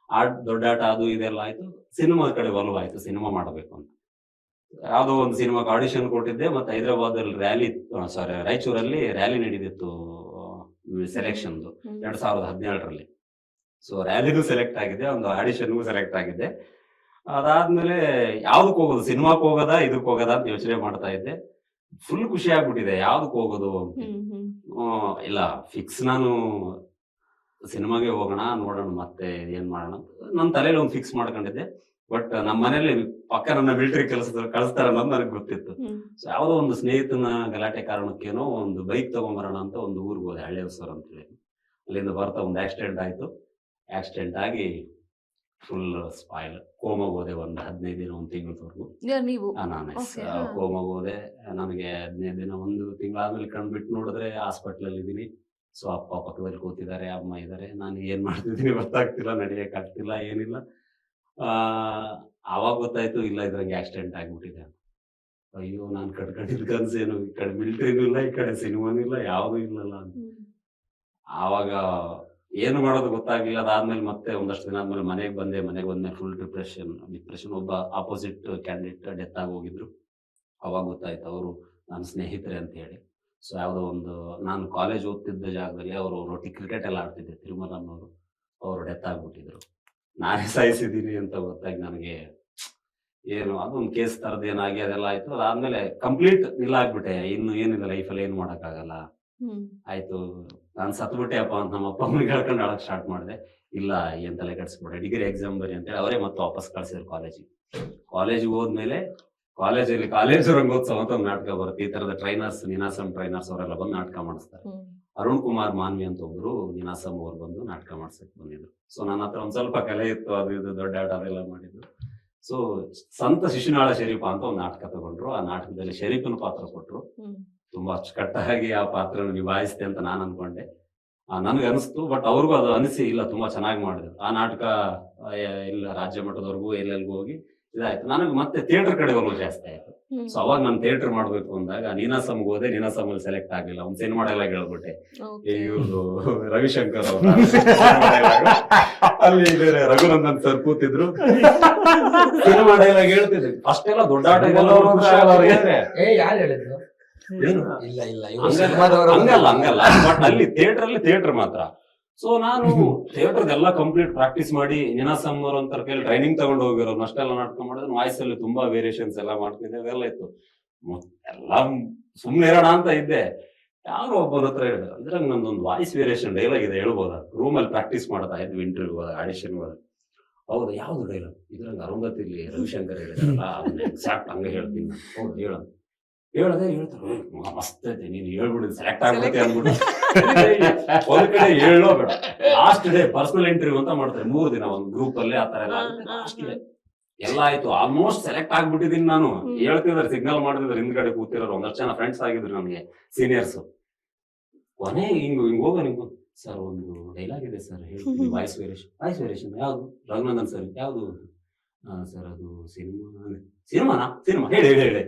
ದೊಡ್ಡಾಟ ಅದು ಇದೆಲ್ಲ ಆಯ್ತು. ಸಿನಿಮಾ ಕಡೆ ಒಲವಾಯ್ತು, ಸಿನಿಮಾ ಮಾಡಬೇಕು ಅಂತ. ಯಾವ್ದೋ ಒಂದು ಸಿನಿಮಾಗೆ ಆಡಿಷನ್ ಕೊಟ್ಟಿದ್ದೆ. ಮತ್ತೆ ಹೈದರಾಬಾದಲ್ಲಿ ರಾಯಚೂರಲ್ಲಿ ರ್ಯಾಲಿ ನಡೀತಿತ್ತು ಸೆಲೆಕ್ಷನ್ದು 2017ರಲ್ಲಿ. ಸೊ ರ್ಯಾಲಿಗೂ ಸೆಲೆಕ್ಟ್ ಆಗಿದ್ದೆ, ಒಂದು ಆಡಿಷನ್ಗೂ ಸೆಲೆಕ್ಟ್ ಆಗಿದ್ದೆ. ಅದಾದ್ಮೇಲೆ ಯಾವ್ದಕ್ ಹೋಗೋದು, ಸಿನಿಮಾಕ್ ಹೋಗೋದಾ ಇದಕ್ ಹೋಗೋದಾ ಅಂತ ಯೋಚನೆ ಮಾಡ್ತಾ ಇದ್ದೆ. ಫುಲ್ ಖುಷಿ ಆಗ್ಬಿಟ್ಟಿದೆ ಯಾವ್ದಕ್ ಹೋಗೋದು. ಇಲ್ಲ ಫಿಕ್ಸ್, ನಾನು ಸಿನಿಮಾಗೆ ಹೋಗೋಣ ನೋಡೋಣ ಮತ್ತೆ ಏನ್ ಮಾಡೋಣ ನನ್ನ ತಲೆಯಲ್ಲಿ ಒಂದು ಫಿಕ್ಸ್ ಮಾಡ್ಕೊಂಡಿದ್ದೆ. ಬಟ್ ನಮ್ಮ ಮನೇಲಿ ಪಕ್ಕ ನನ್ನ ಮಿಲಿಟರಿ ಕಳಿಸ್ತಾರ ಅನ್ನೋದು ನನಗೆ ಗೊತ್ತಿತ್ತು. ಸೊ ಯಾವ್ದೋ ಒಂದು ಸ್ನೇಹಿತನ ಗಲಾಟೆ ಕಾರಣಕ್ಕೇನೋ ಒಂದು ಬೈಕ್ ತಗೊಂಬರೋಣ ಅಂತ ಒಂದು ಊರಿಗೆ ಹೋದೆ, ಹಳ್ಳಿ ಹೊಸೂರು ಅಂತ ಹೇಳಿ. ಅಲ್ಲಿಂದ ಬರ್ತಾ ಒಂದು ಆಕ್ಸಿಡೆಂಟ್ ಆಯ್ತು. ಆಕ್ಸಿಡೆಂಟ್ ಆಗಿ ಫುಲ್ ಸ್ಪಾಯ್ಲ್. ಕೋಮಾಗ ಹೋದೆ ಒಂದು 15 ದಿನ, ಒಂದು ತಿಂಗಳವರೆಗೂ. ನಾನು ಕೋಮಾಗ ಹೋದೆ. ನನಗೆ 15 ದಿನ, ಒಂದು ತಿಂಗಳಾದ್ಮೇಲೆ ಕಂಡ್ಬಿಟ್ಟು ನೋಡಿದ್ರೆ ಹಾಸ್ಪಿಟ್ಲಲ್ಲಿ ಇದ್ದೀನಿ. ಸೊ ಅಪ್ಪ ಪಕ್ಕದಲ್ಲಿ ಕೂತಿದ್ದಾರೆ, ಅಮ್ಮ ಇದ್ದಾರೆ. ನಾನು ಏನ್ ಮಾಡ್ತಿದ್ದೀನಿ ಗೊತ್ತಾಗ್ತಿಲ್ಲ, ನಡಿಯಕ್ ಆಗ್ತಿಲ್ಲ, ಏನಿಲ್ಲ. ಆವಾಗ ಗೊತ್ತಾಯ್ತು, ಇಲ್ಲ ಇದ್ರಂಗೆ ಆಕ್ಸಿಡೆಂಟ್ ಆಗ್ಬಿಟ್ಟಿದೆ. ಅಯ್ಯೋ ನಾನು ಕಟ್ಕೊಂಡಿದ್ ಕನ್ಸೇನು, ಈ ಕಡೆ ಮಿಲಿಟರಿನೂ ಇಲ್ಲ, ಈ ಕಡೆ ಸಿನಿಮಾನೂ ಇಲ್ಲ, ಯಾವ್ದೂ ಇಲ್ಲಲ್ಲ ಅಂತ. ಆವಾಗ ಏನು ಮಾಡೋದು ಗೊತ್ತಾಗ್ಲಿಲ್ಲ. ಅದಾದ್ಮೇಲೆ ಮತ್ತೆ ಒಂದಷ್ಟು ದಿನ ಆದ್ಮೇಲೆ ಮನೆಗೆ ಬಂದ್ಮೇಲೆ ಫುಲ್ ಡಿಪ್ರೆಷನ್. ಒಬ್ಬ ಆಪೋಸಿಟ್ ಕ್ಯಾಂಡಿಡೇಟ್ ಡೆತ್ ಆಗಿ ಹೋಗಿದ್ರು. ಅವಾಗ ಗೊತ್ತಾಯ್ತು ಅವರು ನನ್ನ ಸ್ನೇಹಿತರೆ ಅಂತ ಹೇಳಿ. ಸೊ ಯಾವುದೋ ಒಂದು, ನಾನು ಕಾಲೇಜ್ ಓದ್ತಿದ್ದ ಜಾಗದಲ್ಲಿ ಅವರು ರೊಟ್ಟಿ ಕ್ರಿಕೆಟ್ ಎಲ್ಲ ಆಡ್ತಿದ್ದೆ, ತಿರುಮಲ ಅನ್ನೋರು. ಅವರು ಡೆತ್ ಆಗ್ಬಿಟ್ಟಿದ್ರು. ನಾನೇ ಸಾಯಿಸಿದ್ದೀನಿ ಅಂತ ಗೊತ್ತಾಗಿ ನನಗೆ ಏನು ಅದೊಂದು ಕೇಸ್ ತರದ್ ಏನಾಗಿ ಅದೆಲ್ಲ ಆಯ್ತು. ಅದಾದ್ಮೇಲೆ ಕಂಪ್ಲೀಟ್ ಇಲ್ಲ ಆಗ್ಬಿಟ್ಟೆ. ಇನ್ನು ಏನಿಲ್ಲ ಲೈಫಲ್ಲಿ ಏನು ಮಾಡಕ್ಕಾಗಲ್ಲ, ಆಯ್ತು ನಾನು ಸತ್ಬಿಟ್ಟೆ ಅಪ್ಪ ಅಂತ ನಮ್ಮ ಅಪ್ಪ ಅಮ್ಮನಿಗೆ ಹೇಳ್ಕೊಂಡು ಆಡಕ್ ಸ್ಟಾರ್ಟ್ ಮಾಡಿದೆ. ಇಲ್ಲ ಏನ್ ತಲೆ ಕೆಡಿಸ್ಬಿಟ್ಟೆ, ಡಿಗ್ರಿ ಎಕ್ಸಾಮ್ ಬರಿ ಅಂತೇಳಿ ಅವರೇ ಮತ್ತೆ ವಾಪಸ್ ಕಳ್ಸಿದ್ರು ಕಾಲೇಜಿಗೆ ಹೋದ್ಮೇಲೆ ಕಾಲೇಜಲ್ಲಿ ಕಾಲೇಜ್ ರಂಗೋತ್ಸವ ಅಂತ ಒಂದು ನಾಟಕ ಬರುತ್ತೆ. ಈ ತರದ ಟ್ರೈನರ್ಸ್, ನೀನಾಸಂ ಟ್ರೈನರ್ಸ್ ಅವರೆಲ್ಲ ಬಂದು ನಾಟಕ ಮಾಡಿಸ್ತಾರೆ. ಅರುಣ್ ಕುಮಾರ್ ಮಾನ್ವಿ ಅಂತ ಒಬ್ರು ನೀನಾಸಂ ಅವ್ರು ಬಂದು ನಾಟಕ ಮಾಡ್ಸಕ್ ಬಂದಿದ್ರು. ಸೊ ನನ್ನ ಹತ್ರ ಒಂದ್ ಸ್ವಲ್ಪ ಕಲೆ ಇತ್ತು, ಅದು ಇದು ದೊಡ್ಡ ಆಟ ಅದೆಲ್ಲ ಮಾಡಿದ್ರು. ಸೊ ಸಂತ ಶಿಶುನಾಳ ಶರೀಫ ಅಂತ ಒಂದು ನಾಟಕ ತಗೊಂಡ್ರು. ಆ ನಾಟಕದಲ್ಲಿ ಶರೀಫನ ಪಾತ್ರ ಕೊಟ್ರು. ತುಂಬಾ ಅಚ್ಚುಕಟ್ಟಾಗಿ ಆ ಪಾತ್ರ ನಿಭಾಯಿಸ್ತೆ ಅಂತ ನಾನು ಅನ್ಕೊಂಡೆ, ನನ್ಗೆ ಅನಿಸ್ತು. ಬಟ್ ಅವ್ರಿಗೂ ಅದು ಅನಿಸಿ, ಇಲ್ಲ ತುಂಬಾ ಚೆನ್ನಾಗಿ ಮಾಡಿದ್ರು. ಆ ನಾಟಕ ಇಲ್ಲ ರಾಜ್ಯ ಮಟ್ಟದವರೆಗೂ ಎಲ್ಲೆಲ್ಗೂ ಹೋಗಿ ಇದಾಯ್ತು. ನನಗೆ ಮತ್ತೆ ಥಿಯೇಟರ್ ಕಡೆ ಒಲವು ಜಾಸ್ತಿ ಆಯ್ತು. ಸೊ ಅವಾಗ ನಾನು ಥಿಯೇಟರ್ ಮಾಡ್ಬೇಕು ಅಂದಾಗ ನೀನಾಸಂಗೆ ಹೋದೆ. ನೀನಾಸಂಲ್ಲಿ ಸೆಲೆಕ್ಟ್ ಆಗ್ಲಿಲ್ಲ. ಒಂದು ಸಿನಿಮಾ ಡೈಲಾಗ್ ಹೇಳ್ಬಿಟ್ಟೆ, ಇವ್ರದ್ದು ರವಿಶಂಕರ್ ಅವರು ಅಲ್ಲಿ ರಘುನಂದನ್ ಸರ್ ಕೂತಿದ್ರು, ಸಿನಿಮಾ ಡೈಲಾಗ್ ಹೇಳ್ತಿದ್ರು. ಫಸ್ಟ್ ಎಲ್ಲ ದೊಡ್ಡ ಆಟ
ಯಾರು ಹೇಳಿದ್ರು?
ಹಂಗಲ್ಲ, ಬಟ್ ಅಲ್ಲಿ ಥಿಯೇಟರ್ ಮಾತ್ರ. ಸೊ ನಾನು ಥಿಯೇಟರ್ದೆಲ್ಲ ಕಂಪ್ಲೀಟ್ ಪ್ರಾಕ್ಟೀಸ್ ಮಾಡಿ ನೀನಾಸಂ ಅವ್ರ ಅಂತ ಕೇಳಿ ಟ್ರೈನಿಂಗ್ ತಗೊಂಡು ಹೋಗಿರೋರು ಅಷ್ಟೆಲ್ಲ ನಾಟಕ ಮಾಡಿದ್ರೆ ವಾಯ್ಸ್ ಅಲ್ಲಿ ತುಂಬಾ ವೇರಿಯೇಷನ್ಸ್ ಎಲ್ಲ ಮಾಡ್ತಿದ್ದೆ. ಅದೆಲ್ಲ ಇತ್ತು. ಎಲ್ಲ ಸುಮ್ನೆ ಇರೋಣ ಅಂತ ಇದ್ದೆ. ಯಾರು ಒಬ್ಬನ ಹತ್ರ ಹೇಳಿದ್ರು, ಇದ್ರಾಗ ನಂದೊಂದು ವಾಯ್ಸ್ ವೇರಿಯೇಷನ್ ಡೈಲಾಗ್ ಇದೆ, ಹೇಳ್ಬೋದಾ? ರೂಮಲ್ಲಿ ಪ್ರಾಕ್ಟೀಸ್ ಮಾಡ್ತಾ ಇದ್ವಿ ಇಂಟರ್ವ್ಯೂ ಹೋದಾಗ, ಆಡಿಷನ್ ಹೋದಾಗ. ಹೌದು, ಯಾವ್ದು ಡೈಲಾಗ್? ಇದ್ರಂಗ ಅರುಂಧತಿಲಿ ರವಿಶಂಕರ್ ಹೇಳಿದಾರಲ್ಲ, ಅದನ್ನ ಎಕ್ಸಾಕ್ಟ್ ಹಂಗೆ ಹೇಳ್ತೀನಿ. ಹೌದು ಹೇಳ. ಹೇಳ್ತಾರೆ ಮಸ್ತ್ ಐತಿ ನೀನ್ ಹೇಳ್ಬಿಡಿದ್ ಸೆಲೆಕ್ಟ್ ಆಗ್ಬಿಡುತ್ತೆ ಅಂದ್ಬಿಟ್ಟು ಒಂದ್ ಕಡೆ ಹೇಳೋ ಬೇಡ. ಲಾಸ್ಟ್ ಡೇ ಪರ್ಸನಲ್ ಇಂಟರ್ವ್ಯೂ ಅಂತ ಮಾಡ್ತಾರೆ 3 ದಿನ ಒಂದ್ ಗ್ರೂಪ್ ಅಲ್ಲಿ ಆತರ ಎಲ್ಲ ಲಾಸ್ಟ್ ಡೇ ಎಲ್ಲ ಆಯ್ತು. ಆಲ್ಮೋಸ್ಟ್ ಸೆಲೆಕ್ಟ್ ಆಗ್ಬಿಟ್ಟಿದೀನಿ ನಾನು. ಹೇಳ್ತಿದಾರೆ, ಸಿಗ್ನಲ್ ಮಾಡ್ತಿದಾರೆ ಹಿಂದ್ಗಡೆ ಕೂತಿರೋರು ಒಂದಷ್ಟು ಜನ ಫ್ರೆಂಡ್ಸ್ ಆಗಿದ್ರು ನನಗೆ, ಸೀನಿಯರ್ಸ್. ಕೊನೆ ಹಿಂಗ್ ಹೋಗೋ ನಿಮ್ಗೆ ಸರ್ ಒಂದು ಡೈಲಾಗ್ ಇದೆ ಸರ್ ಹೇಳ್ತೀನಿ, ವಾಯ್ಸ್ ವೇರಿಯೇಷನ್ ಯಾವ್ದು? ರಘುನಂದನ್ ಸರ್ ಯಾವ್ದು? ಸರ್ ಅದು ಸಿನಿಮಾನಾ ಹೇಳಿ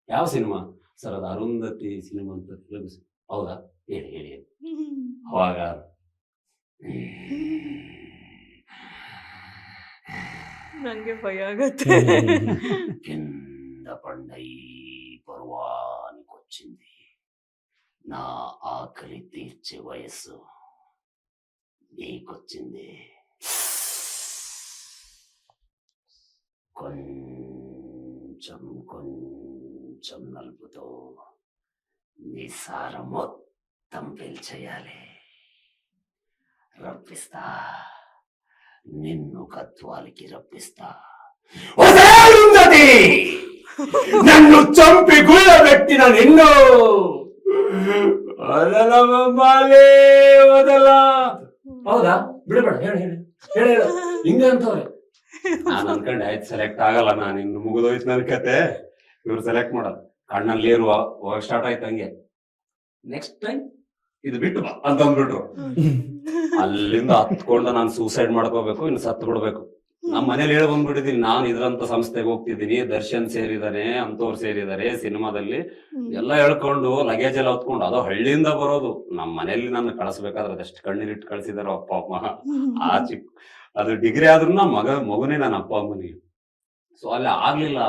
ಯಾವ ಸಿನಿಮಾ ಸರ್? ಅದು ಅರುಂಧತಿ ಸಿನಿಮಾ ಅಂತ. ಹೌದಾ, ಹೇಳಿ. ಅವಾಗ
ನಂಗೆ ಭಯ ಆಗತ್ತೆ.
కింద పండై పర్వానికొచ్చింది నా ఆకలి తీర్చే వయస్సు నీకొచ్చింది. కొంచెం నలుపుతో నీ సారం మొత్తం పీల్చేయాలి. రప్పిస్తా, నిన్ను కత్వాలికి రప్పిస్తా. నన్ను చంపి గుళ్ళబెట్టిన నిన్ను వదలే వదల.
ಹೌದಾ, ಬಿಡಬೇಡ, ಹೇಳಿ ಹಿಂಗೆ ಅಂತವ್ರೆ. ನಾನು ಅನ್ಕೊಂಡೆ ಆಯ್ತು ಸೆಲೆಕ್ಟ್ ಆಗಲ್ಲ, ನಾನು ಇನ್ನು ಮುಗಿದೋಯ್ತು ನನ್ನ ಕತೆ, ಇವ್ರು ಸೆಲೆಕ್ಟ್ ಮಾಡೋದು. ಕಣ್ಣಲ್ಲಿ ಏರು ಹೋಗಕ್ ಸ್ಟಾರ್ಟ್ ಆಯ್ತು. ಹಂಗೆ ನೆಕ್ಸ್ಟ್ ಟೈಮ್ ಇದು ಬಿಟ್ಟು ಬಾ ಅಂತ ಅಂದ್ಬಿಟ್ರು. ಅಲ್ಲಿಂದ ಹತ್ಕೊಂಡು ನಾನು ಸೂಸೈಡ್ ಮಾಡ್ಕೋಬೇಕು, ಇನ್ನು ಸತ್ತು ಬಿಡ್ಬೇಕು. ನಮ್ಮ ಮನೇಲಿ ಹೇಳಿ ಬಂದ್ಬಿಟ್ಟಿದೀನಿ, ನಾನು ಇದ್ರಂತ ಸಂಸ್ಥೆಗೆ ಹೋಗ್ತಿದ್ದೀನಿ, ದರ್ಶನ್ ಸೇರಿದಾನೆ, ಅಂತವ್ರು ಸೇರಿದಾರೆ ಸಿನಿಮಾದಲ್ಲಿ ಎಲ್ಲ ಹೇಳ್ಕೊಂಡು ಲಗೇಜ್ ಎಲ್ಲ ಹೊತ್ಕೊಂಡು. ಅದು ಹಳ್ಳಿಯಿಂದ ಬರೋದು. ನಮ್ಮ ಮನೇಲಿ ನನ್ನ ಕಳಿಸ್ಬೇಕಾದ್ರೆ ಅದಷ್ಟು ಕಣ್ಣೀರಿಟ್ಟು ಕಳ್ಸಿದಾರ ಅಪ್ಪ ಅಮ್ಮ. ಆ ಅದು ಡಿಗ್ರಿ ಆದ್ರೂ ಮಗುನೇ ನನ್ನ ಅಪ್ಪ ಅಮ್ಮನಿಗೆ. ಸೊ ಅಲ್ಲಿ ಆಗ್ಲಿಲ್ಲ.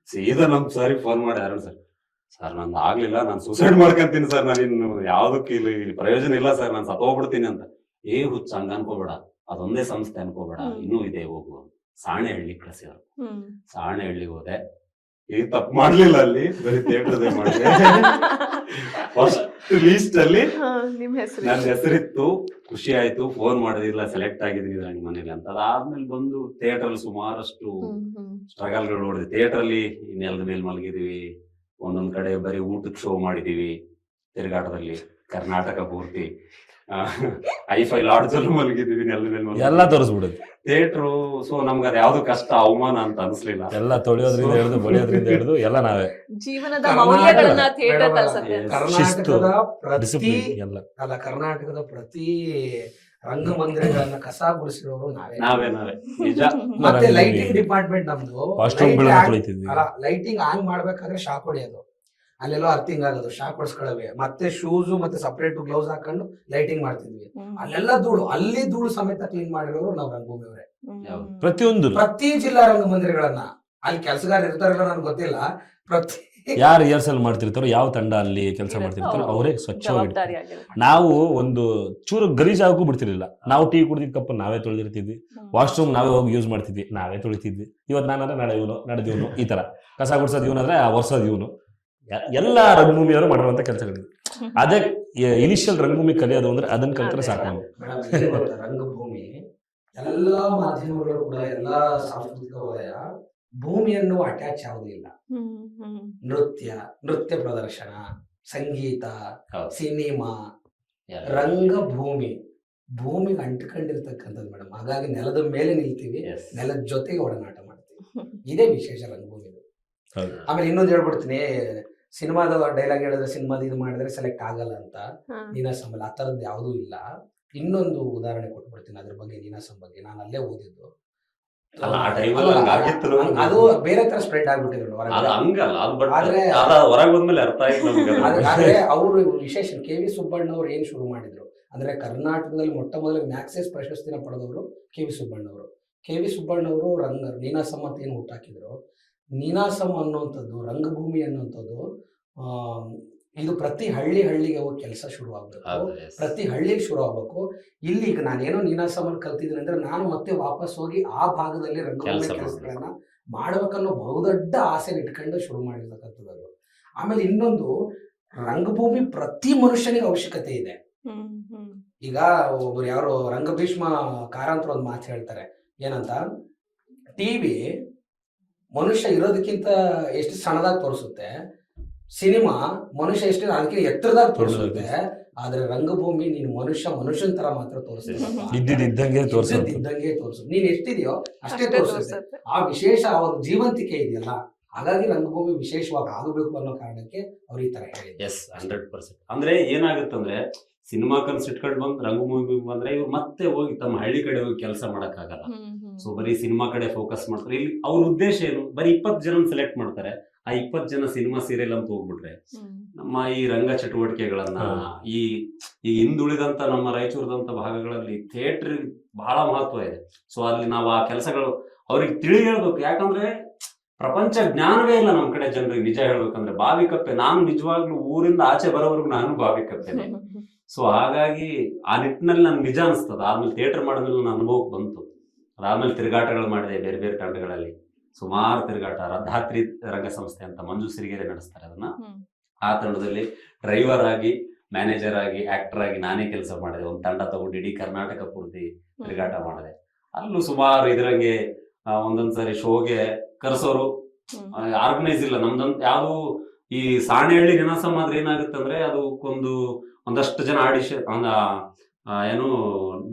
ಸೀದಾ ನಮ್ ಸರಿ ಫೋನ್ ಮಾಡಿ, ಯಾರು ಸರ್ ನಂದು ಆಗ್ಲಿಲ್ಲ, ನಾನು ಸೂಸೈಡ್ ಮಾಡ್ಕೊಂತೀನಿ ಸರ್, ನಾನು ಇನ್ನು ಯಾವ್ದಕ್ಕೆ ಇಲ್ಲಿ ಪ್ರಯೋಜನ ಇಲ್ಲ ಸರ್, ನಾನು ಸತ್ತೋಗ್ಬಿಡ್ತೀನಿ ಅಂತ. ಹುಚ್ಚ ಹಂಗ ಅನ್ಕೋಬೇಡ, ಅದೊಂದೇ ಸಂಸ್ಥೆ ಅನ್ಕೋಬೇಡ, ಇನ್ನೂ ಇದೆ ಹೋಗು. ಸಾಣೆಹಳ್ಳಿ ಕಳಿಸಿದ್ರು. ಸಾಣೆಹಳ್ಳಿಗೆ ಹೋದೆ. ಈಗ ತಪ್ಪು ಮಾಡ್ಲಿಲ್ಲ, ಅಲ್ಲಿ ಬರೀ ಥಿಯೇಟರ್ದೇ ಮಾಡಿದೆ. ಫಸ್ಟ್ ಲೀಸ್ಟ್ ಅಲ್ಲಿ ನನ್ನ ಹೆಸರಿತ್ತು. ಖುಷಿ ಆಯ್ತು, ಫೋನ್ ಮಾಡೋದಿಲ್ಲ, ಸೆಲೆಕ್ಟ್ ಆಗಿದ್ದೀನಿ ನಿಮ್ಮ ಮನೇಲಿ ಅಂತ. ಅದಾದ್ಮೇಲೆ ಬಂದು ಥಿಯೇಟರ್ ಅಲ್ಲಿ ಸುಮಾರಷ್ಟು ಸ್ಟ್ರಗಲ್ಗಳು ನೋಡಿದ್ವಿ. ಥಿಯೇಟರ್ ಅಲ್ಲಿ ನೆಲದ ಮೇಲೆ ಮಲಗಿದೀವಿ, ಒಂದೊಂದ್ ಕಡೆ ಬರೀ ಊಟಕ್ಕೆ ಶೋ ಮಾಡಿದೀವಿ, ತಿರುಗಾಟದಲ್ಲಿ ಕರ್ನಾಟಕ ಪೂರ್ತಿ. ಐಫೈ ಲಾಡ್ಜ್ ಅಲ್ಲಿ ಮಲಗಿದೀವಿ, ನೆಲದ ಮೇಲೆ
ಎಲ್ಲ ತೋರಿಸ್ಬಿಡುತ್ತೆ
ಥಿಯೇಟ್ರು. ಸೊ ನಮ್ಗೆ ಅದ್ ಯಾವ್ದು ಕಷ್ಟ ಅವಮಾನ ಅಂತ ಅನ್ಸ್ಲಿಲ್ಲ.
ಎಲ್ಲ ತೊಳೆಯೋದ್ರಿಂದ ಹಿಡಿದು ಬಳಿಯೋದ್ರಿಂದ ಹಿಡಿದು ಎಲ್ಲ ನಾವೇ.
ಜೀವನದ ಮೌಲ್ಯಗಳನ್ನ ಥಿಯೇಟರ್ ಕಲ್ಸತ್ತೆ.
ಕರ್ನಾಟಕದ ಪ್ರತಿ
ಡಿಸಿಪ್ಲಿನ್ ಎಲ್ಲ.
ಕರ್ನಾಟಕದ ಪ್ರತಿ ರಂಗಮಂದಿರಗಳನ್ನ ಕಸ ಗುಡಿಸಿರೋರು
ನಾವೇ ನಿಜ.
ಮತ್ತೆ ಲೈಟಿಂಗ್ ಡಿಪಾರ್ಟ್ಮೆಂಟ್ ನಮ್ದು. ಲೈಟಿಂಗ್ ಆನ್ ಮಾಡ್ಬೇಕಾದ್ರೆ ಶಾಕ್ ಹೊಡೆಯೋದು, ಅಲ್ಲೆಲ್ಲೋ ಅರ್ಥಿಂಗ್ ಆಗೋದು, ಶಾಕ್ ಹೊಡ್ಸ್ಕೊಳ್ಳವೆ. ಮತ್ತೆ ಶೂಸ್ ಮತ್ತೆ ಸಪರೇಟ್ ಗ್ಲೌಸ್ ಹಾಕೊಂಡು ಲೈಟಿಂಗ್ ಮಾಡ್ತಿದ್ವಿ. ಅಲ್ಲೆಲ್ಲ ಧೂಳು, ಅಲ್ಲಿ ಧೂಳು ಸಮೇತ ಕ್ಲೀನ್ ಮಾಡಿರೋರು ನಾವು ರಂಗಭೂಮಿಯವರೇ.
ಪ್ರತಿಯೊಂದು
ಪ್ರತಿ ಜಿಲ್ಲಾ ರಂಗಮಂದಿರಗಳನ್ನ, ಅಲ್ಲಿ ಕೆಲಸಗಾರ ಇರ್ತಾರಲ್ಲ ನನ್ಗೆ ಗೊತ್ತಿಲ್ಲ, ಪ್ರತಿ
ಯಾರು ರಿಹರ್ಸಲ್ ಮಾಡ್ತಿರ್ತಾರೋ, ಯಾವ ತಂಡ ಅಲ್ಲಿ ಕೆಲಸ ಮಾಡ್ತಿರ್ತಾರೋ ಅವರೇ ಸ್ವಚ್ಛವಾಗಿ. ನಾವು ಒಂದು ಚೂರು ಗಲೀಜಾಗೂ ಬಿಡ್ತಿರ್ಲಿಲ್ಲ. ನಾವು ಟೀ ಕುಡಿದಿದ್ದ ಕಪ್ಪ ನಾವೇ ತೊಳೆದಿರ್ತಿದ್ವಿ, ವಾಶ್ರೂಮ್ ನಾವೇ ಹೋಗಿ ಯೂಸ್ ಮಾಡ್ತಿದ್ವಿ, ನಾವೇ ತೊಳಿತಿದ್ವಿ. ಇವತ್ತು ನಾನಂದ್ರೆ ನಾಳೆ ಇವನು, ನಡೆದ ಇವನು, ಈ ತರ ಕಸ ಗುಡ್ಸೋದು ಇವನಾದ್ರೆ ವರ್ಷದ ಇವನು. ಎಲ್ಲ ರಂಗಭೂಮಿಯವರು ಮಾಡಿರುವಂತ ಕೆಲಸಗಳಿದೆ. ಅದೇ ಇನಿಷಿಯಲ್ ರಂಗಭೂಮಿ ಕಲಿಯೋದು ಅಂದ್ರೆ ಅದನ್ನ ಕಲ್ತ್ರೆ ಸಾಕು.
ರಂಗಭೂಮಿ ಎಲ್ಲಾ ಮಾಧ್ಯಮಗಳು ಕೂಡ, ಎಲ್ಲಾ ಸಾಂಸ್ಕೃತಿಕ ವಲಯ ಭೂಮಿಯನ್ನು ಅಟ್ಯಾಚ್ ಯಾವುದೂ ಇಲ್ಲ. ನೃತ್ಯ ಪ್ರದರ್ಶನ, ಸಂಗೀತ, ಸಿನಿಮಾ, ರಂಗಭೂಮಿ ಭೂಮಿಗೆ ಅಂಟ್ಕೊಂಡಿರ್ತಕ್ಕಂಥದ್ದು ಮೇಡಮ್. ಹಾಗಾಗಿ ನೆಲದ ಮೇಲೆ ನಿಲ್ತೀವಿ, ನೆಲದ ಜೊತೆಗೆ ಒಡನಾಟ ಮಾಡ್ತೀವಿ. ಇದೇ ವಿಶೇಷ ರಂಗಭೂಮಿ. ಆಮೇಲೆ ಇನ್ನೊಂದು ಹೇಳ್ಬಿಡ್ತೀನಿ, ಸಿನಿಮಾದ ಡೈಲಾಗ್ ಹೇಳಿದ್ರೆ ಸಿನಿಮಾದ ಇದು ಮಾಡಿದ್ರೆ ಸೆಲೆಕ್ಟ್ ಆಗಲ್ಲ ಅಂತ ನೀನಾಸಂಬಲ್ ಆ ಥರದ್ದು ಯಾವುದೂ ಇಲ್ಲ. ಇನ್ನೊಂದು ಉದಾಹರಣೆ ಕೊಟ್ಬಿಡ್ತೀನಿ ಅದ್ರ ಬಗ್ಗೆ. ನೀನಾಸಂ ಬಗ್ಗೆ ನಾನು ಅಲ್ಲೇ ಓದಿದ್ದು, ಅದು ಬೇರೆ ತರ ಸ್ಪ್ರೆಡ್ ಆಗ್ಬಿಟ್ಟಿದ್ರು. ಆದ್ರೆ ಅವರು ವಿಶೇಷ KV ಸುಬ್ಬಣ್ಣವ್ರು ಏನ್ ಶುರು ಮಾಡಿದ್ರು ಅಂದ್ರೆ, ಕರ್ನಾಟಕದಲ್ಲಿ ಮೊಟ್ಟ ಮೊದಲಿಗೆ ಮ್ಯಾಕ್ಸೆಸ್ ಪ್ರಶಸ್ತಿನ ಪಡೆದವರು KV ಸುಬ್ಬಣ್ಣವರು. KV ಸುಬ್ಬಣ್ಣವರು ನೀನಾಸಂ ಅಂತ ಏನು ಹುಟ್ಟಾಕಿದ್ರು. ನೀನಾಸಂ ಅನ್ನುವಂಥದ್ದು, ರಂಗಭೂಮಿ ಅನ್ನುವಂಥದ್ದು, ಇದು ಪ್ರತಿ ಹಳ್ಳಿಗೆ ಹೋಗಿ ಕೆಲಸ ಶುರು ಆಗ್ಬೇಕು, ಪ್ರತಿ ಹಳ್ಳಿಗೆ ಶುರು ಆಗ್ಬೇಕು. ಇಲ್ಲಿ ಈಗ ನಾನೇನೋ ನೀನಾಸಮಲ್ಲಿ ಕಲ್ತಿದ್ದೀನಿ ಅಂದ್ರೆ ನಾನು ಮತ್ತೆ ವಾಪಸ್ ಹೋಗಿ ಆ ಭಾಗದಲ್ಲಿ ರಂಗಭೂಮಿ ಕೆಲಸಗಳನ್ನ ಮಾಡ್ಬೇಕನ್ನೋ ಬಹುದೊಡ್ಡ ಆಸೆ ಇಟ್ಕೊಂಡು ಶುರು ಮಾಡಿರ್ತಕ್ಕಂಥದ್ದು. ಆಮೇಲೆ ಇನ್ನೊಂದು, ರಂಗಭೂಮಿ ಪ್ರತಿ ಮನುಷ್ಯನಿಗೆ ಅವಶ್ಯಕತೆ ಇದೆ. ಈಗ ಒಬ್ರು ಯಾರು ರಂಗಭೀಷ್ಮ ಕಾರಂತರ ಒಂದು ಮಾತು ಹೇಳ್ತಾರೆ, ಏನಂತ, ಟಿವಿ ಮನುಷ್ಯ ಇರೋದಕ್ಕಿಂತ ಎಷ್ಟು ಸಣ್ಣದಾಗಿ ತೋರಿಸುತ್ತೆ, ಸಿನಿಮಾ ಮನುಷ್ಯ ಎಷ್ಟಿದೆ ಅದಕ್ಕೆ ಎತ್ತರದಾಗ ತೋರಿಸುತ್ತೆ, ಆದ್ರೆ ರಂಗಭೂಮಿ ನೀನು ಮನುಷ್ಯನ ತರ ಮಾತ್ರ ತೋರಿಸ್ತಿದ್ದೆ,
ಇದ್ದಂಗೆ ತೋರಿಸುತ್ತೆ.
ಇದ್ದಂಗೆ ತೋರಿಸು. ನೀನ್ ಎಷ್ಟಿದೆಯೋ ಅಷ್ಟೇ ತೋರಿಸುತ್ತೆ. ಆ ವಿಶೇಷ ಆ ಒಂದು ಜೀವಂತಿಕೆ ಇದೆಯಲ್ಲ, ಹಾಗಾಗಿ ರಂಗಭೂಮಿ ವಿಶೇಷವಾಗಿ ಆಗಬೇಕು ಅನ್ನೋ ಕಾರಣಕ್ಕೆ ಅವ್ರು ಈ ತರ ಹೇಳಿದ್ರು.
ಎಸ್ 100%. ಅಂದ್ರೆ ಏನಾಗುತ್ತಂದ್ರೆ ಸಿನಿಮಾ ಕನ್ಸ್ ಇಟ್ಕೊಂಡು ಬಂದ್ ರಂಗಭೂಮಿ ಬಂದ್ರೆ ಇವ್ರು ಮತ್ತೆ ಹೋಗಿ ತಮ್ಮ ಹಳ್ಳಿ ಕಡೆ ಹೋಗಿ ಕೆಲಸ ಮಾಡಕ್ಕಾಗಲ್ಲ. ಸೊ ಬರೀ ಸಿನಿಮಾ ಕಡೆ ಫೋಕಸ್ ಮಾಡ್ತಾರೆ. ಇಲ್ಲಿ ಅವ್ರ ಉದ್ದೇಶ ಏನು, ಬರೀ 20 ಜನ ಸೆಲೆಕ್ಟ್ ಮಾಡ್ತಾರೆ. ಆ 20 ಜನ ಸಿನಿಮಾ ಸೀರಿಯಲ್ ಅಂತ ಹೋಗ್ಬಿಟ್ರೆ ನಮ್ಮ ಈ ರಂಗ ಚಟುವಟಿಕೆಗಳನ್ನ ಈ ಹಿಂದುಳಿದಂತ ನಮ್ಮ ರಾಯಚೂರದಂತ ಭಾಗಗಳಲ್ಲಿ ಥಿಯೇಟರ್ ಬಹಳ ಮಹತ್ವ ಇದೆ. ಸೊ ಅಲ್ಲಿ ನಾವು ಆ ಕೆಲಸಗಳು ಅವ್ರಿಗೆ ತಿಳಿ ಹೇಳ್ಬೇಕು. ಯಾಕಂದ್ರೆ ಪ್ರಪಂಚ ಜ್ಞಾನವೇ ಇಲ್ಲ ನಮ್ ಕಡೆ ಜನರಿಗೆ. ನಿಜ ಹೇಳ್ಬೇಕಂದ್ರೆ ಬಾವಿ ಕಪ್ಪೆ. ನಾನು ನಿಜವಾಗ್ಲೂ ಊರಿಂದ ಆಚೆ ಬರೋವರೆಗೂ ನಾನು ಬಾವಿ ಕಪ್ಪೆನೆ. ಸೊ ಹಾಗಾಗಿ ಆ ನಿಟ್ಟಿನಲ್ಲಿ ನನ್ಗೆ ನಿಜ ಅನಿಸ್ತದ. ಆದ್ಮೇಲೆ ಥಿಯೇಟರ್ ಮಾಡಿದ್ಮೇಲೆ ನನ್ನ ಅನುಭವಕ್ಕೆ ಬಂತು. ಅದಾದ್ಮೇಲೆ ತಿರುಗಾಟಗಳು ಮಾಡಿದೆ ಬೇರೆ ಬೇರೆ ತಂಡಗಳಲ್ಲಿ, ಸುಮಾರು ತಿರುಗಾಟ. ಧಾತ್ರಿ ರಂಗ ಸಂಸ್ಥೆ ಅಂತ ಮಂಜು ಸಿರಿಗೆರೆ ನಡೆಸ್ತಾರೆ ಅದನ್ನ. ಆ ತಂಡದಲ್ಲಿ ಡ್ರೈವರ್ ಆಗಿ, ಮ್ಯಾನೇಜರ್ ಆಗಿ, ಆಕ್ಟರ್ ಆಗಿ ನಾನೇ ಕೆಲಸ ಮಾಡಿದೆ. ಒಂದು ತಂಡ ತಗೊಂಡು ಇಡೀ ಕರ್ನಾಟಕ ಪೂರ್ತಿ ತಿರುಗಾಟ ಮಾಡಿದೆ. ಅಲ್ಲೂ ಸುಮಾರು ಇದ್ರಂಗೆ ಒಂದೊಂದ್ಸರಿ ಶೋಗೆ ಕರೆಸೋರು, ಆರ್ಗನೈಸ್ ಇಲ್ಲ ನಮ್ದಂತ ಯಾವ್ದು. ಈ ಸಾಣೆಹಳ್ಳಿ ನಿನಾಸಂ ಆದ್ರೆ ಏನಾಗುತ್ತೆ ಅಂದ್ರೆ ಅದು ಒಂದಷ್ಟು ಜನ ಆಡಿಷನ್ ಏನು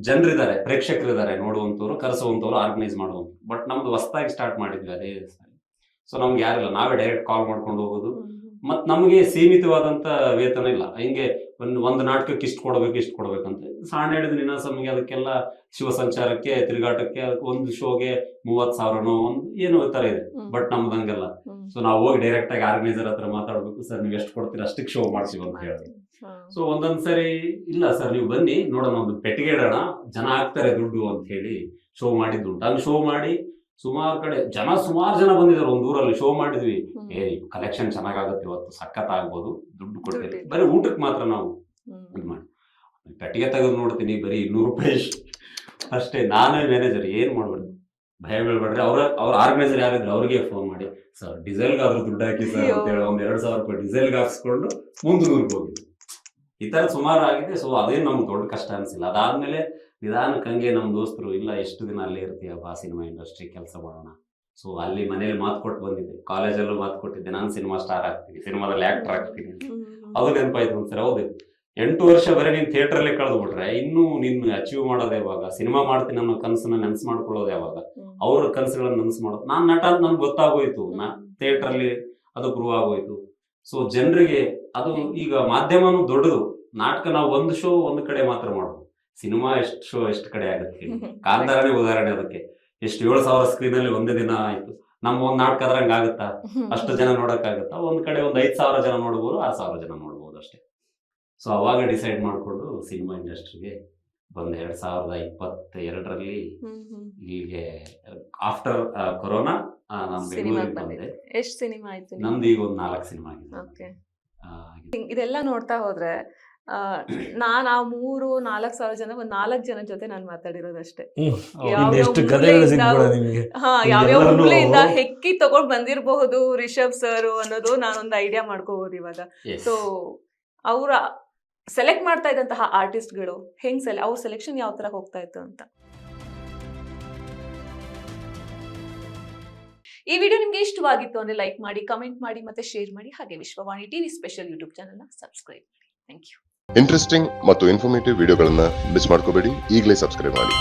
ಜನರಿದ್ದಾರೆ, ಪ್ರೇಕ್ಷಕರಿದ್ದಾರೆ, ನೋಡುವಂತವ್ರು, ಕರೆಸುವಂತವ್ರು, ಆರ್ಗನೈಸ್ ಮಾಡುವಂತ. ಬಟ್ ನಮ್ದು ಹೊಸದಾಗಿ ಸ್ಟಾರ್ಟ್ ಮಾಡಿದ್ವಿ ಅದೇ ಸಾರಿ. ಸೊ ನಮ್ಗೆ ಯಾರಿಲ್ಲ, ನಾವೇ ಡೈರೆಕ್ಟ್ ಕಾಲ್ ಮಾಡ್ಕೊಂಡು ಹೋಗೋದು. ಮತ್ ನಮ್ಗೆ ಸೀಮಿತವಾದಂತ ವೇತನ ಇಲ್ಲ. ಹಿಂಗೆ ಒಂದು ನಾಟಕಕ್ಕೆ ಇಷ್ಟು ಕೊಡ್ಬೇಕಂತ ಸಾಣೆಹಳ್ಳಿ ನಿನಾಸಂಗೆ ಅದಕ್ಕೆಲ್ಲ ಶಿವ ಸಂಚಾರಕ್ಕೆ, ತಿರುಗಾಟಕ್ಕೆ, ಒಂದು ಶೋಗೆ 30,000 ಒಂದು ಏನೋ ತರ ಇದೆ. ಬಟ್ ನಮ್ದು ಹಂಗಲ್ಲ. ಸೊ ನಾವು ಹೋಗಿ ಡೈರೆಕ್ಟ್ ಆಗಿ ಆರ್ಗನೈಸರ್ ಹತ್ರ ಮಾತಾಡ್ಬೇಕು. ಸರ್ ನೀವು ಎಷ್ಟು ಕೊಡ್ತೀರಾ ಅಷ್ಟಕ್ಕೆ ಶೋ ಮಾಡ್ತೀವಿ ಅಂತ ಹೇಳಿದ್ರು. ಸೊ ಒಂದೊಂದ್ಸರಿ ಇಲ್ಲ ಸರ್ ನೀವು ಬನ್ನಿ ನೋಡೋಣ, ಒಂದು ಪೆಟ್ಟಿಗೆ ಇಡೋಣ, ಜನ ಹಾಕ್ತಾರೆ ದುಡ್ಡು ಅಂತ ಹೇಳಿ ಶೋ ಮಾಡಿದ್ದುಂಟು. ಹಂಗೆ ಶೋ ಮಾಡಿ ಸುಮಾರು ಕಡೆ ಸುಮಾರು ಜನ ಬಂದಿದ್ದಾರೆ. ಒಂದ್ ಊರಲ್ಲಿ ಶೋ ಮಾಡಿದ್ವಿ. ಕಲೆಕ್ಷನ್ ಚೆನ್ನಾಗಾಗುತ್ತೆ ಇವತ್ತು, ಸಖತ್ ಆಗ್ಬೋದು, ದುಡ್ಡು ಕೊಡ್ತೀವಿ, ಬರೀ ಊಟಕ್ಕೆ ಮಾತ್ರ ನಾವು ಇದು ಮಾಡಿ. ಪೆಟ್ಟಿಗೆ ತೆಗೆದು ನೋಡ್ತೀನಿ ಬರೀ 200 ರೂಪಾಯಿ ಅಷ್ಟೇ. ನಾನೇ ಮ್ಯಾನೇಜರ್, ಏನ್ ಮಾಡ್ಬೇಡಿ, ಭಯ ಬೀಳ್ಬೇಡ್ರಿ. ಅವ್ರ ಆರ್ಗನೈಸರ್ ಯಾರಿದ್ರು ಅವ್ರಿಗೆ ಫೋನ್ ಮಾಡಿ, ಸರ್ ಡೀಸೆಲ್ಗಾದ್ರೂ ದುಡ್ಡು ಹಾಕಿ ಸರ್ ಅಂತ ಹೇಳಿ 2,000 ರೂಪಾಯಿ ಡೀಸೆಲ್ಗೆ ಹಾಕ್ಸ್ಕೊಂಡು ಮುಂದೂರ್ಗೆ ಹೋಗಿದ್ದು. ಈ ತರ ಸುಮಾರು ಆಗಿದೆ. ಸೊ ಅದೇನು ನಮ್ಗೆ ದೊಡ್ಡ ಕಷ್ಟ ಅನ್ಸಿಲ್ಲ. ಅದಾದ್ಮೇಲೆ ನಿಧಾನಕ್ಕೆ ಹಂಗೆ ನಮ್ಮ ದೋಸ್ತರು, ಇಲ್ಲ ಎಷ್ಟು ದಿನ ಅಲ್ಲೇ ಇರ್ತೀಯಪ್ಪ, ಸಿನಿಮಾ ಇಂಡಸ್ಟ್ರಿ ಕೆಲಸ ಮಾಡೋಣ. ಸೊ ಅಲ್ಲಿ ಮನೇಲಿ ಮಾತು ಕೊಟ್ಟು ಬಂದಿದ್ದೆ, ಕಾಲೇಜಲ್ಲೂ ಮಾತು ಕೊಟ್ಟಿದ್ದೆ, ನಾನು ಸಿನಿಮಾ ಸ್ಟಾರ್ ಆಗ್ತೀನಿ, ಸಿನಿಮಾದಲ್ಲಿ ಆಕ್ಟರ್ ಆಗ್ತೀನಿ. ಅದು ನೆನಪಾಯ್ತು ಒಂದ್ಸರಿ. ಹೌದು, 8 ವರ್ಷ ಬರೀ ನೀನ್ ಥಿಯೇಟರ್ ಅಲ್ಲೇ ಕಳೆದು ಬಿಟ್ರೆ ಇನ್ನು ನಿನ್ನ ಅಚೀವ್ ಮಾಡೋದು ಯಾವಾಗ, ಸಿನಿಮಾ ಮಾಡ್ತೀನಿ ಅನ್ನೋ ಕನಸನ್ನ ನೆನ್ಸು ಮಾಡ್ಕೊಳ್ಳೋದು ಯಾವಾಗ, ಅವ್ರ ಕನಸುಗಳನ್ನ ನೆನ್ಸು ಮಾಡೋದು. ನಾನ್ ನಟ ಅಂತ ನನ್ಗೆ ಗೊತ್ತಾಗೋಯ್ತು, ಥಿಯೇಟರ್ ಅಲ್ಲಿ ಅದು ಪ್ರೂವ್ ಆಗೋಯ್ತು. ಸೊ ಜನರಿಗೆ ಅದು ಈಗ ಮಾಧ್ಯಮನೂ ದೊಡ್ಡದು. ನಾಟಕ ನಾವು ಒಂದು ಶೋ ಒಂದು ಕಡೆ ಮಾತ್ರ ಮಾಡೋದು, ಸಿನಿಮಾ ಎಷ್ಟು ಶೋ ಎಷ್ಟು ಕಡೆ ಆಗುತ್ತೆ. ಕಾಂತಾರನೇ ಉದಾಹರಣೆ, ಅದಕ್ಕೆ ಎಷ್ಟು 7,000 ಸ್ಕ್ರೀನ್ ಅಲ್ಲಿ ಒಂದೇ ದಿನ ಆಯ್ತು. ನಮ್ಮ ಒಂದ್ ನಾಟಕ ಆದ್ರೆ ಹಂಗಾಗುತ್ತಾ, ಅಷ್ಟು ಜನ ನೋಡಕ್ಕಾಗತ್ತಾ? ಒಂದ್ ಕಡೆ 5,000 ಜನ ನೋಡ್ಬೋದು, 6,000 ಜನ ನೋಡ್ಬೋದು ಅಷ್ಟೇ. ಸೊ ಅವಾಗ ಡಿಸೈಡ್ ಮಾಡ್ಕೊಂಡು ಸಿನಿಮಾ ಇಂಡಸ್ಟ್ರಿಗೆ ಬಂದು 2022ರಲ್ಲಿ ಇಲ್ಲಿಗೆ ಆಫ್ಟರ್ ಕೊರೋನಾ ನಾನು ಬೆಂಗಳೂರಿಗೆ ಬಂದೆ.
ಎಷ್ಟು ಸಿನಿಮಾ ಆಯ್ತು
ನಮ್ದು ಈಗ ಒಂದು 4 ಸಿನಿಮಾ ಆಗಿದೆ.
ಇದೆಲ್ಲ ನೋಡ್ತಾ ಹೋದ್ರೆ ನಾನ್ ಆ 3-4 ಸಾವಿರ ಜನ, 4 ಜನ ಜೊತೆ ನಾನು ಮಾತಾಡಿರೋದಷ್ಟೇ. ಯಾವ್ಯಾವ ಹುಬ್ಳಿಯಿಂದ ಹೆಕ್ಕಿ ತಗೊಂಡ್ ಬಂದಿರಬಹುದು ರಿಷಬ್ ಸರ್ ಅನ್ನೋದು ನಾನೊಂದು ಐಡಿಯಾ ಮಾಡ್ಕೋಬಹುದು ಇವಾಗ. ಸೊ ಅವ್ರ ಸೆಲೆಕ್ಟ್ ಮಾಡ್ತಾ ಇದ್ದಂತಹ ಆರ್ಟಿಸ್ಟ್ಗಳು ಹೆಂಗ್ ಅವ್ರ ಸೆಲೆಕ್ಷನ್ ಯಾವ ತರ ಹೋಗ್ತಾ ಇತ್ತು ಅಂತ. ಈ ವಿಡಿಯೋ ನಿಮ್ಗೆ ಇಷ್ಟವಾಗಿತ್ತು ಅಂದ್ರೆ ಲೈಕ್ ಮಾಡಿ, ಕಮೆಂಟ್ ಮಾಡಿ, ಮತ್ತೆ ಶೇರ್ ಮಾಡಿ. ಹಾಗೆ Vishwavani TV special YouTube channel ನ ಸಬ್ಸ್ಕ್ರೈಬ್ ಮಾಡಿ. Thank you.
ಇಂಟ್ರೆಸ್ಟಿಂಗ್ ಮತ್ತು ಇನ್ಫಾರ್ಮೇಟಿವ್ ವಿಡಿಯೋಗಳನ್ನ ಮಿಸ್ ಮಾಡ್ಕೋಬೇಡಿ, ಈಗಲೇ ಸಬ್ಸ್ಕ್ರೈಬ್ ಮಾಡಿ.